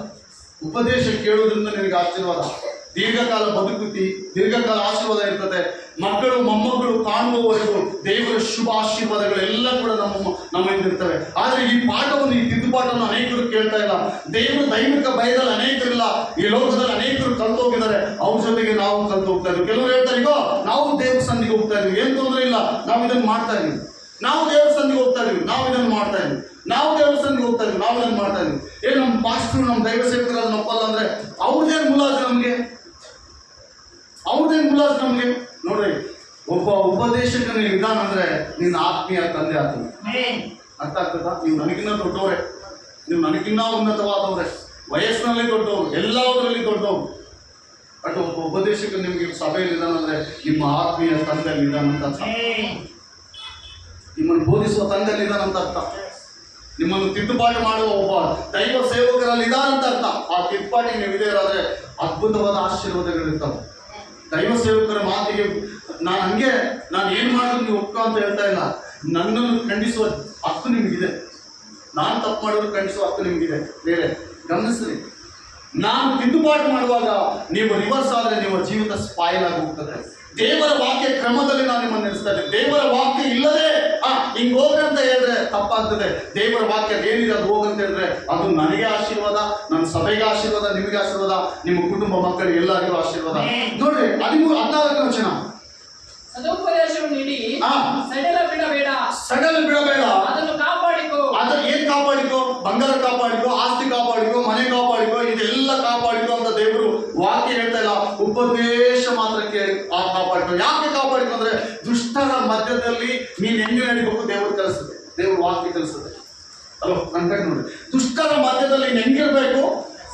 ಉಪದೇಶ ಕೇಳೋದ್ರಿಂದ ನಿನಗೆ ಆಶೀರ್ವಾದ, ದೀರ್ಘಕಾಲ ಬದುಕುತ್ತಿ, ದೀರ್ಘಕಾಲ ಆಶೀರ್ವಾದ ಇರ್ತದೆ. ಮಕ್ಕಳು ಮೊಮ್ಮಕ್ಕಳು ಕಾಣುವವರೆಗೂ ದೇವರ ಶುಭ ಆಶೀರ್ವಾದಗಳೆಲ್ಲ ಕೂಡ ನಮ್ಮಿಂದ ಇರ್ತವೆ. ಆದರೆ ಈ ಪಾಠವನ್ನು, ಈ ತಿದ್ದುಪಾಠವನ್ನು ಅನೇಕರು ಕೇಳ್ತಾ ಇಲ್ಲ. ದೇವರು ದೈವಿಕ ಭಯದಲ್ಲಿ ಅನೇಕರಿಲ್ಲ. ಈ ಲೋಕದಲ್ಲಿ ಅನೇಕರು ಕಲ್ತು ಹೋಗಿದ್ದಾರೆ. ಅವ್ರ ಜೊತೆಗೆ ನಾವು ಕಲ್ತು ಹೋಗ್ತಾ ಇದ್ವಿ. ಕೆಲವರು ಹೇಳ್ತಾರೆ, ಈಗ ನಾವು ದೇವ್ರ ಸಂಧಿಗೆ ಹೋಗ್ತಾ ಇದೀವಿ, ಏನ್ ತೊಂದರೆ ಇಲ್ಲ, ನಾವು ಇದನ್ನು ಮಾಡ್ತಾ ಇದೀವಿ. ನಾವು ದೇವ್ರ ಸಂಧಿಗೆ ಹೋಗ್ತಾ ಇದೀವಿ, ನಾವು ಇದನ್ನು ಮಾಡ್ತಾ ಇದೀವಿ. ನಾವು ದೇವ್ರ ಸಂಧಿಗೆ ಹೋಗ್ತಾ ಇದೀವಿ, ನಾವು ಇದನ್ನು ಮಾಡ್ತಾ ಇದೀವಿ. ನಮ್ಮ ಪಾಸ್ಟರ್, ನಮ್ಮ ದೈವ ಸೇವಕರಲ್ಲಿ ನಪ್ಪಲ್ಲ ಅಂದ್ರೆ ಅವ್ರದ್ದೇನು ಮುಲಾಜು ನಮ್ಗೆ? ಅವ್ರದ್ದೇನು ಮುಲಾಜು ನಮ್ಗೆ? ನೋಡ್ರಿ, ಒಬ್ಬ ಉಪದೇಶಕನ ವಿಧಾನ ಅಂದ್ರೆ ನಿನ್ನ ಆತ್ಮೀಯ ತಂದೆ ಆಗ್ತದೆ. ಅರ್ಥ ಆಗ್ತದ? ನೀವು ನನಗಿನ್ನ ದೊಡ್ಡವ್ರೆ, ನೀವು ನನಗಿನ್ನ ಉನ್ನತವಾದವ್ರೆ, ವಯಸ್ಸಿನಲ್ಲಿ ದೊಡ್ಡವರು, ಎಲ್ಲದರಲ್ಲಿ ದೊಡ್ಡವರು. ಬಟ್ ಒಬ್ಬ ಉಪದೇಶಕ ನಿಮ್ಗೆ ಸಭೆಯಲ್ಲಿ ಇದ್ದಾನ ಅಂದ್ರೆ ನಿಮ್ಮ ಆತ್ಮೀಯ ತಂದೆಯಲ್ಲಿ ಇದ್ದಾನಂತ ಅರ್ಥ. ನಿಮ್ಮನ್ನು ಬೋಧಿಸುವ ತಂದೆಯಲ್ಲಿ ಇದ್ದಾನಂತ ಅರ್ಥ. ನಿಮ್ಮನ್ನು ತಿದ್ದುಪಾటు ಮಾಡುವ ಒಬ್ಬ ದೈವ ಸೇವಕರಲ್ಲಿ ಇದ್ದಾನಂತ ಅರ್ಥ. ಆ ತಿದ್ದುಪಾಟಿಗೆ ನೀವು ಇದೇರಾದ್ರೆ ಅದ್ಭುತವಾದ ಆಶೀರ್ವಾದಗಳಿರ್ತವೆ. ದೈವ ಸೇವಕರ ಮಾತಿಗೆ ನಾನು ಏನ್ ಮಾಡಿದ್ರು ನೀವು ಒಪ್ಕೊ ಅಂತ ಹೇಳ್ತಾ ಇಲ್ಲ. ನನ್ನನ್ನು ಖಂಡಿಸುವ ಹಕ್ಕು ನಿಮಗಿದೆ. ನಾನು ತಪ್ಪು ಮಾಡಿದ್ರು ಖಂಡಿಸುವ ಹಕ್ಕು ನಿಮಗಿದೆ. ಬೇರೆ ಗಮನಿಸ್ರಿ, ನಾನು ತಿದ್ದುಪಾటు ಮಾಡುವಾಗ ನೀವು ರಿವರ್ಸ್ ಆದ್ರೆ ನಿಮ್ಮ ಜೀವಿತ ಸ್ಪಾಯಿಲ್ ಆಗಿ ಹೋಗ್ತದೆ. ದೇವರ ವಾಕ್ಯ ಕ್ರಮದಲ್ಲಿ ನಾನು ನಿಮ್ಮನ್ನು ನಡೆಸ್ತಾ ಇದ್ದೇನೆ. ದೇವರ ವಾಕ್ಯ ಇಲ್ಲದೆ ಹಿಂಗ್ ಹೋಗ್ರಿ ಅಂತ ಹೇಳಿದ್ರೆ ತಪ್ಪಾಗ್ತದೆ. ದೇವರ ವಾಕ್ಯ ಏನಿದೆ ಅದು ಹೋಗಂತ ಹೇಳಿದ್ರೆ ಅದು ನನಗೆ ಆಶೀರ್ವಾದ, ನನ್ನ ಸಭೆಗೆ ಆಶೀರ್ವಾದ, ನಿಮಗೆ ಆಶೀರ್ವಾದ, ನಿಮ್ಮ ಕುಟುಂಬ ಮಕ್ಕಳಿಗೆ ಎಲ್ಲರಿಗೂ ಆಶೀರ್ವಾದ. ನೋಡ್ರಿ, 14ನೇ ವಚನ, ಸದುಪದೇಶವನ್ನು ನೀಡಿ ಸಡಲ ಬಿಡಬೇಡ, ಅದನ್ನು ಕಾಪಾಡಿಕೋ. ಅದನ್ನ ಏನ್ ಕಾಪಾಡಿಕೋ? ಬಂಗಾರ ಕಾಪಾಡಿಕೋ, ಆಸ್ತಿ ಕಾಪಾಡಿಕೋ, ಮನೆ ಕಾಪಾಡಿಕೋ, ಇದೆಲ್ಲ ಕಾಪಾಡಿಕೋ ಅಂತ ದೇವರು ವಾಕ್ಯ ಹೇಳ್ತಾ ಇಲ್ಲ. ಉಪದೇಶ ಮಾತ್ರ ಕೇಳಿ ಕಾಪಾಡಿಕೋ. ಯಾಕೆ ಕಾಪಾಡಿಕೋ ಅಂದ್ರೆ ದುಷ್ಟರ ಮಧ್ಯದಲ್ಲಿ ನೀನ್ ಹೆಂಗೆ ನಡಿಬೇಕು ದೇವರು ಕಲಿಸುತ್ತೆ, ದೇವರು ವಾಕ್ಯ ಕಲಿಸುತ್ತೆ. ಅಲೋ, ನನ್ನ ನೋಡಿ, ದುಷ್ಟರ ಮಧ್ಯದಲ್ಲಿ ನೀನ್ ಹೆಂಗಿರ್ಬೇಕು,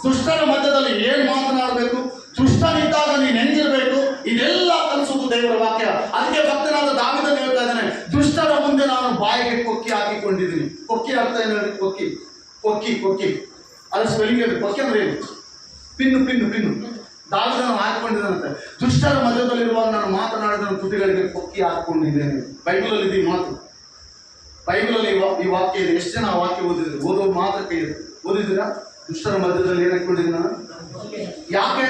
ದುಷ್ಟರ ಮಧ್ಯದಲ್ಲಿ ಏನ್ ಮಾತನಾಡಬೇಕು, ದುಷ್ಟನಿದ್ದಾಗ ನೀನ್ ಹೆಂಗಿರ್ಬೇಕು, ಇದೆಲ್ಲ ಕಲಿಸುವುದು ದೇವರ ವಾಕ್ಯ. ಅದಕ್ಕೆ ಭಕ್ತನಾದ ದಾವಿದನು ಹೇಳ್ತಾ ಇದ್ದಾನೆ, ದುಷ್ಟರ ಮುಂದೆ ನಾನು ಬಾಯಿಗೆ ಕೊಕ್ಕಿ ಹಾಕಿಕೊಂಡಿದ್ದೀನಿ. ಕೊಕ್ಕಿ ಆಗ್ತಾ ಏನು ಹೇಳಿ? ಕೊಕ್ಕಿ ಕೊಕ್ಕಿ ಕೊಕ್ಕಿ ಅದು ಸ್ಪೆಲ್ಲಿಂಗ್ ಹೇಳಿ. ಕೊಕ್ಕಿ ಅಂದ್ರೆ ಏನು? Pin pin pin. ದಾವಿದನು ಹಾಕಿಕೊಂಡಿದ್ದಾನಂತೆ. ದುಷ್ಟರ ಮಧ್ಯದಲ್ಲಿರುವಾಗ ನಾನು ಮಾತನಾಡಿದ ತುಟಿಗಳಿಗೆ ಕೊಕ್ಕಿ ಹಾಕಿಕೊಂಡಿದ್ದೇನೆ. ಬೈಬಲಲ್ಲಿ ಇದೆ ಈ ಮಾತು. ಬೈಬಲಲ್ಲಿ ಈ ವಾಕ್ಯ ಇದೆ. ಎಷ್ಟು ಜನ ಆ ವಾಕ್ಯ ಓದಿದ್ರು? ಓದೋದು ಮಾತ್ರ ಕೈ ಇದೆ. ಓದಿದ್ದೀರಾ? ದುಷ್ಟರ ಮಧ್ಯದಲ್ಲಿ ಏನ್ ಹಾಕೊಂಡಿದ್ದೀನಿ ನಾನು? ಯಾಕೆ?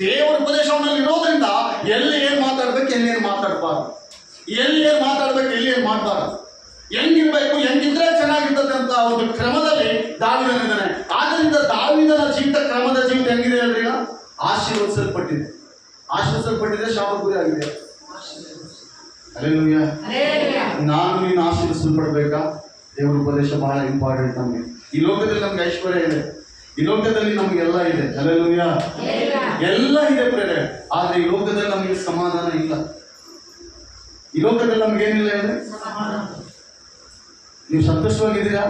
ದೇವರ ಉಪದೇಶವನ್ನಲ್ಲಿ ಇರೋದ್ರಿಂದ ಎಲ್ಲಿ ಏನ್ ಮಾತಾಡ್ಬೇಕು, ಎಲ್ಲಿ ಏನ್ ಮಾತಾಡಬಾರ್ದು, ಎಲ್ಲಿ ಏನ್ ಮಾತಾಡ್ಬೇಕು, ಎಲ್ಲಿ ಏನ್ ಮಾಡಬಾರ್ದು, ಹೆಂಗಿರ್ಬೇಕು, ಹೆಂಗಿದ್ರೆ ಚೆನ್ನಾಗಿರ್ತದೆ ಅಂತ ಒಂದು ಕ್ರಮದಲ್ಲಿ ದಾವಿದನಿದ್ದಾನೆ. ಆದ್ರಿಂದ ದಾವಿದನ ಜೀವಿತ, ಕ್ರಮದ ಜೀವಿತ ಹೆಂಗಿದೆ ಅಲ್ರಿ? ಈಗ ಆಶೀರ್ವದಿಸಲ್ಪಟ್ಟಿದೆ. ಆಶೀರ್ವದಿಸಲ್ಪಟ್ಟಿದೆ, ಶಾಪ ಗುರಿ ಆಗಿದೆ. ಹಲ್ಲೆಲೂಯಾ. ನಾನು ನೀನು ಆಶೀರ್ವಿಸಲ್ಪಡ್ಬೇಕಾ? ದೇವರ ಉಪದೇಶ ಬಹಳ ಇಂಪಾರ್ಟೆಂಟ್ ನಮಗೆ. ಈ ಲೋಕದಲ್ಲಿ ನಮ್ಗೆ ಐಶ್ವರ್ಯ ಇದೆ, ಈ ಲೋಕದಲ್ಲಿ ನಮ್ಗೆಲ್ಲ ಇದೆ. ಹಲ್ಲೆಲೂಯಾ. ಎಲ್ಲ ಇದೆ ಪ್ರೇರೆ. ಆದ್ರೆ ಈ ಲೋಕದಲ್ಲಿ ನಮಗೆ ಸಮಾಧಾನ ಇಲ್ಲ. ಈ ಲೋಕದಲ್ಲಿ ನಮ್ಗೆ ಏನಿಲ್ಲ ಅಂದ್ರೆ ನೀವು ಸಂತೋಷವಾಗಿದ್ದೀರಾ?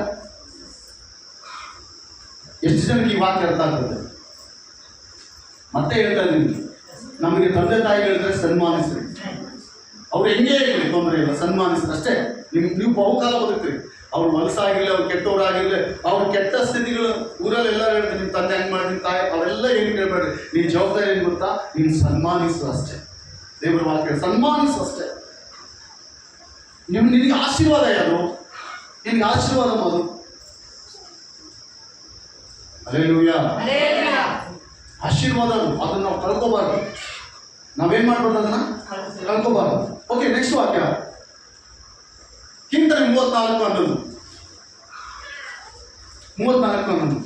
ಎಷ್ಟು ಜನಕ್ಕೆ ಈ ವಾಕ್ಯ ಅರ್ಥ ಆಗ್ತದೆ? ಮತ್ತೆ ಹೇಳ್ತಾ ಇದ್ದೀನಿ, ನಮಗೆ ತಂದೆ ತಾಯಿ ಹೇಳಿದ್ರೆ ಸನ್ಮಾನಿಸ್ರಿ. ಅವ್ರು ಹೆಂಗೇ ಇರಲಿ ತೊಂದರೆ ಇಲ್ಲ, ಸನ್ಮಾನಿಸ್ರಿ ಅಷ್ಟೇ. ನೀವು ಬಹುಕಾಲ ಬದುಕ್ತೀರಿ. ಅವ್ರು ಮನಸ್ಸಾಗಿರ್ಲಿ, ಅವ್ರು ಕೆಟ್ಟವರಾಗಿರ್ಲಿ, ಅವ್ರ ಕೆಟ್ಟ ಸ್ಥಿತಿಗಳು ಊರಲ್ಲಿ ಎಲ್ಲ ಹೇಳಿದ್ರೆ ನಿಮ್ಮ ತಂದೆ ಹೆಂಗ್ ಮಾಡಿ, ನಿಮ್ಮ ತಾಯಿ, ಅವೆಲ್ಲ ಏನು ಕೇಳಬೇಡ್ರಿ. ನಿನ್ನ ಜವಾಬ್ದಾರಿ ಏನು ಗೊತ್ತಾ? ನೀನು ಸನ್ಮಾನಿಸು ಅಷ್ಟೇ. ದೇವರ ವಾಕ್ಯ ಸನ್ಮಾನಿಸು ಅಷ್ಟೇ. ನಿನಗೆ ಆಶೀರ್ವಾದ ಯಾರು? ನಿನಗೆ ಆಶೀರ್ವಾದ ಮಾಡು. ಹಲ್ಲೆಲೂಯಾ. ಆಶೀರ್ವಾದ ಅದನ್ನ ನಾವು ಕಳ್ಕೋಬಾರ್ದು. ನಾವೇನ್ ಮಾಡ್ಬಾರ್ದು? ಅದನ್ನ ಕಳ್ಕೋಬಾರ್ದು. ಓಕೆ, ನೆಕ್ಸ್ಟ್ ವಾಕ್ಯ ಕೀರ್ತನೆ 34:11. 34:11.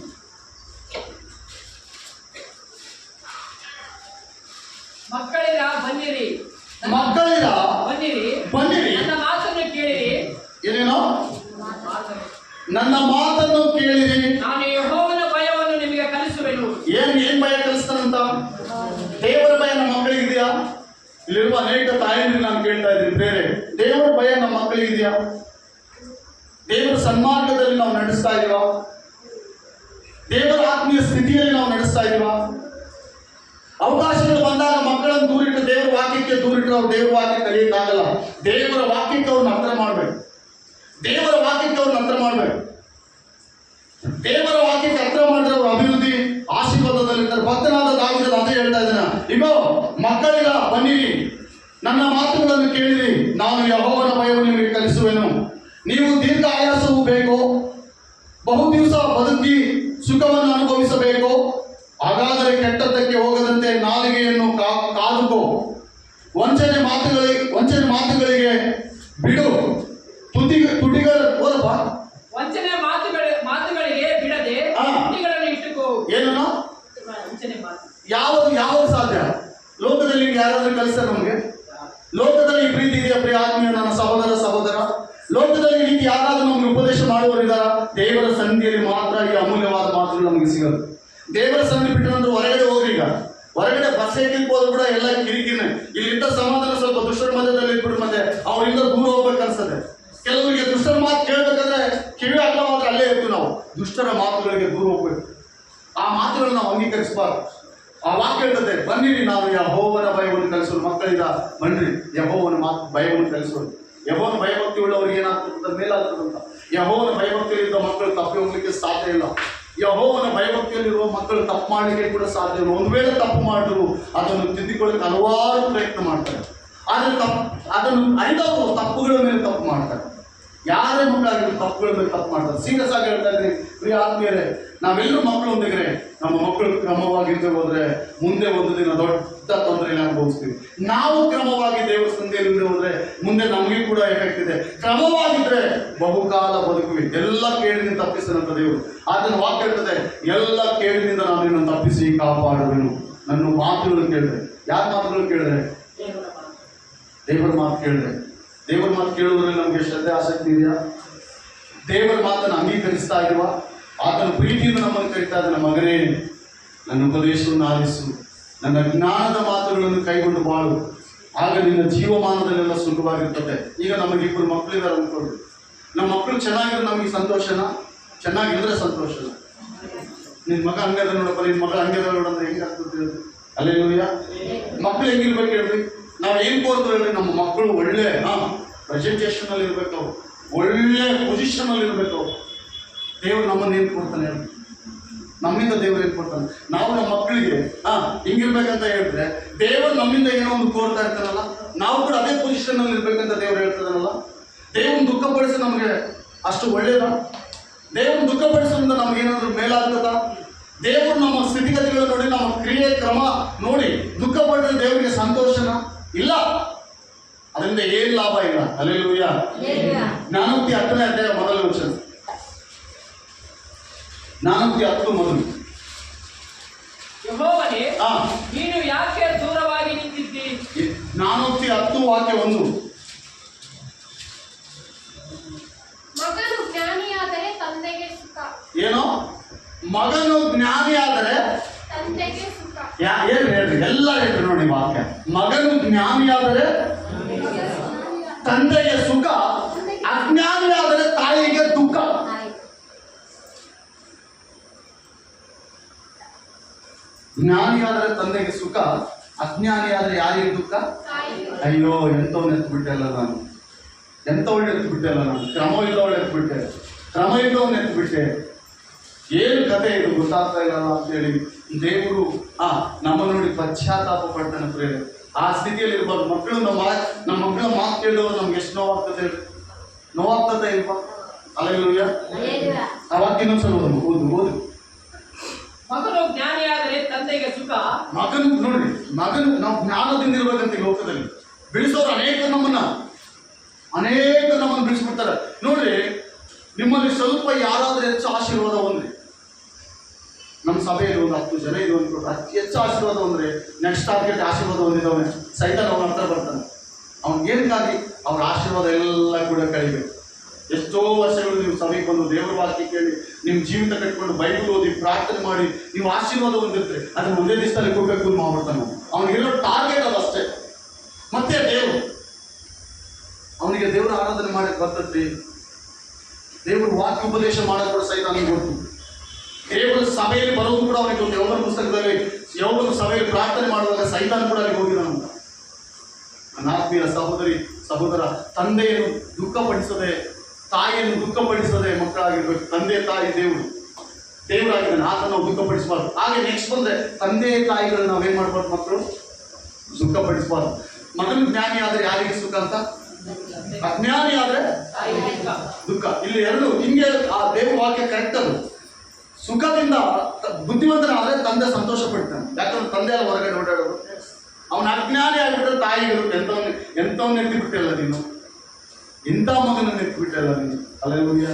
ಮಕ್ಕಳಿರ ಬನ್ನಿರಿ, ಮಕ್ಕಳಿರ ಬನ್ನಿರಿ, ಬನ್ನಿರಿ, ನನ್ನ ಮಾತನ್ನು ಕೇಳಿರಿ. ಏನೇನೋ? ನನ್ನ ಮಾತನ್ನು ಕೇಳಿರಿ, ನಾನು ಯೆಹೋವನ ಭಯವನ್ನು ನಿಮಗೆ ಕಲಿಸುವೆನು. ಏನ್ ಭಯ ಕಲಿಸ್ತಾನಂತ? ದೇವರ ಭಯ ನಮ್ಮ ಮಕ್ಕಳಿಗಿದೆಯಾ? ಇಲ್ಲಿರುವ ಅನೇಕ ತಾಯಂದಿರು ನಾನು ಕೇಳ್ತಾ ಇದ್ದೀನಿ, ಬೇರೆ ದೇವರ ಭಯ ನಮ್ಮ ಮಕ್ಕಳಿಗಿದೆಯಾ? ದೇವರ ಸನ್ಮಾರ್ಗದಲ್ಲಿ ನಾವು ನಡೆಸ್ತಾ ಇದೀವ? ದೇವರ ಆತ್ಮೀಯ ಸ್ಥಿತಿಯಲ್ಲಿ ನಾವು ನಡೆಸ್ತಾ ಇದೀವ? ಅವಕಾಶಗಳು ಬಂದಾಗ ಮಕ್ಕಳನ್ನು ದೂರಿಟ್ಟು ದೇವರ ವಾಕ್ಯಕ್ಕೆ ದೂರಿಟ್ಟು ಅವ್ರು ದೇವರ ವಾಕ್ಯ ಕಲಿಯಕ್ಕಾಗಲ್ಲ. ದೇವರ ವಾಕ್ಯಕ್ಕೆ ಅವ್ರನ್ನ ಹತ್ರ ಮಾಡ್ಬೇಕು. ದೇವರ ವಾಕ್ಯಕ್ಕೆ ಅವ್ರನ್ನ ಹತ್ರ ಮಾಡ್ಬೇಕು. ದೇವರ ವಾಕ್ಯಕ್ಕೆ ಹತ್ರ ಮಾಡಿದ್ರೆ ಅವ್ರ ಅಭಿವೃದ್ಧಿ ಆಶೀರ್ವಾದದಲ್ಲಿರ್ತಾರೆ. ಭಕ್ತನಾದ ದಾವೀದನು ಅದೇ ಹೇಳ್ತಾ ಇದ್ದಾನೆ, ಇಗೋ ಮಕ್ಕಳಿಗ ಬನ್ನಿರಿ, ನನ್ನ ಮಾತುಗಳನ್ನು ಕೇಳಿರಿ, ನಾನು ಯೆಹೋವನ ಭಯವನ್ನು ನಿಮಗೆ ಕಲಿಸುವೆನು. ನೀವು ದೀರ್ಘ ಆಯಾಸವು ಬೇಕೋ, ಬಹು ದಿವಸ ಬದುಕಿ ಸುಖವನ್ನು ಅನುಭವಿಸಬೇಕು, ಹಾಗಾದರೆ ಕೆಟ್ಟದ್ದಕ್ಕೆ ಹೋಗದಂತೆ ನಾಲಿಗೆಯನ್ನು ಕಾದುಕೋ. ವಂಚನೆ ಮಾತುಗಳಿಗೆ ಬಿಡು. ತುಟಿಗಳ ಓದಪ್ಪ. ವಂಚನೆ ಮಾತುಗಳಿಗೆ ಬಿಡದೆ ತುಟಿಗಳನ್ನು ಇಟ್ಟುಕೋ. ಏನೋ ವಂಚನೆ ಮಾತು ಯಾವುದು ಸಾಧ್ಯ? ಲೋಕದಲ್ಲಿ ಯಾರಾದ್ರೂ ಕಲಿಸ್ತಾರೆ ನಮ್ಗೆ? ಲೋಕದಲ್ಲಿ ಈ ಪ್ರೀತಿ ಇದೆಯಾ ಪ್ರಿಯ ಆತ್ಮೀಯ ನನ್ನ ಸಹೋದರ? ಲೋಕದಲ್ಲಿ ಈ ರೀತಿ ಯಾರಾದ್ರೂ ನಮ್ಗೆ ಉಪದೇಶ ಮಾಡುವವರಿದ್ದಾರ? ದೇವರ ಸನ್ನಿಧಿಯಲ್ಲಿ ಮಾತ್ರ ಈ ಅಮೂಲ್ಯವಾದ ಮಾತುಗಳು ನಮಗೆ ಸಿಗಲ್ಲ. ದೇವರ ಸನ್ನಿಧಿ ಬಿಟ್ಟು ನಂತರ ಹೊರಗಡೆ ಹೋಗ್ರಿ. ಈಗ ಹೊರಗಡೆ ಬಸ್ ಹೋದ್ರು ಕೂಡ ಎಲ್ಲ ಕಿರಿಕಿರಿನೇ. ಇಲ್ಲಿಂದ ಸಮಾಧಾನ ಸ್ವಲ್ಪ ದುಷ್ಟರ ಮಧ್ಯದಲ್ಲಿ ಇಟ್ಬಿಟ್ಟು ಮತ್ತೆ ಅವರಿಂದ ದೂರ ಹೋಗ್ಬೇಕು ಅನ್ಸತ್ತೆ. ಕೆಲವರಿಗೆ ದುಷ್ಟರ ಮಾತು ಕೇಳ್ಬೇಕಾದ್ರೆ ಕಿವಿ ಅಗಲವಾದ್ರೆ ಅಲ್ಲೇ ಇರ್ತೀವಿ ನಾವು. ದುಷ್ಟರ ಮಾತುಗಳಿಗೆ ದೂರ ಹೋಗ್ಬೇಕು. ಆ ಮಾತುಗಳನ್ನ ನಾವು ಅಂಗೀಕರಿಸಬಾರ್ದು. ಆ ವಾಕ್ಯ ಹೇಳ್ತದೆ, ಬನ್ನಿರಿ ನಾವು ಯೆಹೋವನ ಭಯವನ್ನು ಕಲಿಸೋರು. ಮಕ್ಕಳಿಂದ ಬನ್ನಿರಿ, ಯೆಹೋವನ ಭಯವನ್ನು ಕಲಿಸೋರು. ಯೆಹೋವನ ಭಯಭಕ್ತಿ ಉಳ್ಳವರಿಗೆ ಏನಾಗ್ತದೆ? ಮೇಲಾಗ್ತದಂತ. ಯೆಹೋವನ ಭಯಭಕ್ತಿಯಲ್ಲಿದ್ದ ಮಕ್ಕಳು ತಪ್ಪಿ ಹೋಗ್ಲಿಕ್ಕೆ ಸಾಧ್ಯ ಇಲ್ಲ. ಯೆಹೋವನ ಭಯಭಕ್ತಿಯಲ್ಲಿರುವ ಮಕ್ಕಳು ತಪ್ಪು ಮಾಡಲಿಕ್ಕೆ ಕೂಡ ಸಾಧ್ಯ ಇಲ್ಲ. ಒಂದು ವೇಳೆ ತಪ್ಪು ಮಾಡಿದ್ರು ಅದನ್ನು ತಿದ್ದಿಕೊಳ್ಳಿಕ್ಕೆ ಹಲವಾರು ಪ್ರಯತ್ನ ಮಾಡ್ತಾರೆ. ಆದರೆ ಅದನ್ನು ಅರಿದವರು ತಪ್ಪುಗಳ ಮೇಲೆ ತಪ್ಪು ಮಾಡ್ತಾರೆ. ಯಾರೇ ಮಕ್ಕಳಾಗಿದ್ರು ತಪ್ಪುಗಳ ಮೇಲೆ ತಪ್ಪು ಮಾಡ್ತಾರೆ. ಸೀರಿಯಸ್ ಆಗಿ ಹೇಳ್ತಾ ಇದ್ದೀನಿ ಪ್ರಿಯ ಆತ್ಮೀಯರೇ, ನಾವೆಲ್ಲರೂ ಮಕ್ಕಳು ಹೊಂದಿದ್ರೆ ನಮ್ಮ ಮಕ್ಕಳು ಕ್ರಮವಾಗಿದ್ದೇ ಹೋದ್ರೆ ಮುಂದೆ ಒಂದು ದಿನ ದೊಡ್ಡ ತೊಂದರೆಯನ್ನು ಅನುಭವಿಸ್ತೀವಿ. ನಾವು ಕ್ರಮವಾಗಿ ದೇವರ ಸಂಧಿಯಲ್ಲಿ ಹೋದ್ರೆ ಮುಂದೆ ನಮಗೆ ಕೂಡ ಎಫೆಕ್ಟ್ ಇದೆ. ಕ್ರಮವಾಗಿದ್ರೆ ಬಹುಕಾಲ ಬದುಕುವಿ. ಎಲ್ಲ ಕೇಳಿನಿಂದ ತಪ್ಪಿಸಿದಂತ ದೇವರು. ಅದನ್ನು ವಾಕ್ಯ ಹೇಳ್ತದೆ, ಎಲ್ಲ ಕೇಳಿನಿಂದ ನಾನು ನಿನ್ನನ್ನು ತಪ್ಪಿಸಿ ಕಾಪಾಡುವೆನು. ನನ್ನ ಮಾತುಗಳು ಕೇಳಿದ್ರೆ, ಯಾರ ಮಾತುಗಳು ಕೇಳಿದ್ರೆ? ದೇವರ ಮಾತು ಕೇಳಿದ್ರೆ. ದೇವರ ಮಾತು ಕೇಳುವುದರಲ್ಲಿ ನಮಗೆ ಶ್ರದ್ಧೆ ಆಸಕ್ತಿ ಇದೆಯಾ? ದೇವರ ಮಾತನ್ನು ಅಂಗೀಕರಿಸ್ತಾ ಇರುವ ಆತನ ಪ್ರೀತಿಯಿಂದ ನಮ್ಮನ್ನು ಕರೀತಾ ಇದ್ದಾನೆ, ಮಗನೇ ನನ್ನ ಉಪದೇಶವನ್ನು ಆಲಿಸು, ನನ್ನ ಜ್ಞಾನದ ಮಾತುಗಳನ್ನು ಕೈಗೊಂಡು ಬಾಳು, ಆಗ ನಿನ್ನ ಜೀವಮಾನದಲ್ಲೆಲ್ಲ ಸುಖವಾಗಿರ್ತದೆ. ಈಗ ನಮಗಿಬ್ಬರು ಮಕ್ಕಳಿದ್ದಾರೆ ಅಂದ್ಕೊಂಡು, ನಮ್ಮ ಮಕ್ಕಳು ಚೆನ್ನಾಗಿದ್ರೆ ನಮಗೆ ಸಂತೋಷನಾ? ಚೆನ್ನಾಗಿದ್ರೆ ಸಂತೋಷನ? ನಿನ್ನ ಮಗ ಹಂಗದ ನೋಡಪ್ಪ, ನಿನ್ನ ಮಗಳ ಹಂಗದ ನೋಡಂದ್ರೆ ಹೆಂಗೆ ಆಗ್ತದೆ? ಅಲ್ಲೇಲೂಯಾ. ಮಕ್ಕಳು ಹೆಂಗಿರ್ಬೇಕು ಹೇಳ್ರಿ? ನಾವು ಏನು ಕೋರ್ತೀವಿ ಹೇಳ್ರಿ? ನಮ್ಮ ಮಕ್ಕಳು ಒಳ್ಳೆ ಪ್ರೆಸೆಂಟೇಷನ್ ಅಲ್ಲಿ ಇರ್ಬೇಕು, ಒಳ್ಳೆ ಪೊಸಿಷನ್ ಅಲ್ಲಿ ಇರ್ಬೇಕು. ದೇವರು ನಮ್ಮನ್ನು ಏನು ಕೊಡ್ತಾನೆ ಹೇಳಿ? ನಮ್ಮಿಂದ ದೇವರು ಏನು ಕೊಡ್ತಾನೆ? ನಾವು ನಮ್ಮ ಮಕ್ಕಳಿಗೆ ಹಿಂಗಿರ್ಬೇಕಂತ ಹೇಳಿದ್ರೆ ದೇವರು ನಮ್ಮಿಂದ ಏನೋ ಒಂದು ಕೋರ್ತಾ ಇರ್ತಾನಲ್ಲ, ನಾವು ಕೂಡ ಅದೇ ಪೊಸಿಷನ್ ಅಲ್ಲಿ ಇರ್ಬೇಕಂತ ದೇವರು ಹೇಳ್ತಾನಲ್ಲ. ದೇವ್ರನ್ನ ದುಃಖಪಡಿಸಿ ನಮಗೆ ಅಷ್ಟು ಒಳ್ಳೇದ? ದೇವ್ರನ್ನ ದುಃಖಪಡಿಸೋದ್ರಿಂದ ನಮಗೇನಾದ್ರೂ ಮೇಲಾಗ್ತದ? ದೇವರು ನಮ್ಮ ಸ್ಥಿತಿಗತಿಗಳು ನೋಡಿ, ನಮ್ಮ ಕ್ರಿಯೆ ಕ್ರಮ ನೋಡಿ ದುಃಖ ಪಟ್ಟರೆ ದೇವರಿಗೆ ಸಂತೋಷನ? ಇಲ್ಲ. ಅದರಿಂದ ಏನ್ ಲಾಭ ಇಲ್ಲ. ಹಲ್ಲೆಲೂಯಾ. ಜ್ಞಾನೋಕ್ತಿ 10ನೇ ಅಧ್ಯಾಯ ಮೊದಲ ವಚನ. ಜ್ಞಾನೋಕ್ತಿ 10 ಮೊದಲು. ಯೆಹೋವನೇ, ನೀನು ಯಾಕೆ ದೂರವಾಗಿ ನಿಂತಿದ್ದಿ? ಜ್ಞಾನೋಕ್ತಿ 10 ವಾಕ್ಯ 1. ಮಗನು ಜ್ಞಾನಿಯಾದರೆ ತಂದೆಗೆ ಸುಖ. ಏನೋ? ಮಗನು ಜ್ಞಾನಿಯಾದರೆ ತಂದೆಗೆ ಸುಖ. ಹೇಳ್ರಿ, ಎಲ್ಲ ಹೇಳ್ರಿ ನೋಡಿ ವಾಕ್ಯ. ಮಗನು ಜ್ಞಾನಿಯಾದರೆ ತಂದೆಗೆ ಸುಖ, ಅಜ್ಞಾನಿಯಾದರೆ ತಾಯಿಗೆ ದುಃಖ. ಜ್ಞಾನಿಯಾದರೆ ತಂದೆಗೆ ಸುಖ, ಅಜ್ಞಾನಿಯಾದರೆ ಯಾರಿಗೆ ದುಃಖ? ಅಯ್ಯೋ ಎಂಥವ್ನು ಎತ್ಬಿಟ್ಟೆಲ್ಲ ನಾನು, ಎಂಥವಳು ಎತ್ಬಿಟ್ಟೆಲ್ಲ ನಾನು, ಕ್ರಮ ಇಲ್ಲವಳು ಎತ್ಬಿಟ್ಟೆ, ಕ್ರಮ ಇಲ್ಲವನ್ನ ಎತ್ಬಿಟ್ಟೆ, ಏನು ಕತೆ ಇದು ಗೊತ್ತಾಗ್ತಾ ಇಲ್ಲಲ್ಲ ಅಂತೇಳಿ ದೇವರು ನಮ್ಮನ್ನು ನೋಡಿ ಪಶ್ಚಾತ್ತಾಪ ಪಡ್ತಾನೆ. ಪ್ರೇರೆ ಆ ಸ್ಥಿತಿಯಲ್ಲಿ ಇರ್ಬಾರ್ದು. ಮಕ್ಕಳು ನಮ್ಮ ಮಕ್ಕಳ ಮಾತು ಕೇಳಿದವರು ನಮ್ಗೆ ಎಷ್ಟು ನೋವಾಗ್ತದೆ? ನೋವಾಗ್ತದೆ ಇಲ್ವಾ? ಹಲ್ಲೆಲೂಯಾ. ಆ ವಾಕ್ಯ ಇನ್ನೊಂದ್ಸಲ ಓದು. ಮಗನು ಜ್ಞಾನಿಯಾದರೆ ತಂದೆಗೆ ಸುಖ. ಮಗನು ನೋಡ್ರಿ, ಮಗನು ನಾವು ಜ್ಞಾನದಿಂದ ಇರ್ಬೇಕಂತ ಈ ಲೋಕದಲ್ಲಿ ಬಿಡಿಸೋರು ಅನೇಕ ನಮ್ಮನ್ನು ಬಿಡಿಸ್ಬಿಡ್ತಾರೆ. ನೋಡ್ರಿ, ನಿಮ್ಮಲ್ಲಿ ಸ್ವಲ್ಪ ಯಾರಾದ್ರೂ ಹೆಚ್ಚು ಆಶೀರ್ವಾದ ಹೊಂದ್ರಿ. ನಮ್ಮ ಸಭೆಯಲ್ಲಿ ಒಂದು 10 ಜನ ಇದು ಅಂದ್ಕೊಂಡು ಅತಿ ಹೆಚ್ಚು ಆಶೀರ್ವಾದ ಹೊಂದ್ರೆ ನೆಕ್ಸ್ಟ್ ಟಾರ್ಗೆಟ್ ಆಶೀರ್ವಾದ ಹೊಂದಿದವನೇ ಸೈತಾನ ಅವನ ಹತ್ರ ಬರ್ತಾನೆ. ಅವ್ನಿಗೆ ಏನಕ್ಕಾಗಿ ಅವ್ರ ಆಶೀರ್ವಾದ ಎಲ್ಲ ಕೂಡ ಕಳಿಬೇಕು. ಎಷ್ಟೋ ವರ್ಷಗಳು ನೀವು ಸಭೆಗೆ ಬಂದು ದೇವರ ವಾಕ್ಯ ಕೇಳಿ ನಿಮ್ಮ ಜೀವಿತ ಕಟ್ಕೊಂಡು ಬೈಬಲ್ ಓದಿ ಪ್ರಾರ್ಥನೆ ಮಾಡಿ ನೀವು ಆಶೀರ್ವಾದ ಹೊಂದಿರ್ತೀರಿ. ಅದನ್ನ ಒಂದೇ ದಿವಸದಲ್ಲಿ ಕೊಡಬೇಕು ಮಾಡ್ಬಿಡ್ತಾನೆ. ಅವ್ನಿಗಿರೋ ಟಾರ್ಗೆಟ್ ಅದಷ್ಟೇ. ಮತ್ತೆ ದೇವರು ಅವನಿಗೆ ದೇವರ ಆರಾಧನೆ ಮಾಡಕ್ಕೆ ಬರ್ತದ್ರಿ. ದೇವರು ವಾಕ್ಯ ಉಪದೇಶ ಮಾಡಕ್ ಕೂಡ ಸಹಿತ ಅವನಿಗೆ ಗೊತ್ತು. ದೇವರ ಸಭೆಯಲ್ಲಿ ಬರೋದು ಕೂಡ ಅವನಿಗೆ ಗೊತ್ತು. ಯೋಗನ ಪುಸ್ತಕದಲ್ಲಿ ಯೋಗನ ಸಭೆಯಲ್ಲಿ ಪ್ರಾರ್ಥನೆ ಮಾಡುವಾಗ ಸೈತಾನ್ ಕೂಡ ಅಲ್ಲಿ ಹೋಗಿದ್ದಾನಂತ. ನನ್ನ ಆತ್ಮೀಯ ಸಹೋದರ, ತಂದೆಯನ್ನು ದುಃಖಪಡಿಸದೆ, ತಾಯಿಯನ್ನು ದುಃಖಪಡಿಸದೆ ಮಕ್ಕಳಾಗಿರ್ಬೇಕು. ತಂದೆ ತಾಯಿ ದೇವರಾಗಿದ್ದಾನೆ, ಆತ ನಾವು ದುಃಖಪಡಿಸಬಾರ್ದು. ಹಾಗೆ ನೆಕ್ಸ್ಟ್ ಬಂದ್ರೆ ತಂದೆ ತಾಯಿಗಳನ್ನ ನಾವೇನ್ ಮಾಡ್ಬಾರ್ದು, ಮಕ್ಕಳು ದುಃಖಪಡಿಸಬಾರ್ದು. ಮಗನ ಜ್ಞಾನಿ ಆದ್ರೆ ಯಾರಿಗೆ ಸುಖ ಅಂತ, ಅಜ್ಞಾನಿ ಆದ್ರೆ ದುಃಖ. ಇಲ್ಲಿ ಎರಡು ಹಿಂಗೆ ಆ ದೇವ ವಾಕ್ಯ ಕರೆಕ್ಟ್. ಅದು ಸುಖದಿಂದ ಬುದ್ಧಿವಂತನಾದ್ರೆ ತಂದೆ ಸಂತೋಷ ಪಡ್ತಾನೆ, ಯಾಕಂದ್ರೆ ತಂದೆ ಎಲ್ಲ ಹೊರಗಡೆ ಓಡಾಡೋದು. ಅವನ ಅಜ್ಞಾನಿ ಆಗಿಬಿಟ್ರೆ ತಾಯಿಗಳು ಎಂಥವನ್ನ ಎತ್ತಿಬಿಟ್ಟಲ್ಲ ನೀನು, ಇಂಥ ಮಗನನ್ನು ಎತ್ತಿಬಿಟ್ಟಲ್ಲ ನೀನು. ಅಲ್ಲೆಲ್ಲೂಯ್ಯ.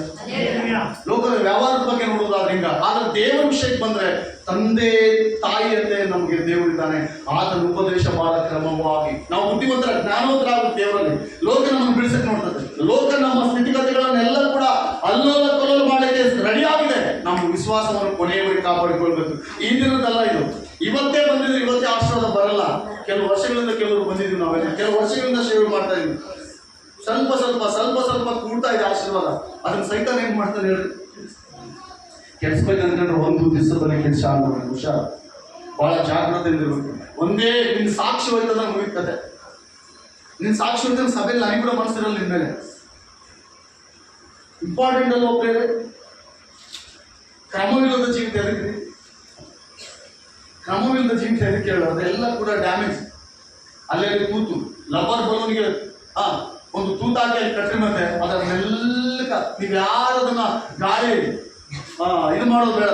ಲೋಕದ ವ್ಯವಹಾರದ ಬಗ್ಗೆ ನೋಡೋದಾದ್ರೆ ಹಿಂಗ. ಆದ್ರೆ ದೇವರ ವಿಷಯಕ್ಕೆ ಬಂದ್ರೆ ತಂದೆ ತಾಯಿಯಂತೆ ನಮಗೆ ದೇವರಿದ್ದಾನೆ. ಆತನ ಉಪದೇಶ ಬಹಳ ಕ್ರಮವಾಗಿ ನಾವು ಬುದ್ಧಿವಂತರ ಜ್ಞಾನವಂತರಾಗ ದೇವರಲ್ಲಿ. ಲೋಕ ನಮ್ಮನ್ನು ಬಿಡಿಸಕ್ಕೆ ನೋಡ್ತದೆ. ಲೋಕ ನಮ್ಮ ಸ್ಥಿತಿಗತಿಗಳನ್ನೆಲ್ಲ ಕೂಡ ಅಲ್ಲೋಲ ಕಲ್ಲೋಲ ಮಾಡಲಿಕ್ಕೆ ರೆಡಿ ಆಗಿದೆ. ನಮ್ಮ ವಿಶ್ವಾಸವನ್ನು ಕೊನೆಯವರೆಗೆ ಕಾಪಾಡಿಕೊಳ್ಬೇಕು. ಈ ದಿನದಲ್ಲ ಇದು, ಇವತ್ತೇ ಬಂದಿದ್ರು, ಇವತ್ತೇ ಆಶೀರ್ವಾದ ಬರಲ್ಲ. ಕೆಲವು ವರ್ಷಗಳಿಂದ ಕೆಲವರು ಬಂದಿದ್ವಿ, ನಾವೆಲ್ಲ ಕೆಲವು ವರ್ಷಗಳಿಂದ ಸೇವೆ ಮಾಡ್ತಾ ಇದ್ವಿ. ಸ್ವಲ್ಪ ಸ್ವಲ್ಪ ಕೂಡ್ತಾ ಇದೆ ಆಶೀರ್ವಾದ. ಅದನ್ನ ಸೈತಾನ ಏನ್ ಮಾಡ್ತಾನೆ ಹೇಳಿ, ಕೆಡ್ಸ್ಬೇಕು ಅನ್ಕೊಂಡ್ರೆ ಒಂದು ದಿವಸದಲ್ಲಿ ಕೆಡ್ಸ ಅಂತ ಹುಷಾರ. ಬಹಳ ಜಾಗ್ರತೆಯಿಂದ ಇರ್ಬೇಕು. ಒಂದೇ ನಿನ್ ಸಾಕ್ಷಿ ಹೋಯ್ತದ ಮುಗಿತದೆ. ನಿನ್ ಸಾಕ್ಷಿ ಹೋಯ್ತ ಸಭೆಯಲ್ಲಿ ನನಗೆ ಕೂಡ ಮನಸ್ಸಿರಲ್ಲ ನಿನ್ ಮೇಲೆ. ಇಂಪಾರ್ಟೆಂಟ್ ಅಲ್ಲಿ ಹೋಗ್ತೇವೆ. ಕ್ರಮವಿಲ್ಲದ ಜೀವಿತ ಎದಕ್ರಿ? ಕ್ರಮವಿಲ್ಲದ ಜೀವಿತ ಎದಕ್ಕೆ ಹೇಳೋದು? ಅದೆಲ್ಲ ಕೂಡ ಡ್ಯಾಮೇಜ್. ಅಲ್ಲೇ ತೂತು ಲಬ್ಬರ್ ಬಲೂನ್ಗೆ ಒಂದು ತೂತಾಕಿ ಅಲ್ಲಿ ಕಟ್ರಿ, ಮತ್ತೆ ಅದನ್ನೆಲ್ಲ ನೀವು ಯಾರದನ್ನ ಗಾಳಿ ಇದು ಮಾಡೋದು ಬೇಡ.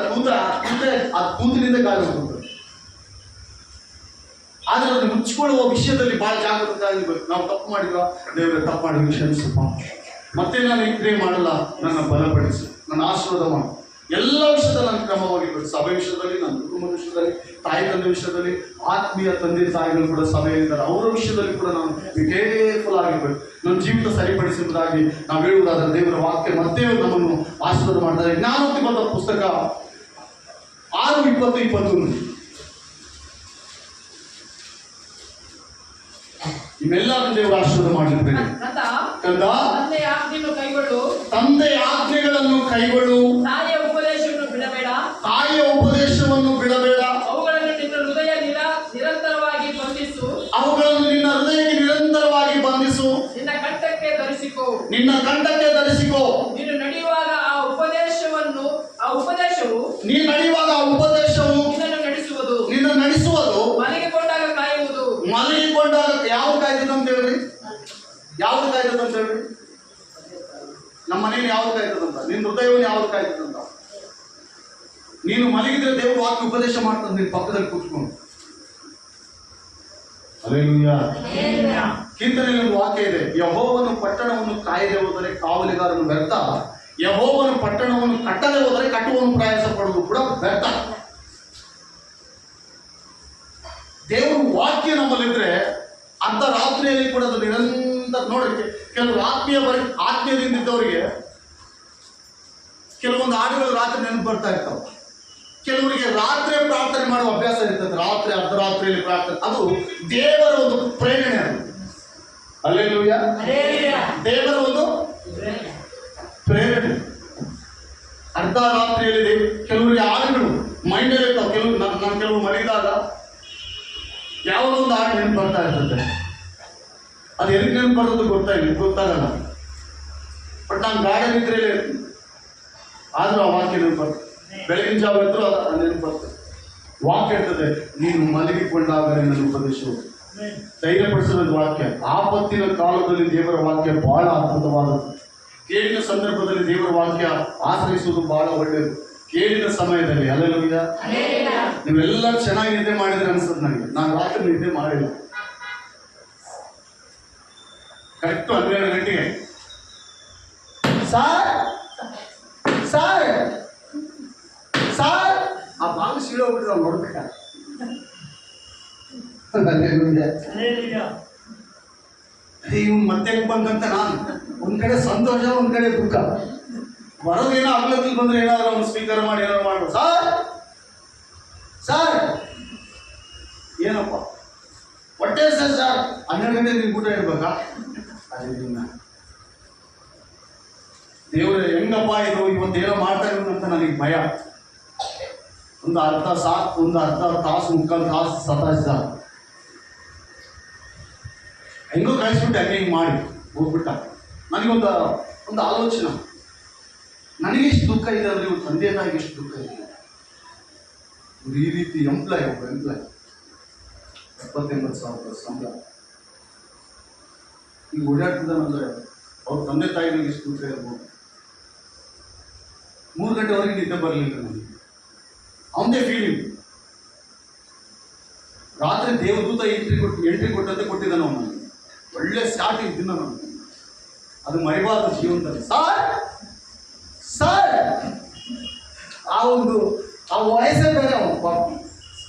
ಆ ತೂತಿನಿಂದ ಗಾಳಿ ಹೋಗ್ತದೆ. ಆದ್ರೆ ಅದನ್ನು ಮುಚ್ಕೊಳ್ಳುವ ವಿಷಯದಲ್ಲಿ ಬಹಳ ಜಾಗೃತರಾಗಿರ್ಬೇಕು. ನಾವು ತಪ್ಪು ಮಾಡಿದ್ವ, ದೇವರೇ ತಪ್ಪು ಮಾಡಿದ ಕ್ಷಮಿಸಪ್ಪ, ಮತ್ತೆ ನಾನು ಈ ಕ್ರಿಯೆ ಮಾಡಲ್ಲ, ನನ್ನ ಬಲಪಡಿಸು, ನನ್ನ ಆಶೀರ್ವಾದ ಮಾಡು. ಎಲ್ಲ ವಿಷಯದಲ್ಲಿ ನಾನು ಕ್ರಮವಾಗಿರ್ಬೇಕು. ಸಭೆ ವಿಷಯದಲ್ಲಿ, ನನ್ನ ಕುಟುಂಬದ ವಿಷಯದಲ್ಲಿ, ತಾಯಿ ತಂದೆ ವಿಷಯದಲ್ಲಿ, ಆತ್ಮೀಯ ತಂದೆ ತಾಯಿಗಳು ಕೂಡ ಸಭೆಯಲ್ಲಿದ್ದಾರೆ, ಅವರ ವಿಷಯದಲ್ಲಿ ಕೂಡ ನಾನು ಕೇರ್ಫುಲ್ ಆಗಿರ್ಬೇಕು. ನನ್ನ ಜೀವಿತ ಸರಿಪಡಿಸುವುದಾಗಿ ನಾವು ಹೇಳುವುದಾದ್ರೆ ದೇವರ ವಾಕ್ಯ ಮತ್ತೆ ನಮ್ಮನ್ನು ಆಶೀರ್ವಾದ ಮಾಡ್ತಾರೆ. ಜ್ಞಾನೋಕ್ತಿ ಬಂದ ಪುಸ್ತಕ 6:20-21 ಇವೆಲ್ಲರನ್ನು ದೇವರು ಆಶೀರ್ವಾದ ಮಾಡಿರ್ಬೇಕು. ಕಂದ, ತಂದೆ ಆಜ್ಞೆಗಳನ್ನು ಕೈಗೊಳ್ಳು, ತಾಯಿಯ ಉಪದೇಶವನ್ನು ಬಿಡಬೇಡ, ಅವುಗಳನ್ನು ನಿನ್ನ ಹೃದಯಕ್ಕೆ ನಿರಂತರವಾಗಿ ಬಂಧಿಸು, ನಿನ್ನ ಕಂಠಕ್ಕೆ ಧರಿಸಿಕೋ. ನೀನು ನಡೆಯುವಾಗ ಆ ಉಪದೇಶವು ನಿನ್ನ ನಡೆಸುವುದು. ಮಲಗಿಕೊಂಡಾಗ ಯಾವ್ದು ಕಾಯ್ತದ ಅಂತ ಹೇಳ್ರಿ? ಯಾವ್ದು ಕಾಯ್ತದ ಅಂತ ಹೇಳ್ರಿ? ನಮ್ಮ ಮನೇಲಿ ಯಾವ್ದು ಕಾಯ್ತದಂತ? ನಿನ್ನ ಹೃದಯವನ್ನು ಯಾವ್ದು ಕಾಯ್ತದಂತ? ನೀನು ಮಲಗಿದ್ರೆ ದೇವರು ವಾಕ್ಯ ಉಪದೇಶ ಮಾಡ್ತದೆ ನಿನ್ನ ಪಕ್ಕದಲ್ಲಿ ಕೂತ್ಕೊಂಡು. ಹಲ್ಲೆಲೂಯಾ. ಕೀರ್ತನೆಯಲ್ಲಿ ಒಂದು ವಾಕ್ಯ ಇದೆ, ಯೆಹೋವನು ಪಟ್ಟಣವನ್ನು ಕಾಯದೆ ಹೋದರೆ ಕಾವಲಿಗಾರನು ವ್ಯರ್ಥ, ಯೆಹೋವನು ಪಟ್ಟಣವನ್ನು ಕಟ್ಟದೆ ಹೋದರೆ ಕಟ್ಟುವನು ಪ್ರಯಾಸ ಪಡುವುದು ಕೂಡ ವ್ಯರ್ಥ. ದೇವರು ವಾಕ್ಯ ನಮ್ಮಲ್ಲಿದ್ರೆ ಅರ್ಧ ರಾತ್ರಿಯಲ್ಲಿ ಕೂಡ ಅದು ನಿರಂತರ. ನೋಡ್ರಿ, ಕೆಲವರು ಆತ್ಮೀಯದಿಂದ ಇದ್ದವರಿಗೆ ಕೆಲವೊಂದು ಹಾಡುಗಳು ರಾತ್ರಿ ನೆನಪು ಬರ್ತಾ ಇರ್ತಾವ. ಕೆಲವರಿಗೆ ರಾತ್ರಿ ಪ್ರಾರ್ಥನೆ ಮಾಡುವ ಅಭ್ಯಾಸ ಇರ್ತದೆ. ರಾತ್ರಿ ಅರ್ಧರಾತ್ರಿಯಲ್ಲಿ ಪ್ರಾರ್ಥನೆ, ಅದು ದೇವರ ಒಂದು ಪ್ರೇರಣೆ. ಅದು ಹಲ್ಲೆಲೂಯಾ. ದೇವರ ಒಂದು ಪ್ರೇರಣೆ. ಅರ್ಧ ರಾತ್ರಿಯಲ್ಲಿ ಕೆಲವರಿಗೆ ಹಾಡುಗಳು ಮೈಂಡಲ್ಲಿ ಇರ್ತಾವ. ಕೆಲವು ಮಲಗಿದಾಗ ಯಾವುದೋ ಒಂದು ಹಾಡು ನೆನಪು ಬರ್ತಾ ಇರ್ತದೆ. ಅದು ಎದಕ್ಕೆ ನೆನಪು ಬರೋದು ಗೊತ್ತಾಗಲ್ಲ. ಬಟ್ ನಾನು ಗಾರ್ಡನ್ ಇದ್ರೆ ಆದ್ರೂ ಆ ವಾಕ್ಯ ನೆನಪು ಬರ್ತದೆ. ಬೆಳಗಿನ ಜಾವ ಇದ್ರು ಅದು ನೆನಪು ಬರ್ತದೆ. ವಾಕ್ಯ ಇರ್ತದೆ, ನೀನು ಮಲಗಿಕೊಂಡಾಗ ನನ್ನ ಉಪದೇಶವು. ಧೈರ್ಯಪಡಿಸೋದು ವಾಕ್ಯ. ಆಪತ್ತಿನ ಕಾಲದಲ್ಲಿ ದೇವರ ವಾಕ್ಯ ಬಹಳ ಅದ್ಭುತವಾದದ್ದು. ಕೇಳಿನ ಸಂದರ್ಭದಲ್ಲಿ ದೇವರ ವಾಕ್ಯ ಆಶ್ರಯಿಸುವುದು ಬಹಳ ಒಳ್ಳೆಯದು. ಕೇಳಿದ ಸಮಯದಲ್ಲಿ. ಹಲ್ಲೆಲೂಯಾ. ನೀವೆಲ್ಲ ಚೆನ್ನಾಗಿ ನಿದ್ದೆ ಮಾಡಿದ್ರೆ ಅನ್ಸುತ್ತೆ ನನಗೆ. ನಾನು ರಾತ್ರಿ ನಿದ್ದೆ ಮಾಡಿಲ್ಲ. ಕರೆಕ್ಟ್ 12 ಗಂಟೆಗೆ ಸಾರ್ ಆ ಬಾಂಗ್ ಸೀಳೋಗ್ಬಿಟ್ರೆ ನಾವು ನೋಡ್ಬೇಕ. ಇವ್ ಮತ್ತೆ ಬಂದಂತ ನಾನು ಒಂದ್ ಕಡೆ ಸಂತೋಷ, ಒಂದ್ ಕಡೆ ದುಃಖ. ಬರೋದೇನೋ ಅಗ್ಲത്തിൽ ಬಂದ್ರೆ ಏನಾದ್ರು ಅವ್ನು ಸ್ವೀಕಾರ ಮಾಡಿ ಏನಾದ್ರು ಮಾಡ್ಬೋದು. ಸಾರ್ ಏನಪ್ಪ ಹೊಟ್ಟೆ ಸರ್ 12 ಗಂಟೆ ನಿಮ್ಗೆ ಊಟ ಇಡ್ಬೇಕಾ? ಅದರಿಂದ ದೇವ್ರ ಹೆಂಗಪ್ಪ ಇದು ಇವತ್ತೇನೋ ಮಾಡ್ತಾ ಇರೋದು ಅಂತ ನನಗೆ ಭಯ. ಒಂದು ಅರ್ಧ ತಾಸು ಮುಕ್ಕಾಲು ತಾಸು ಸತಾಯಿಸಿದ, ಹೆಂಗೋ ಕಳಿಸ್ಬಿಟ್ಟು ಹಿಂಗೆ ಮಾಡಿ ಹೋಗ್ಬಿಟ್ಟ. ನನಗೊಂದು ಆಲೋಚನೆ, ನನಗೆ ಎಷ್ಟು ದುಃಖ ಇದೆ ಅಂದರೆ ಇವ್ರು ತಂದೆ ತಾಯಿಗೆ ಎಷ್ಟು ದುಃಖ ಇದೆ. ಇವ್ರು ಈ ರೀತಿ ಎಂಪ್ಲಾಯ್ 78,000 ಸಂಬಳ ಈಗ ಓಡಾಡ್ತಿದ್ದಾನಂದ್ರೆ ಅವ್ರ ತಂದೆ ತಾಯಿಗಳಿಗೆ ಎಷ್ಟು ದುಃಖ ಇರ್ಬೋದು. 3 ಗಂಟೆವರೆಗೆ ನಿದ್ದೆ ಬರಲಿಲ್ಲ ನನಗೆ. ಅವನದೇ ಫೀಲಿಂಗ್. ರಾತ್ರಿ ದೇವದೂತ ಎಂಟ್ರಿ ಕೊಟ್ಟಂತೆ ಕೊಟ್ಟಿದ್ದಾನೆ ಅವನು. ಒಳ್ಳೆ ಸ್ಟಾರ್ಟಿಂಗ್ ದಿನ ನಾನು ಅದು ಮರಿಬಾರ್ದು ಜೀವನದಲ್ಲಿ. ಸರ್ ಆ ವಯಸ್ಸೇ ಬೇರೆ ಅವನು ಪಾಪ.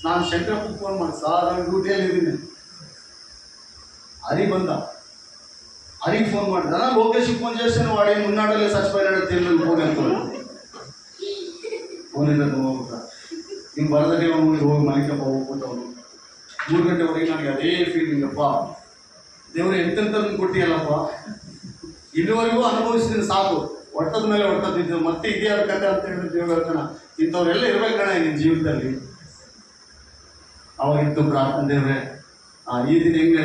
ನಾನು ಶಂಕರಪ್ಪ ಫೋನ್ ಮಾಡಿ, ಸಾರ್ ನಾನು ಡ್ಯೂಟಿಯಲ್ಲಿ ಇದ್ದೀನಿ. ಹರಿಗೆ ಫೋನ್ ಮಾಡಿದ, ನಾನು ಲೋಕೇಶ್ ಫೋನ್ చేశాను, వాడి మున్నాడలే చచ్చిపోయినాడు తెలియదు ఫోన్ అనుకోండి. ಫೋನ್ ಇಲ್ಲ ಹೋಗ್ಬಿಟ್ಟ. ಹಿಂಗೆ ಬರದಲ್ಲಿ ಅವನು ಹೋಗಿ ಮನೆಗಪ್ಪ ಹೋಗ್ಬಿಟ್ಟವನು. 3 ಗಂಟೆವರೆಗೆ ನನಗೆ ಅದೇ ಫೀಲಿಂಗ್. ಅಪ್ಪ ದೇವರು ಎಂತೆಂತ ಕೊಟ್ಟಿಯಲ್ಲಪ್ಪ, ಇಲ್ಲಿವರೆಗೂ ಅನುಭವಿಸಿದ್ದೀನಿ ಸಾಕು. ಒಟ್ಟದ ಮೇಲೆ ಒಟ್ಟದಿದ್ದು ಮತ್ತೆ ಇದೇ ಕತೆ ಅಂತ ಹೇಳಿದ್ರೆ ದೇವ್ರ ಹೇಳ್ತಾನ, ಇಂಥವ್ರೆಲ್ಲ ಇರ್ಬೇಕು ಕಣ ನಿನ್ನ ಜೀವನದಲ್ಲಿ. ಅವಾಗಿತ್ತು ಪ್ರಾರ್ಥನೆ, ದೇವ್ರೆ ಈ ದಿನ ಹೆಂಗೆ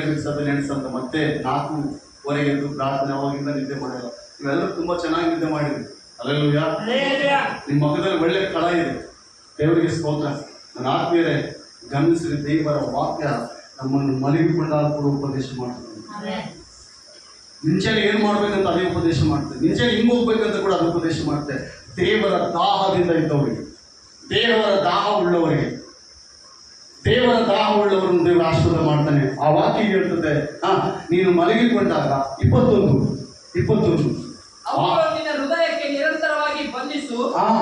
ನೆನೆಸಂತ ಮತ್ತೆ 4:15 ಎದ್ದು ಪ್ರಾರ್ಥನೆ. ಅವಾಗಿಂದ ನಿದ್ದೆ ಮಾಡಲ್ಲ. ಇವೆಲ್ಲರೂ ತುಂಬ ಚೆನ್ನಾಗಿ ನಿದ್ದೆ ಮಾಡಿದ್ವಿ. ಅಲ್ಲೆಲ್ಲೂಯ್ಯ. ನಿಮ್ಮ ಮಗದಲ್ಲಿ ಒಳ್ಳೆ ಕಳ ಇದೆ. ದೇವರಿಗೆ ಸ್ತೋತ್ರ. ನನ್ನ ಆತ್ಮೀಯರೇ ಗಮನಿಸಿದ ದೇವರ ವಾಕ್ಯ ನಮ್ಮನ್ನು ಮಲಗಿಕೊಂಡಾಗ ಕೂಡ ಉಪದೇಶ ಮಾಡ್ತದೆ. ಮುಂಚೆನೆ ಏನು ಮಾಡ್ಬೇಕಂತ ಅದೇ ಉಪದೇಶ ಮಾಡ್ತದೆ. ಮುಂಚೆನೆ ಹಿಂಗೆ ಹೋಗ್ಬೇಕಂತ ಕೂಡ ಅದು ಉಪದೇಶ ಮಾಡ್ತದೆ. ದೇವರ ದಾಹದಿಂದ ಇದ್ದವರಿಗೆ, ದೇವರ ದಾಹ ಉಳ್ಳವರಿಗೆ, ದೇವರ ದಾಹ ಉಳ್ಳವರನ್ನು ದೇವರು ಆಶೀರ್ವಾದ ಮಾಡ್ತಾನೆ. ಆ ವಾಕ್ಯ ಹೇಳ್ತದೆ, ನೀನು ಮಲಗಿಕೊಂಡಾಗ 21 ಅವುಗಳು ನಿನ್ನ ಹೃದಯಕ್ಕೆ ನಿರಂತರವಾಗಿ ಬಂಧಿಸು,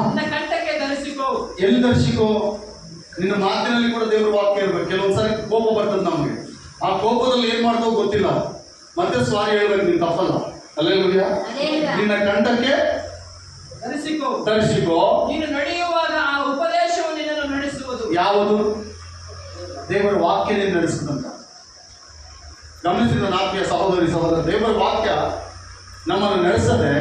ನಿನ್ನ ಕಂಠಕ್ಕೆ ಧರಿಸಿಕೋ. ಎಲ್ಲಿ ಧರಿಸಿಕೋ? ನಿನ್ನ ಮಾತಿನಲ್ಲಿ ಕೂಡ ದೇವರ ವಾಕ್ಯ ಇರ್ಬೇಕು. ಕೆಲವೊಂದ್ಸರಿ ಕೋಪ ಬರ್ತದೆ ನಮಗೆ. ಆ ಕೋಪದಲ್ಲಿ ಏನ್ ಮಾಡ್ತಾವೋ ಗೊತ್ತಿಲ್ಲ, ಮತ್ತೆ ಸ್ವಾರಿ ಹೇಳ್ಬೇಕು, ನೀನು ತಪ್ಪಲ್ಲ. ಅಲ್ಲೆಲ್ಲೂಯ್ಯ. ನಿನ್ನ ಕಂಠಕ್ಕೆ ಧರಿಸಿಕೋ. ನೀನು ನಡೆಯುವಾಗ ಆ ಉಪದೇಶವು ನಿನ್ನನ್ನು ನಡೆಸುವುದು. ಯಾವುದು? ದೇವರ ವಾಕ್ಯನೇ ನಡೆಸುತ್ತಂತ. ಗಮನಿಸಿದ ಆತ್ಮೀಯ ಸಹೋದರ, ದೇವರ ವಾಕ್ಯ ನಮ್ಮನ್ನು ನಡೆಸದೆ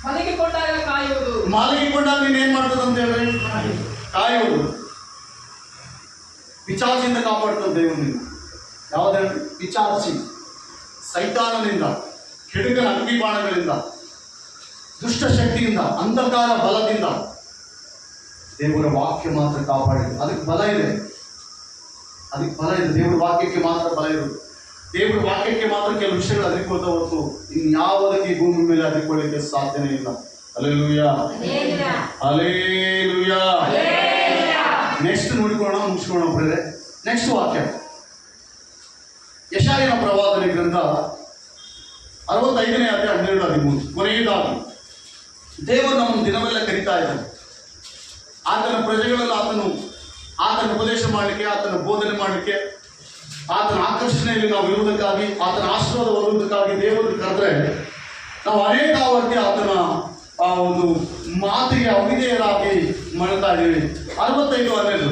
ಮಲಗಿಕೊಂಡಾಗ ಕಾಯುವುದು. ಮಲಗಿಕೊಂಡಾಗ ನೀನು ಏನ್ ಮಾಡ್ತದೆ ಅಂತ ಹೇಳಿ ಕಾಯುವುದು. ಪಿಚಾಚಿಯಿಂದ ಕಾಪಾಡ್ತದೆ ದೇವರು ನಿನ್ನ. ಯಾವುದೇ ಪಿಚಾಚಿ, ಸೈತಾನನಿಂದ, ಕೆಡುಕನ ಅಗ್ನಿಬಾಣಗಳಿಂದ, ದುಷ್ಟಶಕ್ತಿಯಿಂದ, ಅಂಧಕಾರ ಬಲದಿಂದ ದೇವರ ವಾಕ್ಯ ಮಾತ್ರ ಕಾಪಾಡಿದೆ. ಅದಕ್ಕೆ ಬಲ ಇದೆ. ದೇವರ ವಾಕ್ಯಕ್ಕೆ ಮಾತ್ರ ಬಲ ಇರೋದು. ದೇವರ ವಾಕ್ಯಕ್ಕೆ ಮಾತ್ರ ಕೆಲವು ವಿಷಯಗಳು ಅರಿಕೊಳ್ತಾ ಹೊರತು ಇನ್ಯಾವುದಕ್ಕೆ ಈ ಭೂಮಿ ಮೇಲೆ ಅರಿಕೊಳ್ಳಿಕ್ಕೆ ಸಾಧ್ಯನೇ ಇಲ್ಲ. Hallelujah, hallelujah. ನೆಕ್ಸ್ಟ್ ನೋಡಿಕೊಳ್ಳೋಣ, ಮುಗಿಸ್ಕೊಳ್ಳೋಣ ಬ್ರದರ್. ನೆಕ್ಸ್ಟ್ ವಾಕ್ಯ ಯೆಶಾಯನ ಪ್ರವಾದನೆ ಗ್ರಂಥ 65ನೇ ಅಧ್ಯಾಯ 12-13. ಕೊನೆಯದಾಗಿ ದೇವರು ನಮ್ಮನ್ನು ದಿನವೆಲ್ಲ ಕರೀತಾ ಇದ್ದಾನೆ. ಆತನ ಪ್ರಜೆಗಳಲ್ಲಿ ಆತನ ಉಪದೇಶ ಮಾಡಲಿಕ್ಕೆ, ಆತನ ಬೋಧನೆ ಮಾಡಲಿಕ್ಕೆ, ಆತನ ಆಕರ್ಷಣೆಯಲ್ಲಿ ನಾವು ಇರುವುದಕ್ಕಾಗಿ, ಆತನ ಆಶೀರ್ವಾದ ಹೊಂದುವುದಕ್ಕಾಗಿ ದೇವರು ಕರೆದ್ರೆ ನಾವು ಅನೇಕ ಆವರ್ತಿ ಆತನ ಆ ಒಂದು ಮಾತಿಗೆ ಅವಿಧೇಯರಾಗಿ ಮಾಡ್ತಾ ಇದ್ದೀವಿ. 65:12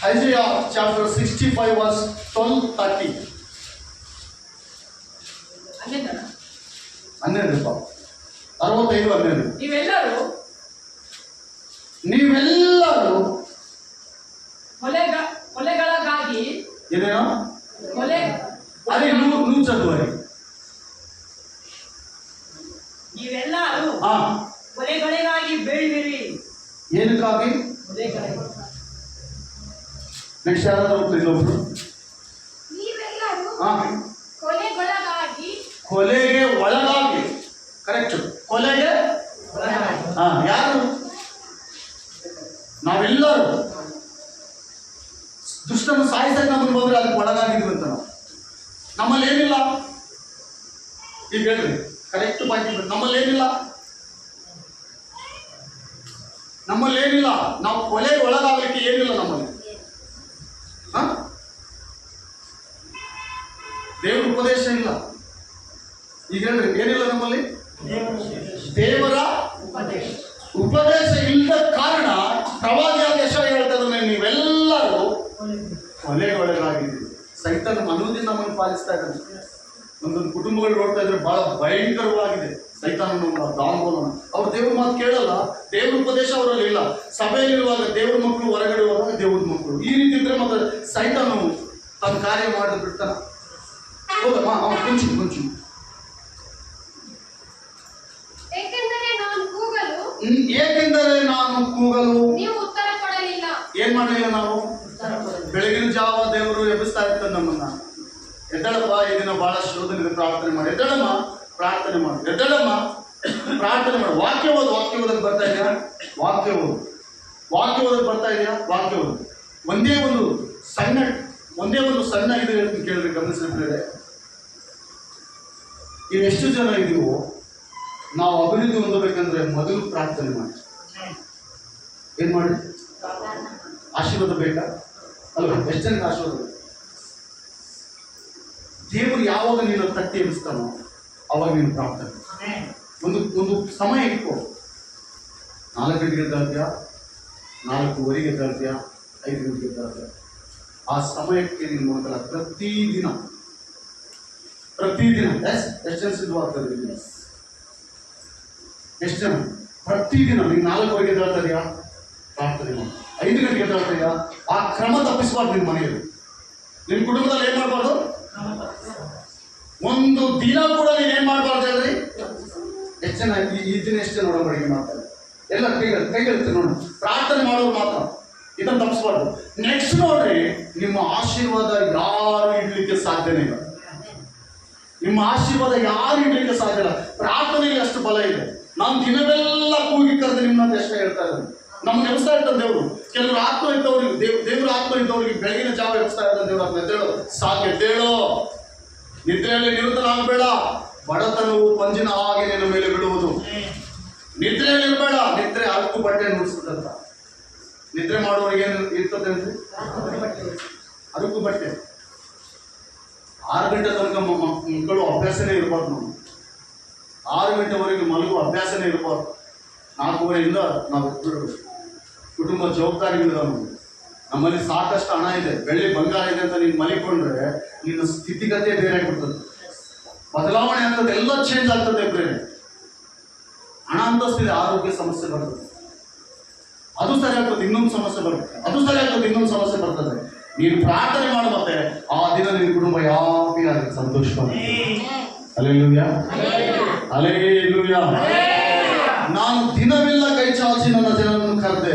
ಐಸಾಯ ಚಾಪ್ಟರ್ 65 verse 12-13. 65:12. ನೀವೆಲ್ಲರೂ ಕೊಲೆಗಳಿಗಾಗಿ ಏನೇನೋ ಅದೇ ನೂ ಚದುವರಿ. ನೀವೆಲ್ಲರೂ ಕೊಲೆಗಳಿಗಾಗಿ ಬೇಡಿದಿರಿ. ಏನಕ್ಕಾಗಿ? ನೆಕ್ಸ್ಟ್ ಯಾರಾದ್ರೂ ಇನ್ನೊಬ್ರು ನೀವೆಲ್ಲರೂ ಕೊಲೆಗೆ ಒಳಗಾಗಿ. ಕರೆಕ್ಟ್, ಕೊಲೆಗೆ ಯಾರು? ನಾವೆಲ್ಲರೂ ದುಷ್ಟನ್ನು ಸಾಯಿಸಕ್ಕೆ ನಮಗೆ ಬಂದ್ರೆ ಅದಕ್ಕೆ ಒಳಗಾಗಿದ್ವಿ ಅಂತ ನಾವು. ನಮ್ಮಲ್ಲಿ ಏನಿಲ್ಲ. ಈಗ ಹೇಳ್ರಿ, ಕರೆಕ್ಟ್ ಪಾಯಿಂಟ್. ನಮ್ಮಲ್ಲಿ ಏನಿಲ್ಲ. ನಾವು ಕೊಲೆಗೆ ಒಳಗಾಗಲಿಕ್ಕೆ ಏನಿಲ್ಲ ನಮ್ಮಲ್ಲಿ. ದೇವರ ಉಪದೇಶ ಇಲ್ಲ. ಈಗ ಹೇಳ್ರಿ, ಏನಿಲ್ಲ ನಮ್ಮಲ್ಲಿ? ದೇವರ ಉಪದೇಶ ಇಲ್ಲದ ಕಾರಣ ಪ್ರವಾದಿಯಾದ ಯೆಶಾಯ ಹೇಳ್ತಾ ಇದ್ದಾನೆ, ನೀವೆಲ್ಲರೂ ಕೊಲೆಗೆ ಒಳಗಾಗಿದೆ. ಸೈತಾನ ಮನೋದಿಂದ ನಮ್ಮನ್ನು ಪಾಲಿಸ್ತಾ ಇದ್ದಾನೆ. ಒಂದೊಂದು ಕುಟುಂಬಗಳು ನೋಡ್ತಾ ಇದ್ರೆ ಬಹಳ ಭಯಂಕರವಾಗಿದೆ ಸೈತಾನನ ದಾಂಗೋಲನ. ಅವ್ರು ದೇವ್ರ ಮಾತು ಕೇಳಲ್ಲ, ದೇವ್ರ ಉಪದೇಶ ಅವರಲ್ಲಿ ಇಲ್ಲ. ಸಭೆಯಲ್ಲಿರುವಾಗ ದೇವ್ರ ಮಕ್ಕಳು, ಹೊರಗಡೆ ಹೋದಾಗ ದೇವ್ರ ಮಕ್ಕಳು. ಈ ರೀತಿ ಇದ್ರೆ ಮತ್ತೆ ಸೈತಾನನು ತನ್ನ ಕಾರ್ಯ ಮಾಡಿ ಬಿಡ್ತಾನ. ಹೌದಮ್ಮ, ಕೊಂಚು ಏಕೆಂದರೆ ನಾನು ಕೂಗಲು ಏಕೆಂದರೆ ನಾನು ಕೂಗಲು ನೀವು ಉತ್ತರ ಕೊಡಲಿಲ್ಲ. ಏನ್ ಮಾಡಲಿಲ್ಲ ನಾವು? ಬೆಳಗಿನ ಜಾವ ದೇವರು ಎಬ್ಬಿಸ್ತಾ ಇರ್ತಾನೆ ನಮ್ಮನ್ನ. ಎದ್ದಳಪ್ಪ, ಈ ದಿನ ಬಹಳ ಶೋಧನೆ, ಪ್ರಾರ್ಥನೆ ಮಾಡಿ. ಎದ್ದಳಮ್ಮ, ಪ್ರಾರ್ಥನೆ ಮಾಡು. ಎದ್ದಳಮ್ಮ, ಪ್ರಾರ್ಥನೆ ಮಾಡು. ವಾಕ್ಯ ಓದಕ್ಕೆ ಬರ್ತಾ ಇದೆಯಾ? ವಾಕ್ಯ ಓದಕ್ಕೆ ಬರ್ತಾ ಇದೆಯಾ? ವಾಕ್ಯ ಓದು. ಒಂದೇ ಒಂದು ಸಣ್ಣ ಇದು ಹೇಳ್ತೀನಿ ಕೇಳಿದ್ರೆ, ಗಮನಿಸಿದ್ರೆ ಇವೆಷ್ಟು ಜನ ಇದೀವೋ ನಾವು ಅಭಿವೃದ್ಧಿ ಹೊಂದಬೇಕಂದ್ರೆ ಮೊದಲು ಪ್ರಾರ್ಥನೆ ಮಾಡಿ. ಏನ್ ಮಾಡಿ? ಆಶೀರ್ವಾದ ಬೇಕಾ ಅಲ್ವಾ? ಎಷ್ಟು ಜನಕ್ಕೆ ಆಶೀರ್ವಾದ ಬೇಕು? ದೇವರು ಯಾವಾಗ ನೀನು ತಟ್ಟಿ ಎಬ್ಬಿಸ್ತಾನೋ ಅವಾಗ ನೀನು ಪ್ರಾರ್ಥನೆ. ಒಂದು ಸಮಯ ಇಟ್ಕೋ. 4 ಗಂಟೆಗೆ ಎದ್ದೇಳ್ತೀಯಾ, 4:15ಗೆ ಎದ್ದೇಳ್ತೀಯಾ, 5 ಗಂಟೆಗೆ ಎದ್ದೇಳ್ತೀಯಾ, ಆ ಸಮಯಕ್ಕೆ ನೀನು ನೋಡ್ತಲ್ಲ. ಪ್ರತಿದಿನ ಎಷ್ಟು ಜನ ಸಿದ್ಧವಾಗ್ತದೆ? ಎಷ್ಟು ಜನ ಪ್ರತಿದಿನ ನೀನು 4:15ಗೆ ಎದ್ದೇಳ್ತಾ ಇದೆಯಾ? ಪ್ರಾರ್ಥನೆ ಮಾಡಿ. 5 ಗಂಟೆಗೆ ಎದ್ದೇಳ್ತಾ ಇದೆಯಾ? ಆ ಕ್ರಮ ತಪ್ಪಿಸಬಾರ್ದು. ನಿನ್ನ ಮನೆಯಲ್ಲಿ, ನಿನ್ನ ಕುಟುಂಬದಲ್ಲಿ ಏನ್ ಮಾಡಬಾರ್ದು? ಒಂದು ದಿನ ಕೂಡ ನೀನ್ ಏನ್ ಮಾಡಬಾರ್ದು ಹೇಳ್ರಿ? ಎಷ್ಟು ಜನ ಈ ದಿನ ಎಷ್ಟು ಜನ ಒಡಂಬಡಿಕೆ ಮಾಡ್ತಾರೆ? ಎಲ್ಲ ಕೈಗೆಳ್ತಾರೆ ನೋಡು. ಪ್ರಾರ್ಥನೆ ಮಾಡೋರು ಮಾತ್ರ ಇದನ್ನು ತಪ್ಪಿಸಬಾರ್ದು. ನೆಕ್ಸ್ಟ್ ನೋಡ್ರಿ, ನಿಮ್ಮ ಆಶೀರ್ವಾದ ಯಾರು ಇಡ್ಲಿಕ್ಕೆ ಸಾಧ್ಯನೇ ಇಲ್ಲ. ನಿಮ್ಮ ಆಶೀರ್ವಾದ ಯಾರು ಇಡ್ಲಿಕ್ಕೆ ಸಾಧ್ಯ ಇಲ್ಲ. ಪ್ರಾರ್ಥನೆಗೆ ಅಷ್ಟು ಬಲ ಇದೆ. ನಾನು ದಿನವೆಲ್ಲ ಕೂಗಿ ಕರೆದು ನಿಮ್ಮನ್ನ ಎಷ್ಟೇ ಹೇಳ್ತಾ ಇದ್ದೇನೆ. ನಮ್ಗೆ ಎಬ್ಸ್ತಾ ಇರ್ತಾನೆ ದೇವರು. ಕೆಲವರು ಆತ್ಮ ಇದ್ದವ್ರಿಗೆ, ದೇವ್ರ ಆತ್ಮ ಇದ್ದವ್ರಿಗೆ ಬೆಳಗಿನ ಜಾವ ಎಬ್ಸ್ತಾ ಇರ್ತಾನೆ ದೇವ್ರ ಆತ್ಮ. ಎದ್ದೇಳು, ಸಾಕು ಎದ್ದೇಳು. ನಿದ್ರೆಯಲ್ಲಿ ನಿರತನಾಗಬೇಡ. ಬಡತನವು ಪಂಜಿನ ಹಾಗೆ ನಿನ್ನ ಮೇಲೆ ಬಿಡುವುದು. ನಿದ್ರೆಯಲ್ಲಿ ಇರಬೇಡ. ನಿದ್ರೆ ಅಲ್ಕು ಬಟ್ಟೆ ನುಡಿಸ್ತದಂತ. ನಿದ್ರೆ ಮಾಡುವವರಿಗೆ ಏನು ಇರ್ತದೆ ಅಂದ್ರೆ ಅಲ್ಕು ಬಟ್ಟೆ. 6 ಗಂಟೆ ತನಕ ಮಕ್ಕಳು ಅಭ್ಯಾಸನೇ ಇರಬಾರ್ದು. ನಾವು 6 ಗಂಟೆವರೆಗೆ ಮಲಗುವ ಅಭ್ಯಾಸನೇ ಇರಬಾರ್ದು. 4:30ಯಿಂದ ನಾವು ಕುಟುಂಬ ಜವಾಬ್ದಾರಿಗಳಿದ. ನಮ್ಮಲ್ಲಿ ಸಾಕಷ್ಟು ಹಣ ಇದೆ, ಬೆಳ್ಳಿ ಬಂಗಾರ ಇದೆ ಅಂತ ನೀನು ಮಲಿಕೊಂಡ್ರೆ ನಿನ್ನ ಸ್ಥಿತಿಗತಿ ಬೇರೆ ಆಗಿಬಿಡ್ತದೆ. ಬದಲಾವಣೆ ಆಗ್ತದೆ, ಎಲ್ಲ ಚೇಂಜ್ ಆಗ್ತದೆ. ಬೇರೆ ಹಣ ಅಂತಸ್ತಿದೆ, ಆರೋಗ್ಯ ಸಮಸ್ಯೆ ಬರ್ತದೆ. ಅದು ಸರಿ ಆಗ್ತದೆ, ಇನ್ನೊಂದು ಸಮಸ್ಯೆ ಬರ್ತದೆ. ಅದು ಸರಿ ಆಗ್ತದೆ, ಇನ್ನೊಂದು ಸಮಸ್ಯೆ ಬರ್ತದೆ. ನೀನು ಪ್ರಾರ್ಥನೆ ಮಾಡು, ಮತ್ತೆ ಆ ದಿನ ನಿನ್ನ ಕುಟುಂಬ ಯಾಕೆ ಆಗುತ್ತೆ, ಸಂತೋಷವಾಗಿ. Hallelujah, hallelujah. ನಾನು ದಿನವೆಲ್ಲ ಕೈ ಚಾಚಿ ನನ್ನ ಜನರನ್ನು ಕರೆದೆ.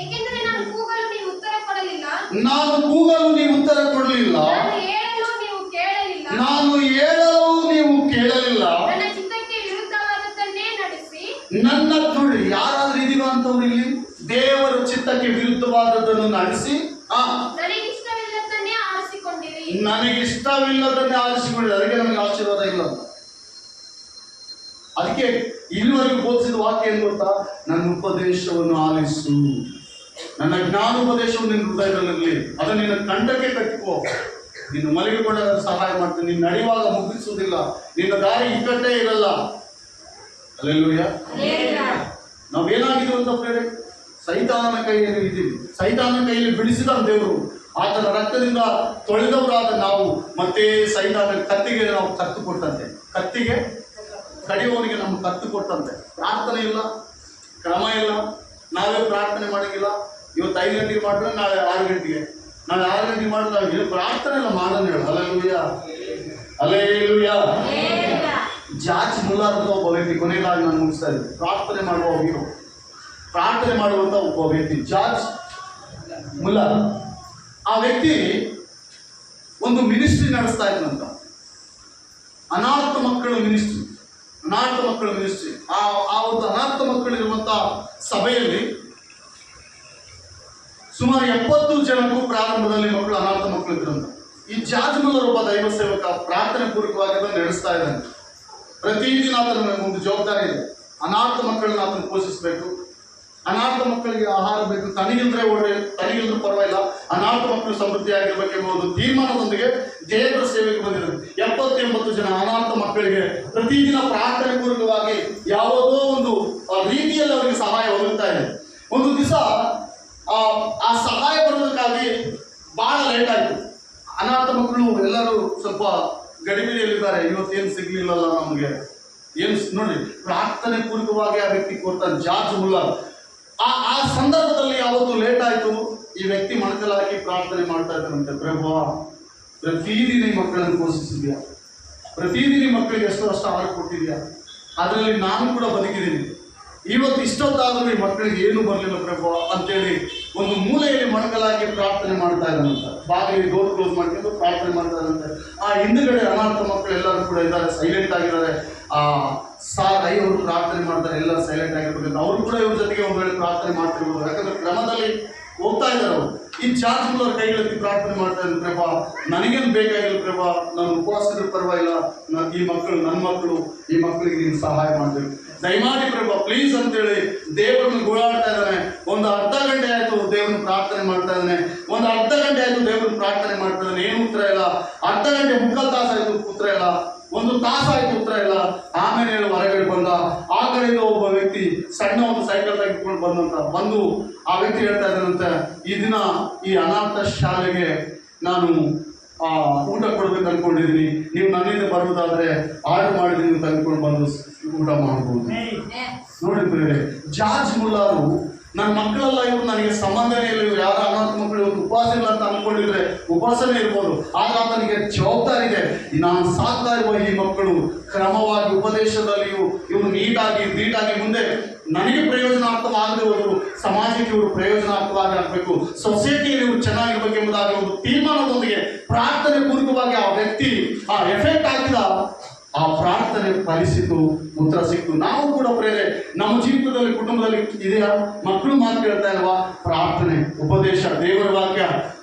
ಏಕೆಂದರೆ ನಾನು ಕೂಗಲು ನೀವು ಉತ್ತರ ಕೊಡಲಿಲ್ಲ. ನಾನು ಕೂಗಲು ನೀವು ಉತ್ತರ ಕೊಡಲಿಲ್ಲ. ನಾನು ಹೇಳಲು ನೀವು ಕೇಳಲಿಲ್ಲ. ನಾನು ಹೇಳಲು ನೀವು ಕೇಳಲಿಲ್ಲ. ನನ್ನ ಚಿತ್ತಕ್ಕೆ ವಿರುದ್ಧವಾದದ್ದನ್ನೇ ನಡೆಸಿ. ನನ್ನ ನೋಡಿ, ಯಾರಾದ್ರೂ ಇದೀವ ಅಂತವ್ರು ಇಲ್ಲಿ? ದೇವರ ಚಿತ್ತಕ್ಕೆ ವಿರುದ್ಧವಾದದ್ದನ್ನು ನಡೆಸಿ ನನಗಿಷ್ಟವಿಲ್ಲದನ್ನೇ ಆರಿಸಿಕೊಂಡಿರಿ. ನನಗಿಷ್ಟವಿಲ್ಲದನ್ನೇ ಆರಿಸಿಕೊಂಡಿರಿ. ಅದಕ್ಕೆ ನನಗೆ ಆಶೀರ್ವಾದ ಇಲ್ಲ ಅಂತ. ಅದಕ್ಕೆ ಇಲ್ಲಿವರೆಗೂ ಬೋಧಿಸಿದ ವಾಕ್ಯ ಏನು ಗೊತ್ತಾ? ನನ್ನ ಉಪದೇಶವನ್ನು ಆಲಿಸು, ನನ್ನ ಜ್ಞಾನೋಪದೇಶವನ್ನು ನಿನ್ನ ಹೃದಯದಲ್ಲಿರಲಿ, ಅದನ್ನು ನಿನ್ನ ಕಂಠಕ್ಕೆ ಕಟ್ಟಿಕೋ. ನೀನು ಮಲಗಿಕೊಂಡಾಗ ಸಹಾಯ ಮಾಡ್ತೀನಿ. ನೀನು ನಡೆಯುವಾಗ ಮುಗಿಸುವುದಿಲ್ಲ, ನಿನ್ನ ದಾರಿ ಇಕ್ಕಟ್ಟೇ ಇರಲ್ಲ. ಹಲ್ಲೆಲೂಯಾ. ನಾವೇನಾಗಿದ್ದೀವಿ ಅಂತ ಪ್ರೇರೆ? ಸೈತಾನನ ಕೈಯಲ್ಲಿ ಇದ್ದೀವಿ. ಸೈತಾನನ ಕೈಯಲ್ಲಿ ಬಿಡಿಸಿದ ದೇವರು, ಆತನ ರಕ್ತದಿಂದ ತೊಳೆದವರಾದ ನಾವು ಮತ್ತೆ ಸೈತಾನ ಕತ್ತಿಗೆ ನಾವು ಕತ್ತು ಕೊಟ್ಟಂತೆ, ಕತ್ತಿಗೆ ಕಡಿಯುವವನಿಗೆ ನಮ್ಮ ಕತ್ತು ಕೊಟ್ಟಂತೆ. ಪ್ರಾರ್ಥನೆ ಇಲ್ಲ, ಕ್ರಮ ಇಲ್ಲ, ನಾವೇ ಪ್ರಾರ್ಥನೆ ಮಾಡೋಂಗಿಲ್ಲ. ಇವತ್ತು 5 ಗಂಟೆಗೆ ಮಾಡಿದ್ರೆ ನಾಳೆ 6 ಗಂಟೆಗೆ, ನಾಳೆ 6 ಗಂಟೆಗೆ ಮಾಡಿದ್ರೆ ನಾವು ಪ್ರಾರ್ಥನೆ ಎಲ್ಲ ಮಾಡೋಣ ಹೇಳು. Hallelujah, hallelujah. ಜಾರ್ಜ್ ಮುಲ್ಲರ್ ಅಂತ ಒಬ್ಬ ವ್ಯಕ್ತಿ, ಕೊನೆಗಾಗಿ ನಾನು ಮುಗಿಸ್ತಾ ಇದ್ದೆ. ಪ್ರಾರ್ಥನೆ ಮಾಡುವಂತ ಒಬ್ಬ ವ್ಯಕ್ತಿ ಜಾರ್ಜ್ ಮುಲ್ಲರ್. ಆ ವ್ಯಕ್ತಿ ಒಂದು ಮಿನಿಸ್ಟ್ರಿ ನಡೆಸ್ತಾ ಇದ್ದಂತ, ಅನಾಥ ಮಕ್ಕಳ ಮಿನಿಸ್ಟ್ರಿ. ಆ ಒಂದು ಅನಾಥ ಮಕ್ಕಳಿರುವಂತ ಸಭೆಯಲ್ಲಿ ಸುಮಾರು 70 ಜನಕ್ಕೂ ಪ್ರಾರಂಭದಲ್ಲಿ ಮಕ್ಕಳು, ಅನಾಥ ಮಕ್ಕಳು ಇದ್ರಂತ. ಈ ಜಾರ್ಜ್ ಮುಲ್ಲರ್ ಒಬ್ಬ ದೈವ ಸೇವಕ ಪ್ರಾರ್ಥನೆ ಪೂರ್ವಕವಾಗಿ ಅದನ್ನು ನಡೆಸ್ತಾ ಇದ್ದಾನೆ. ಪ್ರತಿದಿನ ಆತನ ಒಂದು ಜವಾಬ್ದಾರಿ ಇದೆ. ಅನಾಥ ಮಕ್ಕಳನ್ನ ಆತನ ಪೋಷಿಸಬೇಕು, ಅನಾಥ ಮಕ್ಕಳಿಗೆ ಆಹಾರ ಬೇಕು. ತನಗಿಲ್ದ್ರೂ ಪರವಾಗಿಲ್ಲ, ಅನಾಥ ಮಕ್ಕಳು ಸಮೃದ್ಧಿಯಾಗಿರ್ಬೇಕೆಂಬ ಒಂದು ತೀರ್ಮಾನದೊಂದಿಗೆ ದೇವರ ಸೇವೆಗೆ ಬಂದಿದ್ದಾರೆ. 70-80 ಜನ ಅನಾಥ ಮಕ್ಕಳಿಗೆ ಪ್ರತಿದಿನ ಪ್ರಾರ್ಥನೆ ಪೂರ್ವಕವಾಗಿ ಯಾವುದೋ ಒಂದು ರೀತಿಯಲ್ಲಿ ಅವರಿಗೆ ಸಹಾಯ ಒದಗುತ್ತಾ ಇದೆ. ಒಂದು ದಿವಸ ಆ ಸಹಾಯ ಬರೋದಕ್ಕಾಗಿ ಬಹಳ ಲೇಟ್ ಆಯ್ತು. ಅನಾಥ ಮಕ್ಕಳು ಎಲ್ಲರೂ ಸ್ವಲ್ಪ ಗಡಿಬಿಡಿಯಲ್ಲಿದ್ದಾರೆ. ಇವತ್ತೇನು ಸಿಗ್ಲಿಲ್ಲಲ್ಲ ನಮಗೆ, ಏನು ನೋಡಿ, ಪ್ರಾರ್ಥನೆ ಪೂರ್ವಕವಾಗಿ ಆ ವ್ಯಕ್ತಿ ಕೊಡ್ತಾನೆ, ಜಾರ್ಜ್ ಮುಲ್ಲರ್. ಆ ಸಂದರ್ಭದಲ್ಲಿ ಯಾವತ್ತು ಲೇಟ್ ಆಯ್ತು, ಈ ವ್ಯಕ್ತಿ ಮೊಣಕಲ್ ಹಾಕಿ ಪ್ರಾರ್ಥನೆ ಮಾಡ್ತಾ ಇದ್ದಾರಂತೆ, ಪ್ರಭು ಪ್ರತಿದಿನ ಈ ಮಕ್ಕಳನ್ನು ಪೋಷಿಸಿದ್ಯಾ, ಪ್ರತಿದಿನ ಈ ಮಕ್ಕಳಿಗೆ ಎಷ್ಟು ಆಹಾರ ಕೊಟ್ಟಿದ್ಯಾ, ಅದರಲ್ಲಿ ನಾನು ಕೂಡ ಬದುಕಿದ್ದೀನಿ, ಇವತ್ತು ಇಷ್ಟೊತ್ತಾದರೂ ಈ ಮಕ್ಕಳಿಗೆ ಏನು ಬರಲಿಲ್ಲ ಪ್ರಭು ಅಂತೇಳಿ ಒಂದು ಮೂಲೆಯಲ್ಲಿ ಮೊಣಕಲಾಗಿ ಪ್ರಾರ್ಥನೆ ಮಾಡ್ತಾ ಇದ್ದಾನಂತ. ಬಾಗಿಲಿಗೆ ಡೋರ್ ಕ್ಲೋಸ್ ಮಾಡ್ಕೊಂಡು ಪ್ರಾರ್ಥನೆ ಮಾಡ್ತಾ ಇದ್ದಂತೆ. ಆ ಹಿಂದುಗಡೆ ಅನಾಥ ಮಕ್ಕಳು ಎಲ್ಲರೂ ಕೂಡ ಇದ್ದಾರೆ, ಸೈಲೆಂಟ್ ಆಗಿದ್ದಾರೆ. ಅವರು ಪ್ರಾರ್ಥನೆ ಮಾಡ್ತಾರೆ, ಎಲ್ಲರೂ ಸೈಲೆಂಟ್ ಆಗಿರ್ಬೇಕಂತ. ಅವರು ಕೂಡ ಇವ್ರ ಜೊತೆಗೆ ಒಂದು ವೇಳೆ ಪ್ರಾರ್ಥನೆ ಮಾಡ್ತಿರ್ಬೋದು, ಯಾಕಂದ್ರೆ ಕ್ರಮದಲ್ಲಿ ಹೋಗ್ತಾ ಇದ್ದಾರೆ ಅವರು. ಈ ಜಾರ್ಜ್ ಮುಲ್ಲರ್ ಕೈಗೆತ್ತಿ ಪ್ರಾರ್ಥನೆ ಮಾಡ್ತಾ ಇದ್ದಾರೆ, ಪ್ರಭಾ ನನಗೇನು ಬೇಕಾಗಿಲ್ಲ ಪ್ರಭಾ, ನಾನು ಉಪವಾಸದ ಪರವಾಗಿಲ್ಲ, ಈ ಮಕ್ಕಳು ನನ್ನ ಮಕ್ಕಳು, ಈ ಮಕ್ಕಳಿಗೆ ನೀನು ಸಹಾಯ ಮಾಡಬೇಕು, ದಯಮಾಡಿ ಪ್ರಭಾ ಪ್ಲೀಸ್ ಅಂತೇಳಿ ದೇವರನ್ನು ಗೋಳಾಡ್ತಾ ಇದ್ದಾನೆ. ಒಂದು ಅರ್ಧ ಗಂಟೆ ಆಯ್ತು ದೇವ್ರನ್ನ ಪ್ರಾರ್ಥನೆ ಮಾಡ್ತಾ ಇದ್ದಾನೆ, ಒಂದು ಅರ್ಧ ಗಂಟೆ ಆಯ್ತು ದೇವ್ರನ್ನ ಪ್ರಾರ್ಥನೆ ಮಾಡ್ತಾ ಇದ್ದಾನೆ, ಏನು ಉತ್ತರ ಇಲ್ಲ. ಅರ್ಧ ಗಂಟೆ ಮುಕ್ಕಾಲು ತಾಸು ಆಯ್ತು, ಉತ್ತರ ಇಲ್ಲ. ಒಂದು ತಾಸಾಯ್ತು, ಉತ್ತರ ಇಲ್ಲ. ಆಮೇಲೆ ಹೊರಗಡೆ ಬಂದ. ಆ ಕಡೆಯಿಂದ ಒಬ್ಬ ವ್ಯಕ್ತಿ ಸಣ್ಣ ಒಂದು ಸೈಕಲ್ ತೆಗೆದುಕೊಂಡು ಬಂದು ಆ ವ್ಯಕ್ತಿ ಹೇಳ್ತಾ ಇದ್ದಾನಂತೆ, ಈ ದಿನ ಈ ಅನಾಥ ಶಾಲೆಗೆ ನಾನು ಊಟ ಕೊಡ್ಬೇಕು ಅನ್ಕೊಂಡಿದ್ದೀನಿ, ನೀವು ನನ್ನಿಂದ ಬರುವುದಾದ್ರೆ ಆರ್ಡರ್ ಮಾಡಿದ್ದೀನಿ, ನೀವು ತೆಗೆದುಕೊಂಡು ಬಂದು ಊಟ ಮಾಡ್ಬೋದು. ನೋಡಿ ಜಾರ್ಜ್ ಮುಲ್ಲಾರು ನನ್ನ ಮಕ್ಕಳೆಲ್ಲ ಇವರು ನನಗೆ ಸಂಬಂಧನೇ ಇಲ್ಲ, ಇವರು ಯಾರ ಅನಾಥ ಮಕ್ಕಳು ಇವತ್ತು ಉಪವಾಸ ಇಲ್ಲ ಅಂತ ಅನ್ಕೊಂಡಿದ್ರೆ ಉಪವಾಸನೇ ಇರ್ಬೋದು, ಆದ್ರೆ ಆತನಿಗೆ ಜವಾಬ್ದಾರಿ ಇದೆ. ನಾನು ಸಾಕ್ತಾ ಇರುವ ಈ ಮಕ್ಕಳು ಕ್ರಮವಾಗಿ ಉಪದೇಶದಲ್ಲಿಯೂ ಇವರು ನೀಟಾಗಿ ಮುಂದೆ ನನಗೆ ಪ್ರಯೋಜನಾರ್ಥವಾಗದೆ ಹೋದ್ರು, ಸಮಾಜಕ್ಕೆ ಇವರು ಪ್ರಯೋಜನಾರ್ಥವಾಗಿ ಆಗಬೇಕು, ಸೊಸೈಟಿಯಲ್ಲಿ ಇವರು ಚೆನ್ನಾಗಿರ್ಬೇಕು ಎಂಬುದಾಗಿ ಒಂದು ತೀರ್ಮಾನದೊಂದಿಗೆ ಪ್ರಾರ್ಥನೆ ಪೂರ್ವಕವಾಗಿ ಆ ವ್ಯಕ್ತಿ ಆ ಎಫೆಕ್ಟ್ ಆಗಿದ ಆ ಪ್ರಾರ್ಥನೆ ಫಲಿಸಿತು, ಉತ್ತರ ಸಿಕ್ತು. ನಾವು ಕೂಡ ಪ್ರೇರೆ ನಮ್ಮ ಜೀವಿತದಲ್ಲಿ ಕುಟುಂಬದಲ್ಲಿ ಇದೆಯಾ? ಮಕ್ಕಳು ಮಾತು ಕೇಳ್ತಾ ಇಲ್ವಾ? ಪ್ರಾರ್ಥನೆ, ಉಪದೇಶ, ದೇವರ ವಾಕ್ಯ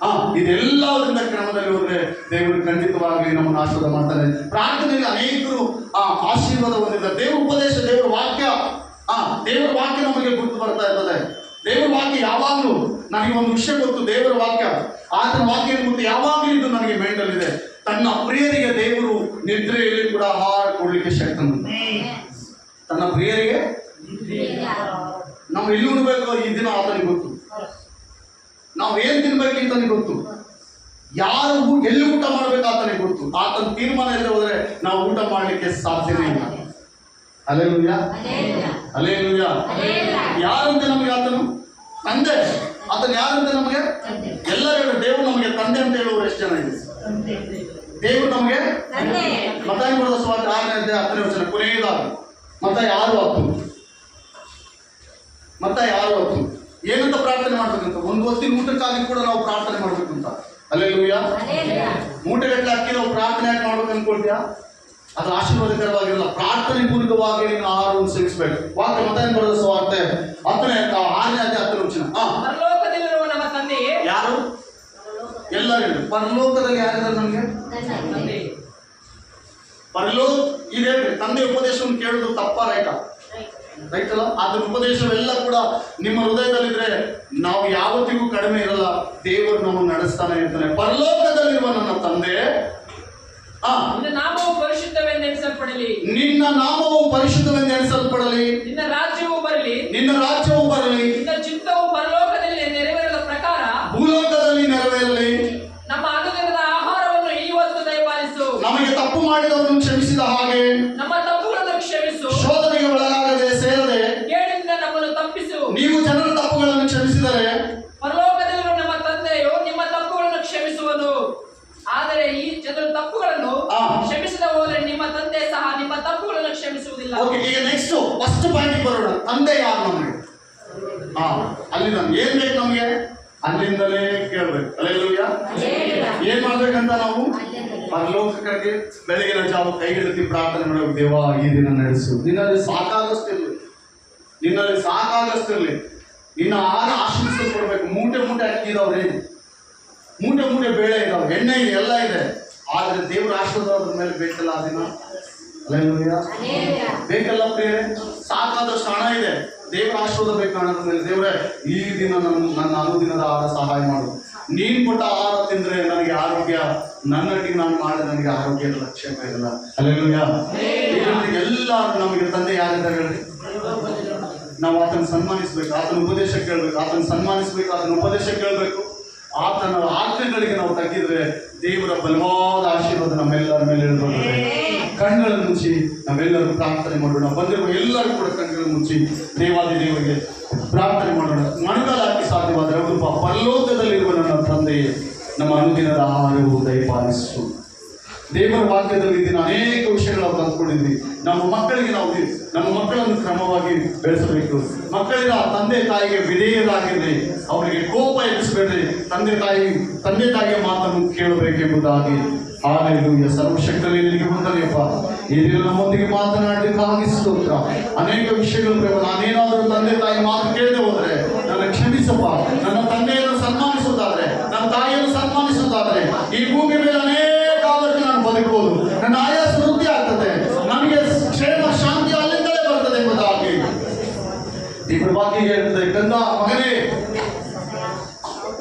ಇದೆಲ್ಲದರಿಂದ ಕ್ರಮದಲ್ಲಿ ಹೋದ್ರೆ ದೇವರು ಖಂಡಿತವಾಗಿ ನಮ್ಮನ್ನು ಆಶೀರ್ವಾದ ಮಾಡ್ತಾನೆ. ಪ್ರಾರ್ಥನೆಯಲ್ಲಿ ಅನೇಕರು ಆಶೀರ್ವಾದ ಹೊಂದಿದ್ದಾರೆ. ದೇವರ ಉಪದೇಶ, ದೇವರ ವಾಕ್ಯ ದೇವರ ವಾಕ್ಯ ನಮಗೆ ಗುರುತು ಬರ್ತಾ ಇರ್ತದೆ. ದೇವರ ವಾಕ್ಯ ಯಾವಾಗಲೂ ನನಗೆ ಒಂದು ವಿಷಯ ಗೊತ್ತು, ದೇವರ ವಾಕ್ಯ ಆತನ ವಾಕ್ಯ ಗೊತ್ತು, ಯಾವಾಗಲೂ ಇದು ನನಗೆ ಮೈಂಡಲ್ಲಿದೆ. ತನ್ನ ಪ್ರಿಯರಿಗೆ ದೇವರು ನಿದ್ರೆಯಲ್ಲಿ ಕೂಡ ಆಹಾರ ಕೊಡ್ಲಿಕ್ಕೆ ಶಕ್ತ. ತನ್ನ ಪ್ರಿಯರಿಗೆ ನಾವು ಎಲ್ಲಿ ಉಣ್ಬೇಕು ಈ ದಿನ ಆತನಿಗೆ ಗೊತ್ತು, ನಾವು ಏನ್ ತಿನ್ಬೇಕು ಅಂತನಿಗೆ ಗೊತ್ತು, ಯಾರು ಎಲ್ಲಿ ಊಟ ಮಾಡ್ಬೇಕು ಆತನಿಗೆ ಗೊತ್ತು. ಆತನ ತೀರ್ಮಾನ ಇಲ್ಲದೆ ಹೋದ್ರೆ ನಾವು ಊಟ ಮಾಡ್ಲಿಕ್ಕೆ ಸಾಧ್ಯನೇ ಇಲ್ಲ. Hallelujah, hallelujah. ಯಾರಂತೆ ನಮಗೆ ಆತನು? ತಂದೆ. ಆತನು ಯಾರಂತೆ ನಮಗೆ? ಎಲ್ಲರೂ ಹೇಳು, ದೇವರು ನಮಗೆ ತಂದೆ ಅಂತ ಹೇಳುವರು ಎಷ್ಟು ಜನ ಇದೆ? ದೇವರು ನಮಗೆ ಮತ್ತಾಯ ಬರೆದ ಸುವಾರ್ತೆ 6ನೇ ಅಧ್ಯಾಯ 10ನೇ ವಚನ ಕೊನೆಯದಾಗಿ ಮತ್ತಾಯ 6:10 ಏನಂತ ಪ್ರಾರ್ಥನೆ ಮಾಡ್ಬೇಕಂತ? ಒಂದು ಹೊತ್ತಿನ ಊಟಕ್ಕಾಗಿ ಕೂಡ ನಾವು ಪ್ರಾರ್ಥನೆ ಮಾಡ್ಬೇಕಂತ. ಹಲ್ಲೆಲೂಯಾ. ಮೂಟೆಗಟ್ಟಲೆ ಅಕ್ಕಿ ನಾವು ಪ್ರಾರ್ಥನೆ ಯಾಕೆ ಮಾಡ್ಬೇಕು ಅನ್ಕೊಳ್ತೀಯಾ? ಅದು ಆಶೀರ್ವಾದಕರವಾಗಿರಲ್ಲ. ಪ್ರಾರ್ಥನೆ ಪೂರ್ವಕವಾಗಿ ನೀನು ಆಹಾರವನ್ನು ಸೇವಿಸಬೇಕು. ವಾಕ್ಯ ಮತ್ತಾಯ ಬರೆದ ಸುವಾರ್ತೆ 6ನೇ ಅಧ್ಯಾಯ 10ನೇ ವಚನ. ಪರಲೋಕದಲ್ಲಿರುವ ನಮ್ಮ ತಂದೆಯೇ. ಯಾರು? ಎಲ್ಲರೂ ಪರಲೋಕದಲ್ಲಿ ಯಾರಿದ್ದಾರೆ ನಮಗೆ? ಪರಲೋಕ ಇದೆ. ತಂದೆ ಉಪದೇಶವನ್ನು ಕೇಳುವುದು ತಪ್ಪ, ರೈಟ್ ಅಲ್ಲ? ಅದ್ರ ಉಪದೇಶವೆಲ್ಲ ಕೂಡ ನಿಮ್ಮ ಹೃದಯದಲ್ಲಿದ್ರೆ ನಾವು ಯಾವತ್ತಿಗೂ ಕಡಿಮೆ ಇರಲ್ಲ. ದೇವರು ನಮ್ಮನ್ನು ನಡೆಸ್ತಾನೆ ಇರ್ತಾನೆ. ಪರಲೋಕದಲ್ಲಿರುವ ನನ್ನ ತಂದೆ, ನಿನ್ನ ನಾಮವು ಪರಿಶುದ್ಧವೆಂದೆಣಿಸಲ್ಪಡಲಿ, ನಿನ್ನ ನಾಮವು ಪರಿಶುದ್ಧವೆಂದೆಣಿಸಲ್ಪಡಲಿ, ನಿನ್ನ ರಾಜ್ಯವು ಬರಲಿ, ನಿನ್ನ ರಾಜ್ಯವು ಬರಲಿ, ನಿನ್ನ ಚಿತ್ತವು ಪರಲೋಕದಲ್ಲಿ ನೆರವೇರದ ಪ್ರಕಾರ ಭೂಲೋಕದಲ್ಲಿ ನೆರವೇರಲಿ. ನಮ್ಮ ಅನುದಿನದ ಆಹಾರವನ್ನು ಇವತ್ತು ದಯಪಾಲಿಸು. ನಮಗೆ ತಪ್ಪು ಮಾಡಿದವರನ್ನು ಕ್ಷಮಿಸಿದ ಹಾಗೆ ನಮ್ಮ ತಪ್ಪುಗಳನ್ನು ಕ್ಷಮಿಸು. ಶೋಧನೆಗೆ ಒಳಗಾಗದೆ ಸೇರದೆ ಕೇಡಿನಿಂದ ನಮ್ಮನ್ನು ತಪ್ಪಿಸು. ನೀವು ಜನರ ತಪ್ಪುಗಳನ್ನು ಕ್ಷಮಿಸಿದರೆ ಪರಲೋಕದಲ್ಲಿರುವ ನಮ್ಮ ತಂದೆಯು ನಿಮ್ಮ ತಪ್ಪುಗಳನ್ನು ಕ್ಷಮಿಸುವನು. ಆದರೆ ಈ ಜನರ ತಪ್ಪುಗಳನ್ನು ಕ್ಷಮಿಸದ ಹೋದರೆ ನಿಮ್ಮ ತಂದೆ ಸಹ ನಿಮ್ಮ ತಪ್ಪುಗಳನ್ನು ಕ್ಷಮಿಸುವುದಿಲ್ಲ. ಈಗ ನೆಕ್ಸ್ಟ್ ಫಸ್ಟ್ ಪಾಯಿಂಟ್ ಬರೋಣ. ತಂದೆ ಯಾರು ನಮಗೆ? ಅಲ್ಲಿ ಏನ್ ಬೇಕು ನಮಗೆ? ಅಲ್ಲಿಂದಲೇ ಕೇಳ್ಬೇಕು. ಹಲ್ಲೆಲೂಯಾ. ಏನ್ ಮಾಡ್ಬೇಕಂತ ನಾವು? ಪರಲೋಕಕ್ಕೆ ಬೆಳಗಿನ ಜಾವ ಕೈಗೆತ್ತಿ ಪ್ರಾರ್ಥನೆ ಮಾಡಬೇಕು. ದೇವ ಈ ದಿನ ನಡೆಸು. ನಿನ್ನಲ್ಲಿ ಸಾಕಾಗಷ್ಟಿರ್ಲಿ, ನಿನ್ನ ಆಹಾರ ಆಶೀರ್ವಿಸಲ್ಪಡ್ಬೇಕು. ಮೂಟೆ ಅಕ್ಕಿ ಇದಾವ್ರಿ, ಮೂಟೆ ಬೇಳೆ ಇದಾವೆ, ಎಣ್ಣೆ ಇದೆ, ಎಲ್ಲ ಇದೆ. ಆದ್ರೆ ದೇವರ ಆಶೀರ್ವಾದ ಮೇಲೆ ಬೇಕಲ್ಲ ಆ ದಿನ. ಹಲ್ಲೆಲೂಯಾ. ಬೇಕಲ್ಲ ಪ್ರಿಯರೇ? ಸಾಕಾದಷ್ಟು ಹಣ ಇದೆ, ದೇವರ ಆಶೀರ್ವಾದ ಬೇಕು ಹಣದ ಮೇಲೆ. ದೇವರೇ ಈ ದಿನ ನನ್ನ ಅನುದಿನದ ಆಹಾರ ಸಹಾಯ ಮಾಡು. ನೀನು ಕೊಟ್ಟ ಆಹಾರ ತಿಂದ್ರೆ ನನಗೆ ಆರೋಗ್ಯ, ನನ್ನೊಟ್ಟಿಗೆ ನಾನು ಮಾಡಿದ್ರೆ ನನಗೆ ಆರೋಗ್ಯದ ಲಕ್ಷ್ಯ ಇರಲ್ಲ. ಹಲ್ಲೆಲೂಯಾ. ಎಲ್ಲ ನಮಗೆ ತಂದೆ ಯಾರಿದ್ದಾರೆ ಹೇಳಿ? ನಾವು ಆತನ ಸನ್ಮಾನಿಸ್ಬೇಕು, ಆತನ ಉಪದೇಶ ಕೇಳಬೇಕು, ಆತನ ಸನ್ಮಾನಿಸ್ಬೇಕು, ಆತನ ಉಪದೇಶ ಕೇಳಬೇಕು. ಆತನ ಆಜ್ಞೆಗಳಿಗೆ ನಾವು ತಗ್ಗಿದ್ರೆ ದೇವರ ಬಲವಾದ ಆಶೀರ್ವಾದ ನಮ್ಮೆಲ್ಲರ ಮೇಲೆ ಇರಬಹುದು. ಕಣ್ಣುಗಳನ್ನು ಮುಚ್ಚಿ ನಾವೆಲ್ಲರೂ ಪ್ರಾರ್ಥನೆ ಮಾಡೋಣ. ಬಂದಿರುವ ಎಲ್ಲರೂ ಕೂಡ ಕಣ್ಣುಗಳನ್ನು ಮುಚ್ಚಿ ದೇವಾದಿ ದೇವರಿಗೆ ಪ್ರಾರ್ಥನೆ ಮಾಡೋಣ. ಮಣಗಾಲ ಹಾಕಿ ಸಾಧ್ಯವಾದರೆ ಒಬ್ಬ ಪರಲೋಕದಲ್ಲಿರುವ ನನ್ನ ತಂದೆಯೇ, ನಮ್ಮ ಅನುದಿನದ ಆಹಾರವು ದಯಪಾಲಿಸು. ದೇವರ ವಾಕ್ಯದಲ್ಲಿ ದಿನ ಅನೇಕ ವಿಷಯಗಳನ್ನು ಕಲ್ತ್ಕೊಂಡಿದ್ವಿ. ನಮ್ಮ ಮಕ್ಕಳಿಗೆ ನಾವು ನಮ್ಮ ಮಕ್ಕಳನ್ನು ಕ್ರಮವಾಗಿ ಬೆಳೆಸಬೇಕು. ಮಕ್ಕಳಿಗೆ ತಂದೆ ತಾಯಿಗೆ ವಿಧೇಯರಾಗಿರಲಿ, ಅವರಿಗೆ ಕೋಪ ಎಬ್ಬಿಸಬೇಡ್ರಿ, ತಂದೆ ತಾಯಿಯ ಮಾತನ್ನು ಕೇಳಬೇಕೆಂಬುದಾಗಿ. ಹಾಲೆಲೂಯ. ಸರ್ವಶಕ್ತನೇ ನಿನಗೆ ವಂದನೆಯಪ್ಪ. ಈ ದಿನ ನಮ್ಮೊಂದಿಗೆ ಮಾತನಾಡಲಿಕ್ಕಾಗಿ ಸ್ತೋತ್ರ. ಅನೇಕ ವಿಷಯಗಳು ನಾನೇನಾದರೂ ತಂದೆ ತಾಯಿ ಮಾತು ಕೇಳದೆ ಹೋದರೆ ನನ್ನ ಕ್ಷಮಿಸಪ್ಪ. ನನ್ನ ತಂದೆಯನ್ನು ಸನ್ಮಾನಿಸುವುದಾದ್ರೆ, ನನ್ನ ತಾಯಿಯನ್ನು ಸನ್ಮಾನಿಸುವುದಾದ್ರೆ ಈ ಭೂಮಿ ಮೇಲೆ ಅನೇಕ ಆವರ್ತಿ ನಾನು ಬದುಕಬಹುದು. ನನ್ನ ಆಯಾಸ ವೃದ್ಧಿ ಆಗ್ತದೆ, ನನಗೆ ಕ್ಷೇಮ ಶಾಂತಿ ಅಲ್ಲಿಂದಲೇ ಬರ್ತದೆ ಎಂಬುದಾಗಿ ದೇವರ ವಾಕ್ಯ ಹೇಳ್ತದೆ. ಗಂಧ ಮಗನೇ,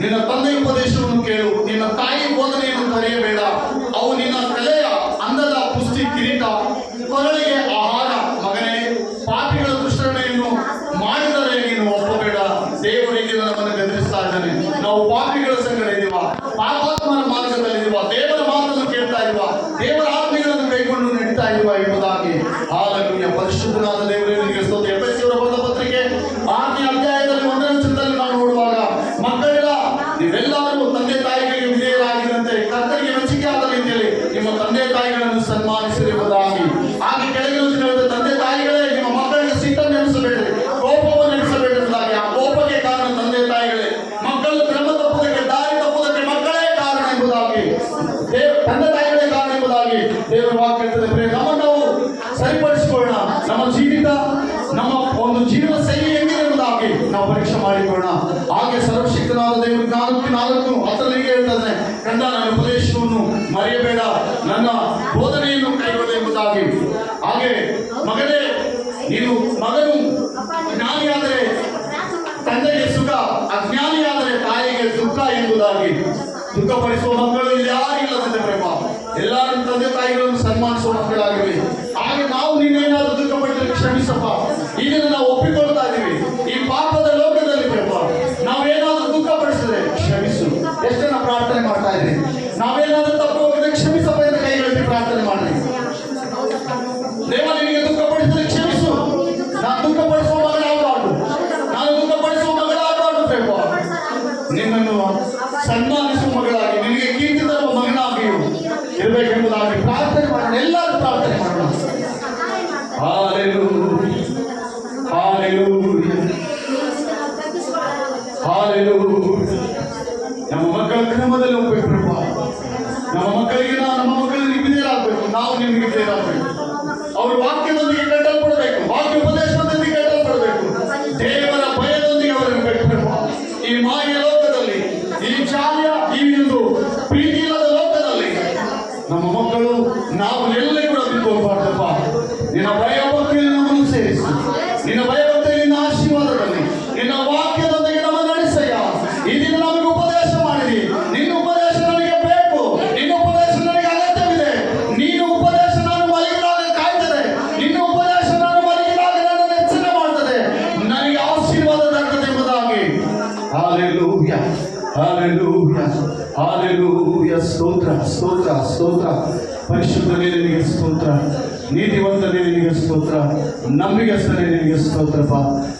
ನಿನ್ನ ತಂದೆಯ ಉಪದೇಶವನ್ನು ಕೇಳು, ನಿನ್ನ ತಾಯಿ ಬೋಧನೆಯನ್ನು ತೊರೆಯಬೇಡ. ಅವು ನಿನ್ನ ಕಲೆಯ ಅಂದದ ಪುಷ್ಟಿ ಕಿರೀಟ, ಕೊರಳಿಗೆ ಆಹಾರ. ಮಗನೇ, ಪಾಪಿಗಳ ದುಷ್ಟನೆಯನ್ನು ಮಾಡಿದರೆ ನೀನು ಒಪ್ಪಬೇಡ. ದೇವರಿಗೆ ನಮ್ಮನ್ನು ಗದರಿಸ್ತಾ ಇದ್ದಾನೆ. ನಾವು ಪಾಪಿಗಳ ಸಂಗಡ ಇದೀವ, ಪಾಪಾತ್ಮನ ಮಾರ್ಗದಲ್ಲಿದ್ದೀವ, ದೇವರ ಮಾತನ್ನು ಕೇಳ್ತಾ ಇದೀವ, ದೇವರ ಆಜ್ಞೆಗಳನ್ನು ಕೈಗೊಂಡು ನಡೀತಾ ಇದೀವ ಎಂಬುದಾಗಿ. ಹಾಲೆಲೂಯ. ಪರಿಶುದ್ಧನಾದ ದೇವರೇ ನಿನಗೆ ಸ್ತೋತ್ರ. ಎಫೆಸೀಯರ ಬರೆದ ಪತ್ರಿಕೆ 6ನೇ ಅಧ್ಯಾಯದಲ್ಲಿ 1ನೇ ವಚನದಲ್ಲಿ ನಾವು ನೋಡುವಾಗ, ಮಕ್ಕಳಿಲ್ಲ ನೀವೆಲ್ಲರೂ ತಂದೆ ತಾಯಿಗಳಿಗೆ ವಿಧೇಯರಾಗಿರಂತೆ ಕರ್ತನಿಗೆ ಮೆಚ್ಚುಗೆ ಆದ ರೀತಿಯಲ್ಲಿ ನಿಮ್ಮ ತಂದೆ ತಾಯಿಗಳನ್ನು ಸನ್ಮಾನಿಸಿರುವುದಾಗಿ. ಹಾಗೆ ಕೆಳಗಿನ ವಚನದಲ್ಲಿ ತಂದೆ ತಾಯಿಗಳೇ ನಿಮ್ಮ ಮಕ್ಕಳಿಗೆ ಸಿಟ್ಟನ್ನು ನೆನೆಸಬೇಡ್ರಿ, ಕೋಪವನ್ನು ನೆನೆಸಬೇಕೆಂಬುದಾಗಿ. ಆ ಕೋಪಕ್ಕೆ ಕಾರಣ ತಂದೆ ತಾಯಿಗಳೇ. ಮಕ್ಕಳು ಕ್ರಮ ತಪ್ಪುವುದಕ್ಕೆ, ದಾರಿ ತಪ್ಪುವುದಕ್ಕೆ ಮಕ್ಕಳೇ ಕಾರಣ ಎಂಬುದಾಗಿ, ತಂದೆ ತಾಯಿಗಳೇ ಕಾರಣ ಎಂಬುದಾಗಿ ದೇವರ ವಾಕ್ಯ ಹೇಳ್ತದೆ. ನಮ್ಮನ್ನು ನಾವು ಸರಿಪಡಿಸಿಕೊಳ್ಳೋಣ. ನಮ್ಮ ಜೀವಿತ, ನಮ್ಮ ಒಂದು ಜೀವನ ಶೈಲಿ ಹೆಂಗಿದೆ ಎಂಬುದಾಗಿ ನಾವು ಪರೀಕ್ಷೆ ಮಾಡಿಕೊಳ್ಳೋಣ. ಹಾಗೆ ಸರ್ವಶಕ್ತನಾದ ದೇವರು 4:4 ಹೇಳ್ತಾನೆ, ಕಂದ ನನ್ನ ಉಪದೇಶವನ್ನು ಮರೆಯಬೇಡ, ನನ್ನ ಬೋಧನೆಯನ್ನು ಕೈಗೊಳ್ಳ ಎಂಬುದಾಗಿ. ಹಾಗೆ ಮಗನೇ, ನೀನು ಮಗನು ಜ್ಞಾನಿಯಾದರೆ ತಂದೆಗೆ ಸುಖ, ಅಜ್ಞಾನಿಯಾದರೆ ತಾಯಿಗೆ ದುಃಖ ಎಂಬುದಾಗಿ. ದುಃಖಪಡಿಸುವ ಮಕ್ಕಳು ಇಲ್ಲಿ ಯಾರಿಲ್ಲದಂತೆ ಪ್ರೇಮ. ಎಲ್ಲರೂ ತಂದೆ ತಾಯಿಗಳನ್ನು ಸನ್ಮಾನಿಸುವ ಮಕ್ಕಳಾಗಿರಲಿ. ಹಾಗೆ ನಾವು ನೀನೇನಾದ್ರೂ ದುಃಖಪಡಿಸಿದ್ರೆ ಕ್ಷಮಿಸಪ್ಪ. ಈಗ ನಾವು ಒಪ್ಪಿಕೊಳ್ತಾ ಇದ್ದೀವಿ ಈ ಪಾಪದ ಲೋಕದಲ್ಲಿ ಪ್ರೇಮ. ನಾವೇನಾದ್ರೂ ದುಃಖಪಡಿಸಿದ್ರೆ ಕ್ಷಮಿಸು. ಎಷ್ಟು ಜನ ಪ್ರಾರ್ಥನೆ ಮಾಡ್ತಾ ಇದ್ದೀವಿ? ನಾವೇನಾದ್ರೂ ತಪ್ಪು ಹೋಗಿದ್ರೆ ಕ್ಷಮಿಸಪ್ಪ ಎಂದು ಕೈಗಳಲ್ಲಿ ಪ್ರಾರ್ಥನೆ ಮಾಡಿ. ದೇವ ನಿನಗೆ ದುಃಖಪಡಿಸಿದ್ರೆ ಕ್ಷಮಿಸು. ನಾನು ದುಃಖಪಡಿಸುವ ಮಗಳಾಗಬಾರ್ದು, ನಾನು ದುಃಖಪಡಿಸುವ ಮಗಳಾಗಬಾರ್ದು ಪ್ರೇಮ. ನಿನ್ನನ್ನು ಸನ್ಮಾನಿಸುವ ಮಗಳಾಗಿ, ನಿನಗೆ ಕೀರ್ತಿ ತರುವ ಮಗನಾಗಿಯೂ ಇರಬೇಕೆಂಬುದಾಗಿ ಪ್ರಾರ್ಥನೆ ಮಾಡೋಣ. ಎಲ್ಲರೂ ಪ್ರಾರ್ಥನೆ ಮಾಡೋಣ. Hallelujah, hallelujah, hallelujah. ನಮ್ಮ ಮಕ್ಕಳ ಕ್ರಮದಲ್ಲಿ ಹೋಗ್ಬೇಕು ಪ್ರಭು. ನಮ್ಮ ಮಕ್ಕಳಿಗೆ ವಿಧೇಯರಾಗಬೇಕು, ನಾವು ನಿಮಗೆ ವಿಧೇಯರಾಗಬೇಕು. ಅವರು ವಾಕ್ಯದೊಂದಿಗೆ ಕಟ್ಟಲ್ಪಡಬೇಕು, ವಾಕ್ಯ ಉಪದೇಶದೊಂದಿಗೆ ಕಟ್ಟಲ್ಪಡಬೇಕು. ದೇವರ ಭಯದೊಂದಿಗೆ ಅವರನ್ನು ಕಟ್ಟಬೇಕು. ಈ ಮಾಯ ಲೋಕದಲ್ಲಿ, ಈ ಜಾಲಿಯ ಈ ಒಂದು ಪ್ರೀತಿ ಇಲ್ಲದ ಲೋಕದಲ್ಲಿ ನಮ್ಮ ಮಕ್ಕಳು ನಾವು ಎಲ್ಲೇ ಕೂಡ ಬಿಟ್ಕೊಳ್ಬಾರ್ದಪ್ಪ. ನಿನ್ನ ಭಯಭಕ್ತಿಯಲ್ಲಿ ನಮ್ಮನ್ನು ಸೇರಿಸು. ನಿನ್ನ ಭಯಭಕ್ತಿಯಲ್ಲಿ, ನಿನ್ನ ಆಶೀರ್ವಾದದಲ್ಲಿ, ನಿನ್ನ ವಾಕ್ಯದೊಂದಿಗೆ ನಮ್ಮ ನಡೆಸಯ್ಯ. ಈ ದಿನ ನಮಗೆ ಉಪದೇಶ ಮಾಡಿದಿ. ನಿನ್ನ ಉಪದೇಶ ನನಗೆ ಬೇಕು, ನಿನ್ನ ಉಪದೇಶ ನನಗೆ ಅಗತ್ಯವಿದೆ. ನೀನು ಉಪದೇಶ ನಾನು ಮಲಗಿದಾಗ ಕಾಯ್ತದೆ, ನಿನ್ನ ಉಪದೇಶ ನಾನು ಮಲಗಿದಾಗ ನನ್ನನ್ನು ಎಚ್ಚರ ಮಾಡ್ತದೆ, ನನಗೆ ಆಶೀರ್ವಾದ ದಕ್ಕದೆ ಎಂಬುದಾಗಿ. Hallelujah, hallelujah, hallelujah. ಸ್ತೋತ್ರ, ಸ್ತೋತ್ರ, ಸ್ತೋತ್ರ. ಪರಿಶುದ್ಧನೇ ನಿನಗೆ ಸ್ತೋತ್ರ, ನೀತಿವಂತನೇ ನಿನಗೆ ಸ್ತೋತ್ರ, ನಂಬಿಗಸ್ತನೇ ನಿನಗೆ ಸ್ತೋತ್ರಪ್ಪ.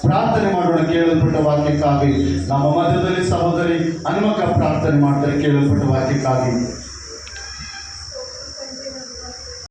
ಪ್ರಾರ್ಥನೆ ಮಾಡೋಣ ಕೇಳಲ್ಪಟ್ಟ ವಾಕ್ಯಕ್ಕಾಗಿ. ನಮ್ಮ ಮಧ್ಯದಲ್ಲಿ ಸಹೋದರಿ ಹನುಮಕ್ಕ ಪ್ರಾರ್ಥನೆ ಮಾಡ್ತಾರೆ ಕೇಳಲ್ಪಟ್ಟ ವಾಕ್ಯಕ್ಕಾಗಿ.